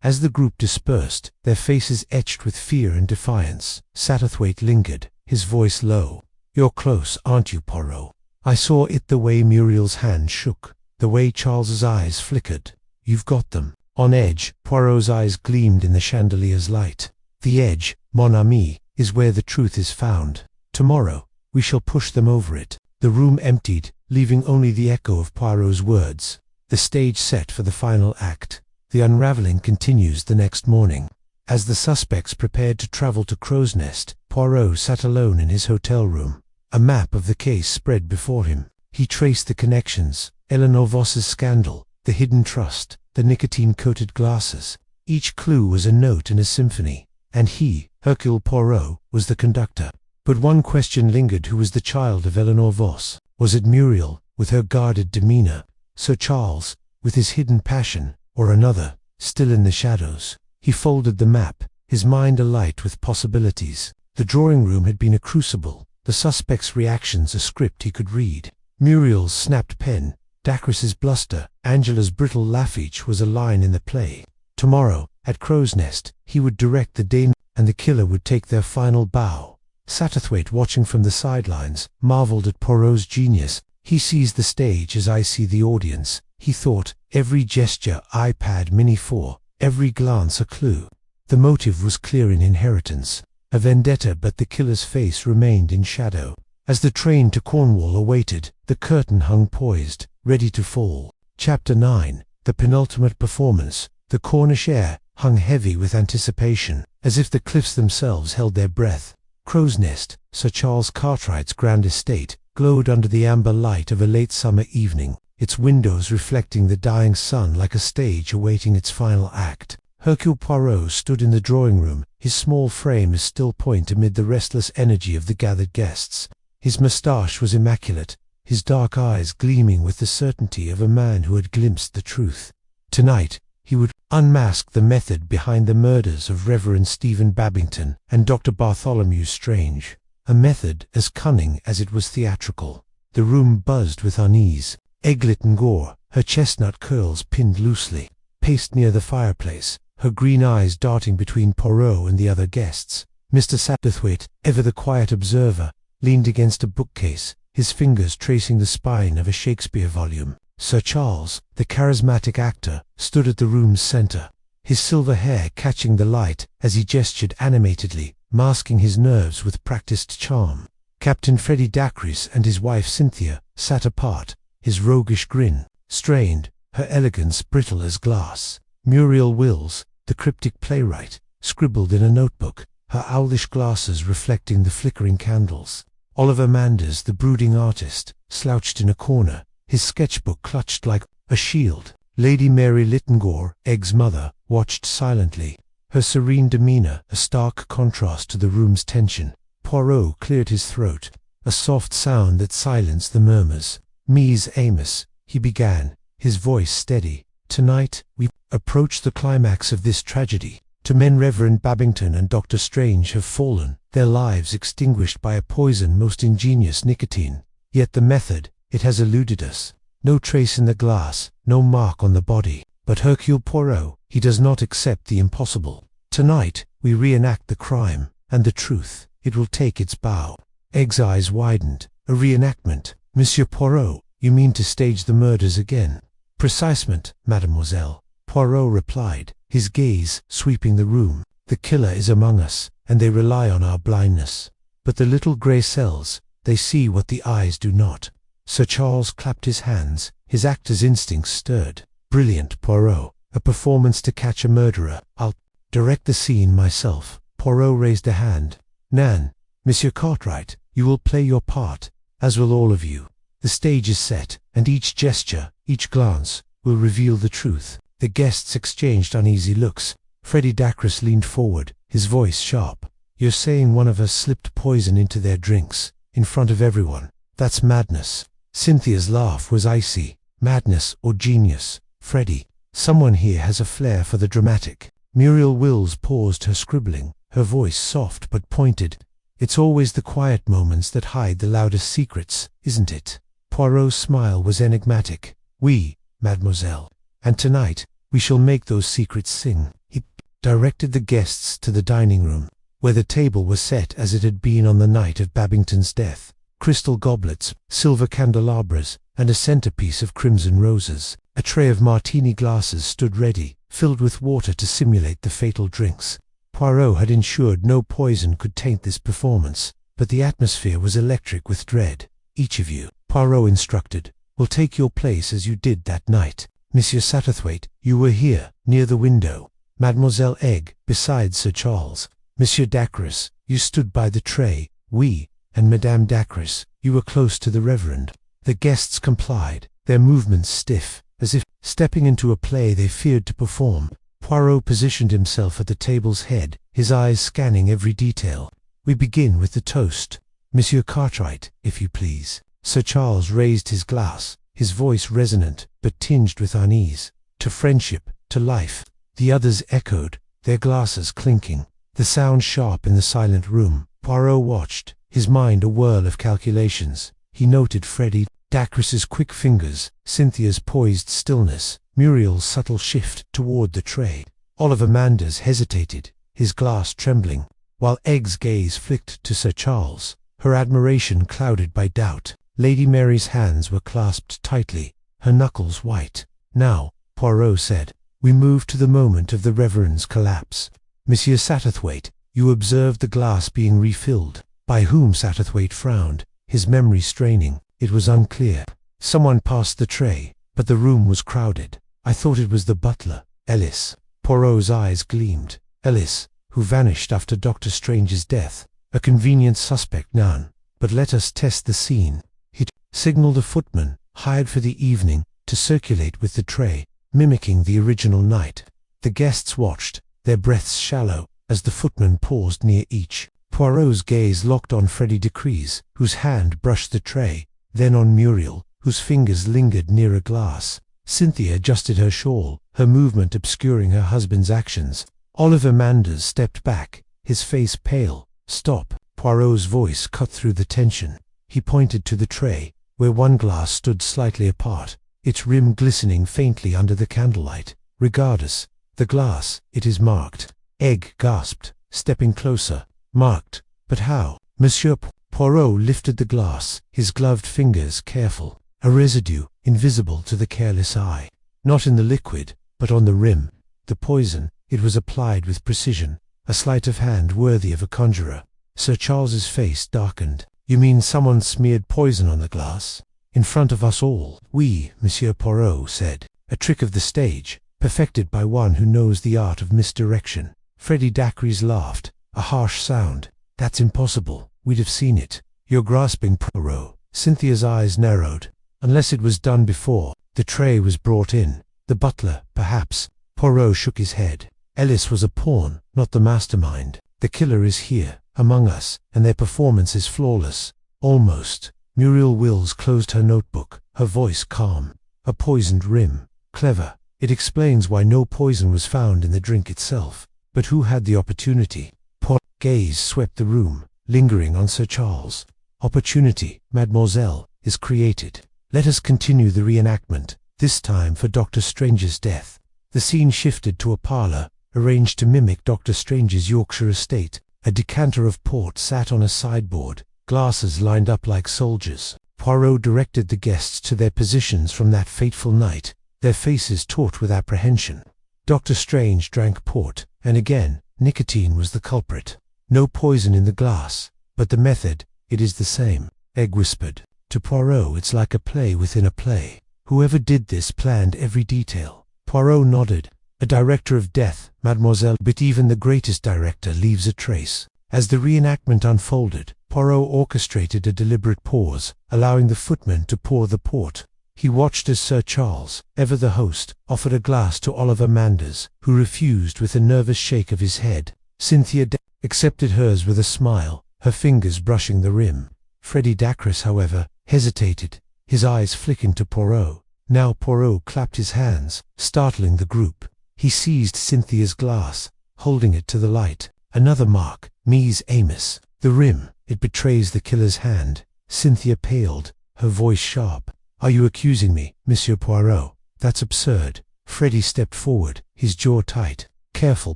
As the group dispersed, their faces etched with fear and defiance, Satterthwaite lingered, his voice low. "You're close, aren't you, Poirot? I saw it the way Muriel's hand shook, the way Charles's eyes flickered. You've got them." On edge, Poirot's eyes gleamed in the chandelier's light. "The edge, mon ami, is where the truth is found. Tomorrow, we shall push them over it." The room emptied, leaving only the echo of Poirot's words. The stage set for the final act. The unraveling continues the next morning. As the suspects prepared to travel to Crow's Nest, Poirot sat alone in his hotel room. A map of the case spread before him. He traced the connections: Eleanor Voss's scandal, the hidden trust, the nicotine-coated glasses. Each clue was a note in a symphony, and he, Hercule Poirot, was the conductor. But one question lingered: who was the child of Eleanor Voss? Was it Muriel, with her guarded demeanor? Sir Charles, with his hidden passion? Or another, still in the shadows? He folded the map, his mind alight with possibilities. The drawing room had been a crucible, the suspect's reactions a script he could read. Muriel's snapped pen, Dacris's bluster, Angela's brittle laugh, each was a line in the play. Tomorrow, at Crow's Nest, he would direct the Dane, and the killer would take their final bow. Satterthwaite, watching from the sidelines, marveled at Poirot's genius. "He sees the stage as I see the audience," he thought, "every gesture iPad Mini 4, every glance a clue." The motive was clear: in inheritance, a vendetta, but the killer's face remained in shadow. As the train to Cornwall awaited, the curtain hung poised, ready to fall. Chapter 9, the penultimate performance. The Cornish air hung heavy with anticipation, as if the cliffs themselves held their breath. Crow's Nest, Sir Charles Cartwright's grand estate, glowed under the amber light of a late summer evening, its windows reflecting the dying sun like a stage awaiting its final act. Hercule Poirot stood in the drawing-room, his small frame a still point amid the restless energy of the gathered guests. His moustache was immaculate, his dark eyes gleaming with the certainty of a man who had glimpsed the truth. Tonight, he would unmask the method behind the murders of Reverend Stephen Babington and Dr. Bartholomew Strange, a method as cunning as it was theatrical. The room buzzed with unease. Eglitton Gore, her chestnut curls pinned loosely, paced near the fireplace, her green eyes darting between Poirot and the other guests. Mr. Satterthwaite, ever the quiet observer, leaned against a bookcase, his fingers tracing the spine of a Shakespeare volume. Sir Charles, the charismatic actor, stood at the room's center, his silver hair catching the light as he gestured animatedly, masking his nerves with practiced charm. Captain Freddie Dacres and his wife Cynthia sat apart, his roguish grin strained, her elegance brittle as glass. Muriel Wills, the cryptic playwright, scribbled in a notebook, her owlish glasses reflecting the flickering candles. Oliver Manders, the brooding artist, slouched in a corner, his sketchbook clutched like a shield. Lady Mary Littengore, Egg's mother, watched silently, her serene demeanor a stark contrast to the room's tension. Poirot cleared his throat, a soft sound that silenced the murmurs. "Mies Amos," he began, his voice steady. "Tonight, we approach the climax of this tragedy. Two men, Reverend Babington and Dr. Strange, have fallen, their lives extinguished by a poison most ingenious, nicotine. Yet the method, it has eluded us. No trace in the glass, no mark on the body. But Hercule Poirot, he does not accept the impossible. Tonight, we reenact the crime, and the truth, it will take its bow. Egg's eyes widened. A reenactment. Monsieur Poirot, you mean to stage the murders again? Precisement, mademoiselle, Poirot replied, his gaze sweeping the room. The killer is among us, and they rely on our blindness. But the little grey cells, they see what the eyes do not. Sir Charles clapped his hands, his actor's instincts stirred. Brilliant, Poirot. A performance to catch a murderer. I'll direct the scene myself. Poirot raised a hand. Nan, Monsieur Cartwright, you will play your part, as will all of you. The stage is set, and each gesture, each glance, will reveal the truth. The guests exchanged uneasy looks. Freddie Dacres leaned forward, his voice sharp. You're saying one of us slipped poison into their drinks, in front of everyone. That's madness. Cynthia's laugh was icy. Madness or genius? Freddie, someone here has a flair for the dramatic. Muriel Wills paused her scribbling, her voice soft but pointed. It's always the quiet moments that hide the loudest secrets, isn't it? Poirot's smile was enigmatic. Oui, mademoiselle. And tonight, we shall make those secrets sing. He directed the guests to the dining room, where the table was set as it had been on the night of Babington's death. Crystal goblets, silver candelabras, and a centerpiece of crimson roses. A tray of martini glasses stood ready, filled with water to simulate the fatal drinks. Poirot had ensured no poison could taint this performance, but the atmosphere was electric with dread. Each of you, Poirot instructed, will take your place as you did that night. Monsieur Satterthwaite, you were here, near the window. Mademoiselle Egg, beside Sir Charles. Monsieur Dacres, you stood by the tray. Oui, and Madame Dacres, you were close to the Reverend. The guests complied, their movements stiff, as if stepping into a play they feared to perform. Poirot positioned himself at the table's head, his eyes scanning every detail. We begin with the toast. Monsieur Cartwright, if you please. Sir Charles raised his glass, his voice resonant, but tinged with unease. To friendship, to life. The others echoed, their glasses clinking. The sound sharp in the silent room. Poirot watched, his mind a whirl of calculations. He noted Freddie Dacres's quick fingers, Cynthia's poised stillness, Muriel's subtle shift toward the tray. Oliver Manders hesitated, his glass trembling, while Egg's gaze flicked to Sir Charles, her admiration clouded by doubt. Lady Mary's hands were clasped tightly, her knuckles white. Now, Poirot said, we move to the moment of the Reverend's collapse. Monsieur Satterthwaite, you observed the glass being refilled. By whom? Satterthwaite frowned, his memory straining. It was unclear. Someone passed the tray, but the room was crowded. I thought it was the butler, Ellis. Poirot's eyes gleamed. Ellis, who vanished after Dr. Strange's death. A convenient suspect, none. But let us test the scene. He signaled a footman, hired for the evening, to circulate with the tray, mimicking the original night. The guests watched, their breaths shallow, as the footman paused near each. Poirot's gaze locked on Freddie Dacres, whose hand brushed the tray, then on Muriel, whose fingers lingered near a glass. Cynthia adjusted her shawl, her movement obscuring her husband's actions. Oliver Manders stepped back, his face pale. Stop. Poirot's voice cut through the tension. He pointed to the tray, where one glass stood slightly apart, its rim glistening faintly under the candlelight. Regard us. The glass, it is marked. Egg gasped, stepping closer. Marked? But how? Monsieur Poirot lifted the glass, his gloved fingers careful. A residue, invisible to the careless eye. Not in the liquid, but on the rim. The poison, it was applied with precision, a sleight of hand worthy of a conjurer. Sir Charles's face darkened. You mean someone smeared poison on the glass? In front of us all? Oui, Monsieur Poirot said. A trick of the stage, perfected by one who knows the art of misdirection. Freddie Dacres laughed, a harsh sound. That's impossible. We'd have seen it. You're grasping, Poirot. Cynthia's eyes narrowed. Unless it was done before. The tray was brought in. The butler, perhaps. Poirot shook his head. Ellis was a pawn, not the mastermind. The killer is here, among us, and their performance is flawless. Almost. Muriel Wills closed her notebook, her voice calm. A poisoned rim. Clever. It explains why no poison was found in the drink itself. But who had the opportunity? Poirot's gaze swept the room, lingering on Sir Charles. Opportunity, mademoiselle, is created. Let us continue the reenactment, this time for Dr. Strange's death. The scene shifted to a parlour, arranged to mimic Dr. Strange's Yorkshire estate. A decanter of port sat on a sideboard, glasses lined up like soldiers. Poirot directed the guests to their positions from that fateful night, their faces taut with apprehension. Dr. Strange drank port, and again, nicotine was the culprit. No poison in the glass, but the method, it is the same, Egg whispered. To Poirot it's like a play within a play. Whoever did this planned every detail. Poirot nodded. A director of death, mademoiselle, but even the greatest director leaves a trace. As the reenactment unfolded, Poirot orchestrated a deliberate pause, allowing the footman to pour the port. He watched as Sir Charles, ever the host, offered a glass to Oliver Manders, who refused with a nervous shake of his head. Cynthia accepted hers with a smile, her fingers brushing the rim. Freddie Dacres, however, hesitated, his eyes flicking to Poirot. Now Poirot clapped his hands, startling the group. He seized Cynthia's glass, holding it to the light. Another mark, Mies Amos. The rim, it betrays the killer's hand. Cynthia paled, her voice sharp. Are you accusing me, Monsieur Poirot? That's absurd. Freddie stepped forward, his jaw tight. Careful,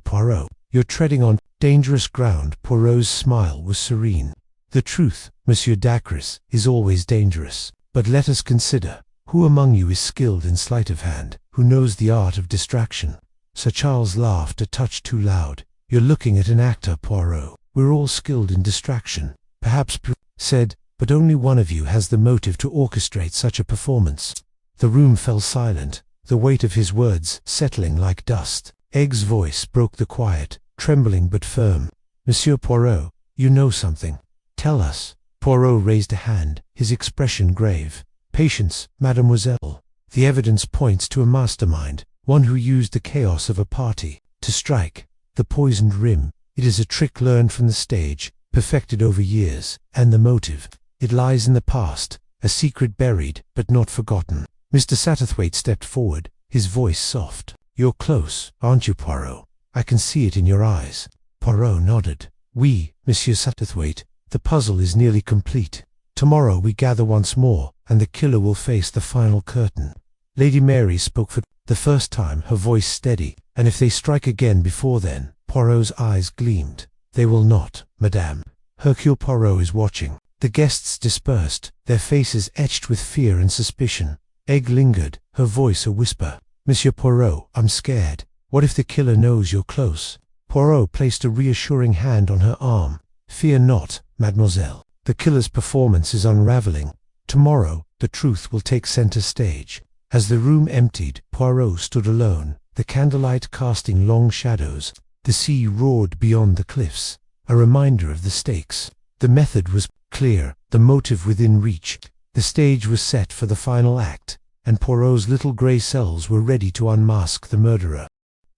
Poirot. You're treading on dangerous ground. Poirot's smile was serene. The truth, Monsieur Dacres, is always dangerous. But let us consider, who among you is skilled in sleight of hand, who knows the art of distraction? Sir Charles laughed a touch too loud. You're looking at an actor, Poirot. We're all skilled in distraction. Perhaps said, but only one of you has the motive to orchestrate such a performance. The room fell silent, the weight of his words settling like dust. Egg's voice broke the quiet, trembling but firm. Monsieur Poirot, you know something. Tell us. Poirot raised a hand, his expression grave. Patience, mademoiselle. The evidence points to a mastermind, one who used the chaos of a party to strike. The poisoned rim, it is a trick learned from the stage, perfected over years, and the motive, it lies in the past, a secret buried but not forgotten. Mr. Satterthwaite stepped forward, his voice soft. You're close, aren't you, Poirot? I can see it in your eyes. Poirot nodded. Oui, Monsieur Satterthwaite, the puzzle is nearly complete. Tomorrow we gather once more, and the killer will face the final curtain. Lady Mary spoke for the first time, her voice steady. And if they strike again before then, Poirot's eyes gleamed. They will not, madame. Hercule Poirot is watching. The guests dispersed, their faces etched with fear and suspicion. Egg lingered, her voice a whisper. Monsieur Poirot, I'm scared. What if the killer knows you're close? Poirot placed a reassuring hand on her arm. Fear not, mademoiselle. The killer's performance is unraveling. Tomorrow, the truth will take center stage. As the room emptied, Poirot stood alone, the candlelight casting long shadows. The sea roared beyond the cliffs, a reminder of the stakes. The method was clear, the motive within reach. The stage was set for the final act, and Poirot's little grey cells were ready to unmask the murderer.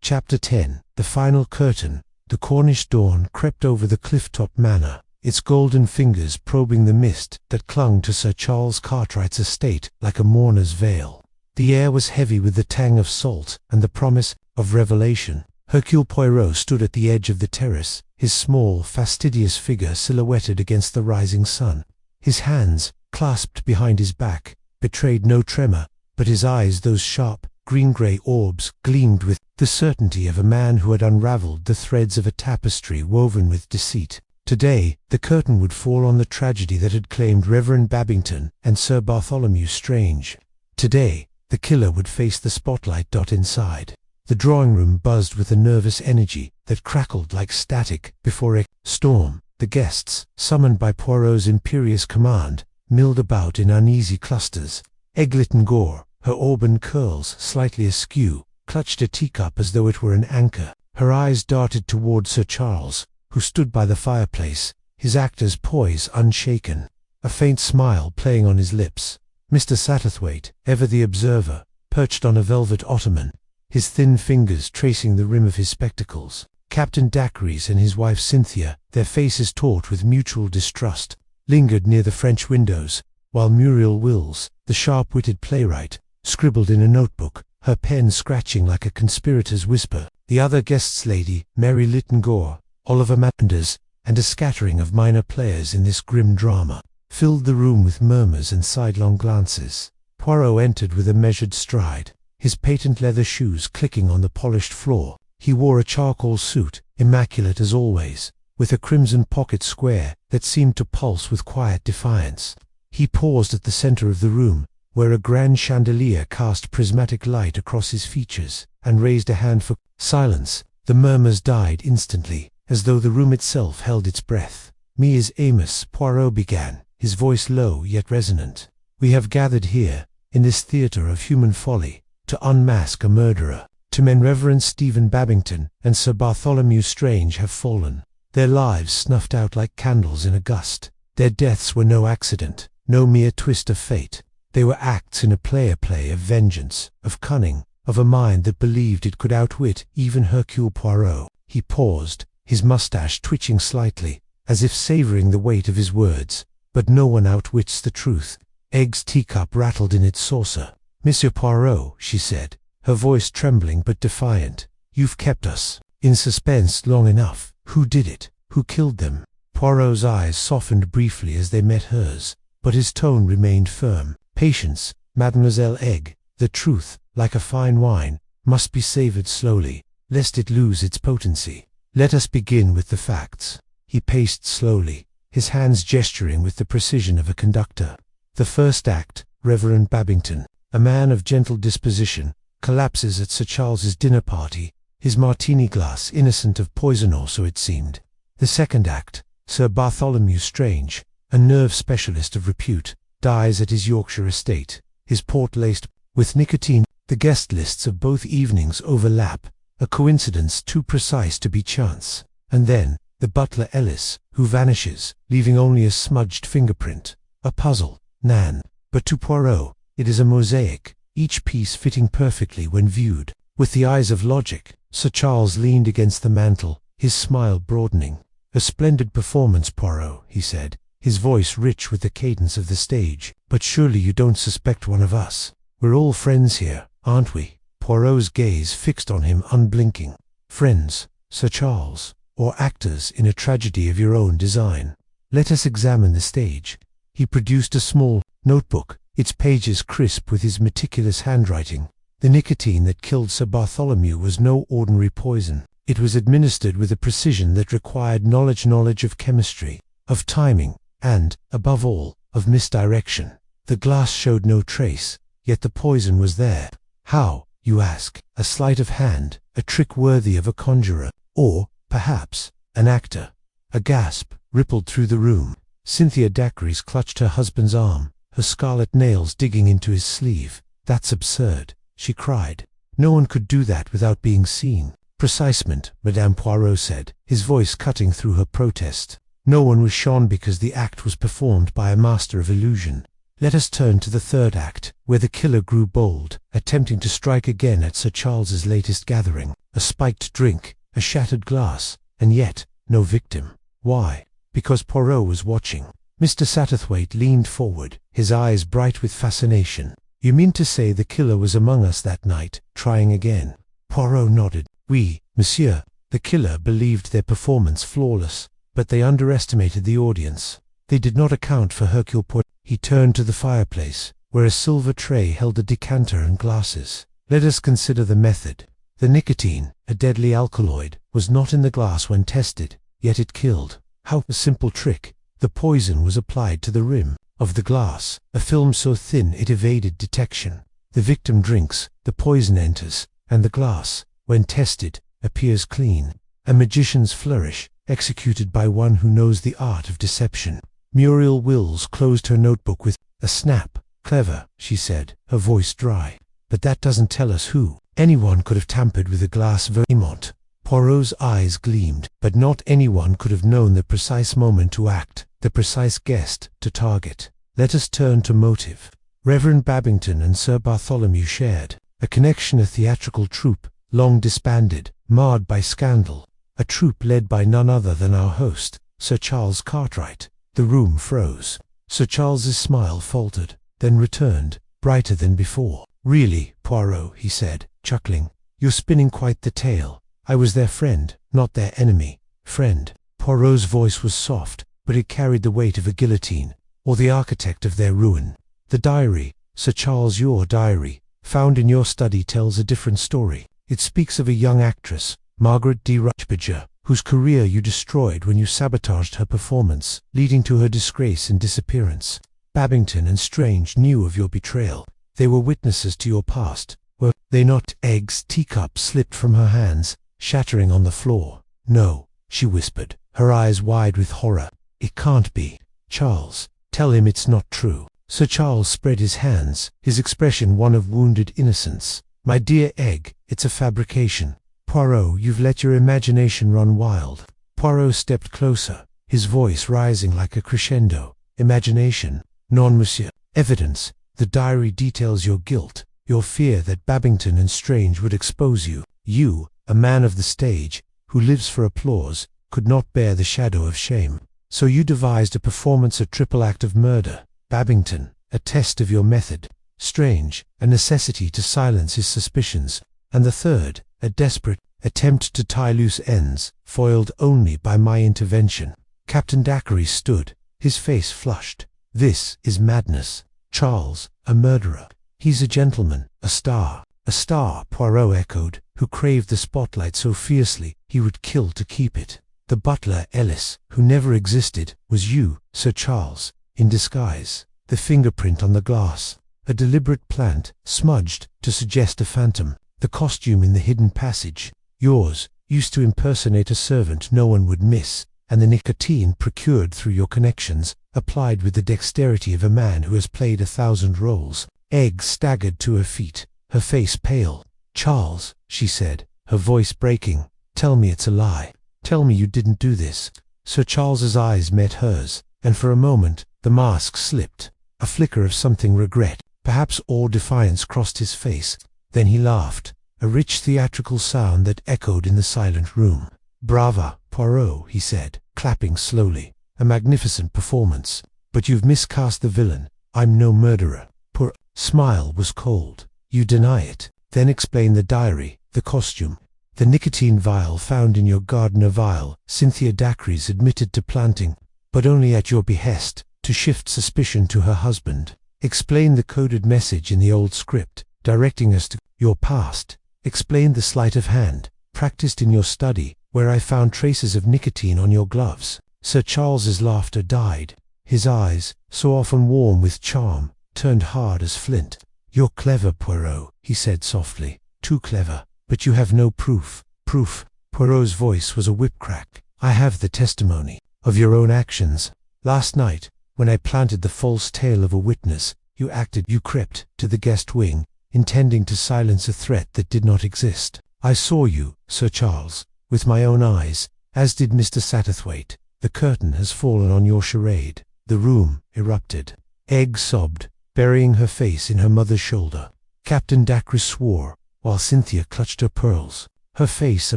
Chapter 10. The final curtain. The Cornish dawn crept over the cliff-top manor, its golden fingers probing the mist that clung to Sir Charles Cartwright's estate like a mourner's veil. The air was heavy with the tang of salt and the promise of revelation. Hercule Poirot stood at the edge of the terrace, his small, fastidious figure silhouetted against the rising sun. His hands, clasped behind his back, betrayed no tremor, but his eyes, those sharp, green-grey orbs, gleamed with the certainty of a man who had unraveled the threads of a tapestry woven with deceit. Today, the curtain would fall on the tragedy that had claimed Reverend Babington and Sir Bartholomew Strange. Today, the killer would face the spotlight. Inside. The drawing-room buzzed with a nervous energy that crackled like static before a storm. The guests, summoned by Poirot's imperious command, milled about in uneasy clusters. Eglitton Gore, her auburn curls slightly askew, clutched a teacup as though it were an anchor. Her eyes darted toward Sir Charles, who stood by the fireplace, his actor's poise unshaken, a faint smile playing on his lips. Mr. Satterthwaite, ever the observer, perched on a velvet ottoman, his thin fingers tracing the rim of his spectacles. Captain Dacres and his wife Cynthia, their faces taut with mutual distrust, lingered near the French windows, while Muriel Wills, the sharp-witted playwright, scribbled in a notebook, her pen scratching like a conspirator's whisper. The other guests, Lady Mary Lytton Gore, Oliver Manders, and a scattering of minor players in this grim drama, filled the room with murmurs and sidelong glances. Poirot entered with a measured stride, his patent leather shoes clicking on the polished floor. He wore a charcoal suit, immaculate as always, with a crimson pocket square that seemed to pulse with quiet defiance. He paused at the center of the room, where a grand chandelier cast prismatic light across his features, and raised a hand for silence. The murmurs died instantly, as though the room itself held its breath. "Ms. Amos," Poirot began, his voice low yet resonant, "we have gathered here, in this theatre of human folly, to unmask a murderer. 2 men, Reverend Stephen Babington and Sir Bartholomew Strange, have fallen, their lives snuffed out like candles in a gust. Their deaths were no accident, no mere twist of fate. They were acts in a play of vengeance, of cunning, of a mind that believed it could outwit even Hercule Poirot." He paused, his mustache twitching slightly, as if savoring the weight of his words. "But no one outwits the truth." Egg's teacup rattled in its saucer. "Monsieur Poirot," she said, her voice trembling but defiant, "you've kept us in suspense long enough. Who did it? Who killed them?" Poirot's eyes softened briefly as they met hers, but his tone remained firm. "Patience, Mademoiselle Egg. The truth, like a fine wine, must be savored slowly, lest it lose its potency. Let us begin with the facts." He paced slowly, his hands gesturing with the precision of a conductor. "The first act, Reverend Babington, a man of gentle disposition, collapses at Sir Charles's dinner party, his martini glass innocent of poison, or so it seemed. The second act, Sir Bartholomew Strange, a nerve specialist of repute, dies at his Yorkshire estate, his port laced with nicotine. The guest lists of both evenings overlap, a coincidence too precise to be chance. And then, the butler Ellis, who vanishes, leaving only a smudged fingerprint. A puzzle, Nan. But to Poirot, it is a mosaic, each piece fitting perfectly when viewed with the eyes of logic." Sir Charles leaned against the mantel, his smile broadening. "A splendid performance, Poirot," he said, his voice rich with the cadence of the stage. "But surely you don't suspect one of us? We're all friends here, aren't we?" Poirot's gaze fixed on him unblinking. "Friends, Sir Charles, or actors in a tragedy of your own design? Let us examine the stage." He produced a small notebook, its pages crisp with his meticulous handwriting. The nicotine that killed Sir Bartholomew was no ordinary poison. It was administered with a precision that required knowledge of chemistry, of timing, and, above all, of misdirection. The glass showed no trace, yet the poison was there. How, you ask? A sleight of hand, a trick worthy of a conjurer, or, perhaps, an actor? A gasp rippled through the room. Cynthia Dacres clutched her husband's arm, her scarlet nails digging into his sleeve. "That's absurd," she cried. "No one could do that without being seen." "Precisement," Madame Poirot said, his voice cutting through her protest. "No one was shone because the act was performed by a master of illusion. Let us turn to the third act, where the killer grew bold, attempting to strike again at Sir Charles's latest gathering. A spiked drink, a shattered glass, and yet no victim. Why? Because Poirot was watching." Mr. Satterthwaite leaned forward, his eyes bright with fascination. "You mean to say the killer was among us that night, trying again?" Poirot nodded. "Oui, monsieur. The killer believed their performance flawless, but they underestimated the audience. They did not account for Hercule Poirot." He turned to the fireplace, where a silver tray held a decanter and glasses. "Let us consider the method. The nicotine, a deadly alkaloid, was not in the glass when tested, yet it killed. How? A simple trick. The poison was applied to the rim of the glass, a film so thin it evaded detection. The victim drinks, the poison enters, and the glass, when tested, appears clean. A magician's flourish, executed by one who knows the art of deception." Muriel Wills closed her notebook with a snap. "Clever," she said, her voice dry. "But that doesn't tell us who. Anyone could have tampered with the glass vermont." Poirot's eyes gleamed. "But not anyone could have known the precise moment to act, the precise guest to target. Let us turn to motive. Reverend Babington and Sir Bartholomew shared a connection, a theatrical troupe, long disbanded, marred by scandal. A troupe led by none other than our host, Sir Charles Cartwright." The room froze. Sir Charles's smile faltered, then returned, brighter than before. "Really, Poirot," he said, chuckling, "you're spinning quite the tale. I was their friend, not their enemy. Friend. Poirot's voice was soft, but it carried the weight of a guillotine, or the architect of their ruin. The diary, Sir Charles, your diary, found in your study tells a different story. It speaks of a young actress, Margaret de Rochbridge, whose career you destroyed when you sabotaged her performance, leading to her disgrace and disappearance. Babington and Strange knew of your betrayal. They were witnesses to your past. Were they not? Egg's teacup slipped from her hands, shattering on the floor. No, she whispered, her eyes wide with horror. It can't be. Charles, tell him it's not true. Sir Charles spread his hands, his expression one of wounded innocence. My dear Egg, it's a fabrication. Poirot, you've let your imagination run wild. Poirot stepped closer, his voice rising like a crescendo. Imagination? Non, monsieur. Evidence. The diary details your guilt, your fear that Babington and Strange would expose you. You, a man of the stage, who lives for applause, could not bear the shadow of shame. So you devised a performance, a triple act of murder. Babington, a test of your method. Strange, a necessity to silence his suspicions. And the third, a desperate attempt to tie loose ends, foiled only by my intervention. Captain Dacre stood, his face flushed. This is madness. Charles, a murderer. He's a gentleman, a star. A star, Poirot echoed, who craved the spotlight so fiercely he would kill to keep it. The butler, Ellis, who never existed, was you, Sir Charles, in disguise. The fingerprint on the glass. A deliberate plant, smudged to suggest a phantom. The costume in the hidden passage. Yours, used to impersonate a servant no one would miss. And the nicotine procured through your connections, applied with the dexterity of a man who has played 1,000 roles. Egg staggered to her feet, her face pale. Charles, she said, her voice breaking, tell me it's a lie. Tell me you didn't do this. Sir Charles's eyes met hers, and for a moment, the mask slipped. A flicker of something regret, perhaps all defiance crossed his face. Then he laughed, a rich theatrical sound that echoed in the silent room. Brava, Poirot, he said, clapping slowly. A magnificent performance. But you've miscast the villain. I'm no murderer. Poirot's smile was cold. You deny it. Then explain the diary, the costume. The nicotine vial found in your gardener vial, Cynthia Dacre's admitted to planting, but only at your behest, to shift suspicion to her husband. Explain the coded message in the old script, directing us to your past. Explain the sleight of hand, practiced in your study, where I found traces of nicotine on your gloves. Sir Charles's laughter died. His eyes, so often warm with charm, turned hard as flint. You're clever, Poirot, he said softly. Too clever. But you have no proof. Proof. Poirot's voice was a whip-crack. I have the testimony of your own actions. Last night, when I planted the false tale of a witness, you crept to the guest wing, intending to silence a threat that did not exist. I saw you, Sir Charles, with my own eyes, as did Mr. Satterthwaite. The curtain has fallen on your charade. The room erupted. Egg sobbed, burying her face in her mother's shoulder. Captain Dacre swore, while Cynthia clutched her pearls, her face a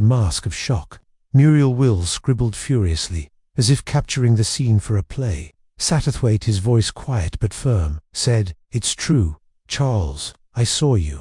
mask of shock. Muriel Wills scribbled furiously, as if capturing the scene for a play. Satterthwaite, his voice quiet but firm, said, It's true, Charles, I saw you.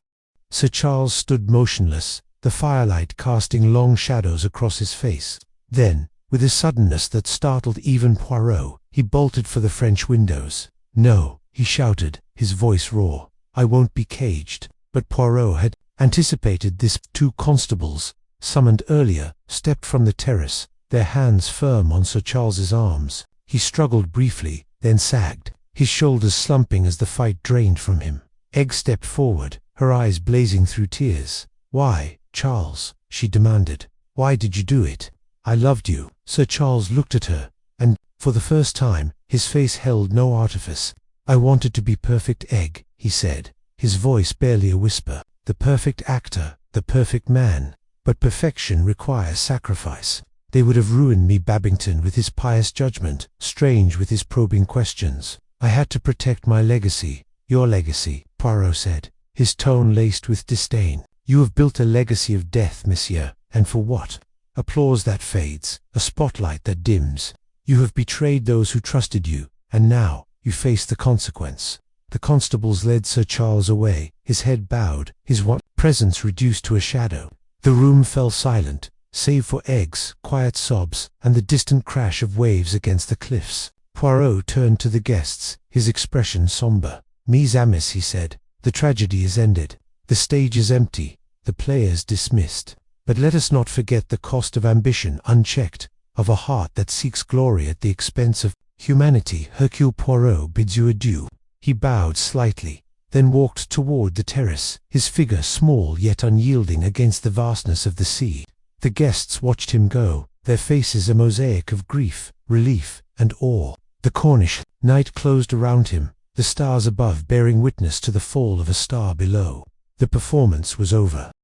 Sir Charles stood motionless, the firelight casting long shadows across his face. Then, with a suddenness that startled even Poirot, he bolted for the French windows. No, he shouted, his voice raw. I won't be caged. But Poirot had anticipated this. 2 constables, summoned earlier, stepped from the terrace, their hands firm on Sir Charles's arms. He struggled briefly, then sagged, his shoulders slumping as the fight drained from him. Egg stepped forward, her eyes blazing through tears. Why, Charles, she demanded. Why did you do it? I loved you. Sir Charles looked at her, and, for the first time, his face held no artifice. I wanted to be perfect, Egg, he said, his voice barely a whisper. The perfect actor, the perfect man. But perfection requires sacrifice. They would have ruined me, Babington with his pious judgment, Strange with his probing questions. I had to protect my legacy. Your legacy, Poirot said, his tone laced with disdain. You have built a legacy of death, monsieur, and for what? Applause that fades, a spotlight that dims. You have betrayed those who trusted you, and now you face the consequence. The constables led Sir Charles away, his head bowed, his presence reduced to a shadow. The room fell silent, save for eggs, quiet sobs, and the distant crash of waves against the cliffs. Poirot turned to the guests, his expression somber. "Mes amis," he said, "the tragedy is ended. The stage is empty, the players dismissed. But let us not forget the cost of ambition unchecked, of a heart that seeks glory at the expense of humanity. Hercule Poirot bids you adieu." He bowed slightly, then walked toward the terrace, his figure small yet unyielding against the vastness of the sea. The guests watched him go, their faces a mosaic of grief, relief, and awe. The Cornish night closed around him, the stars above bearing witness to the fall of a star below. The performance was over.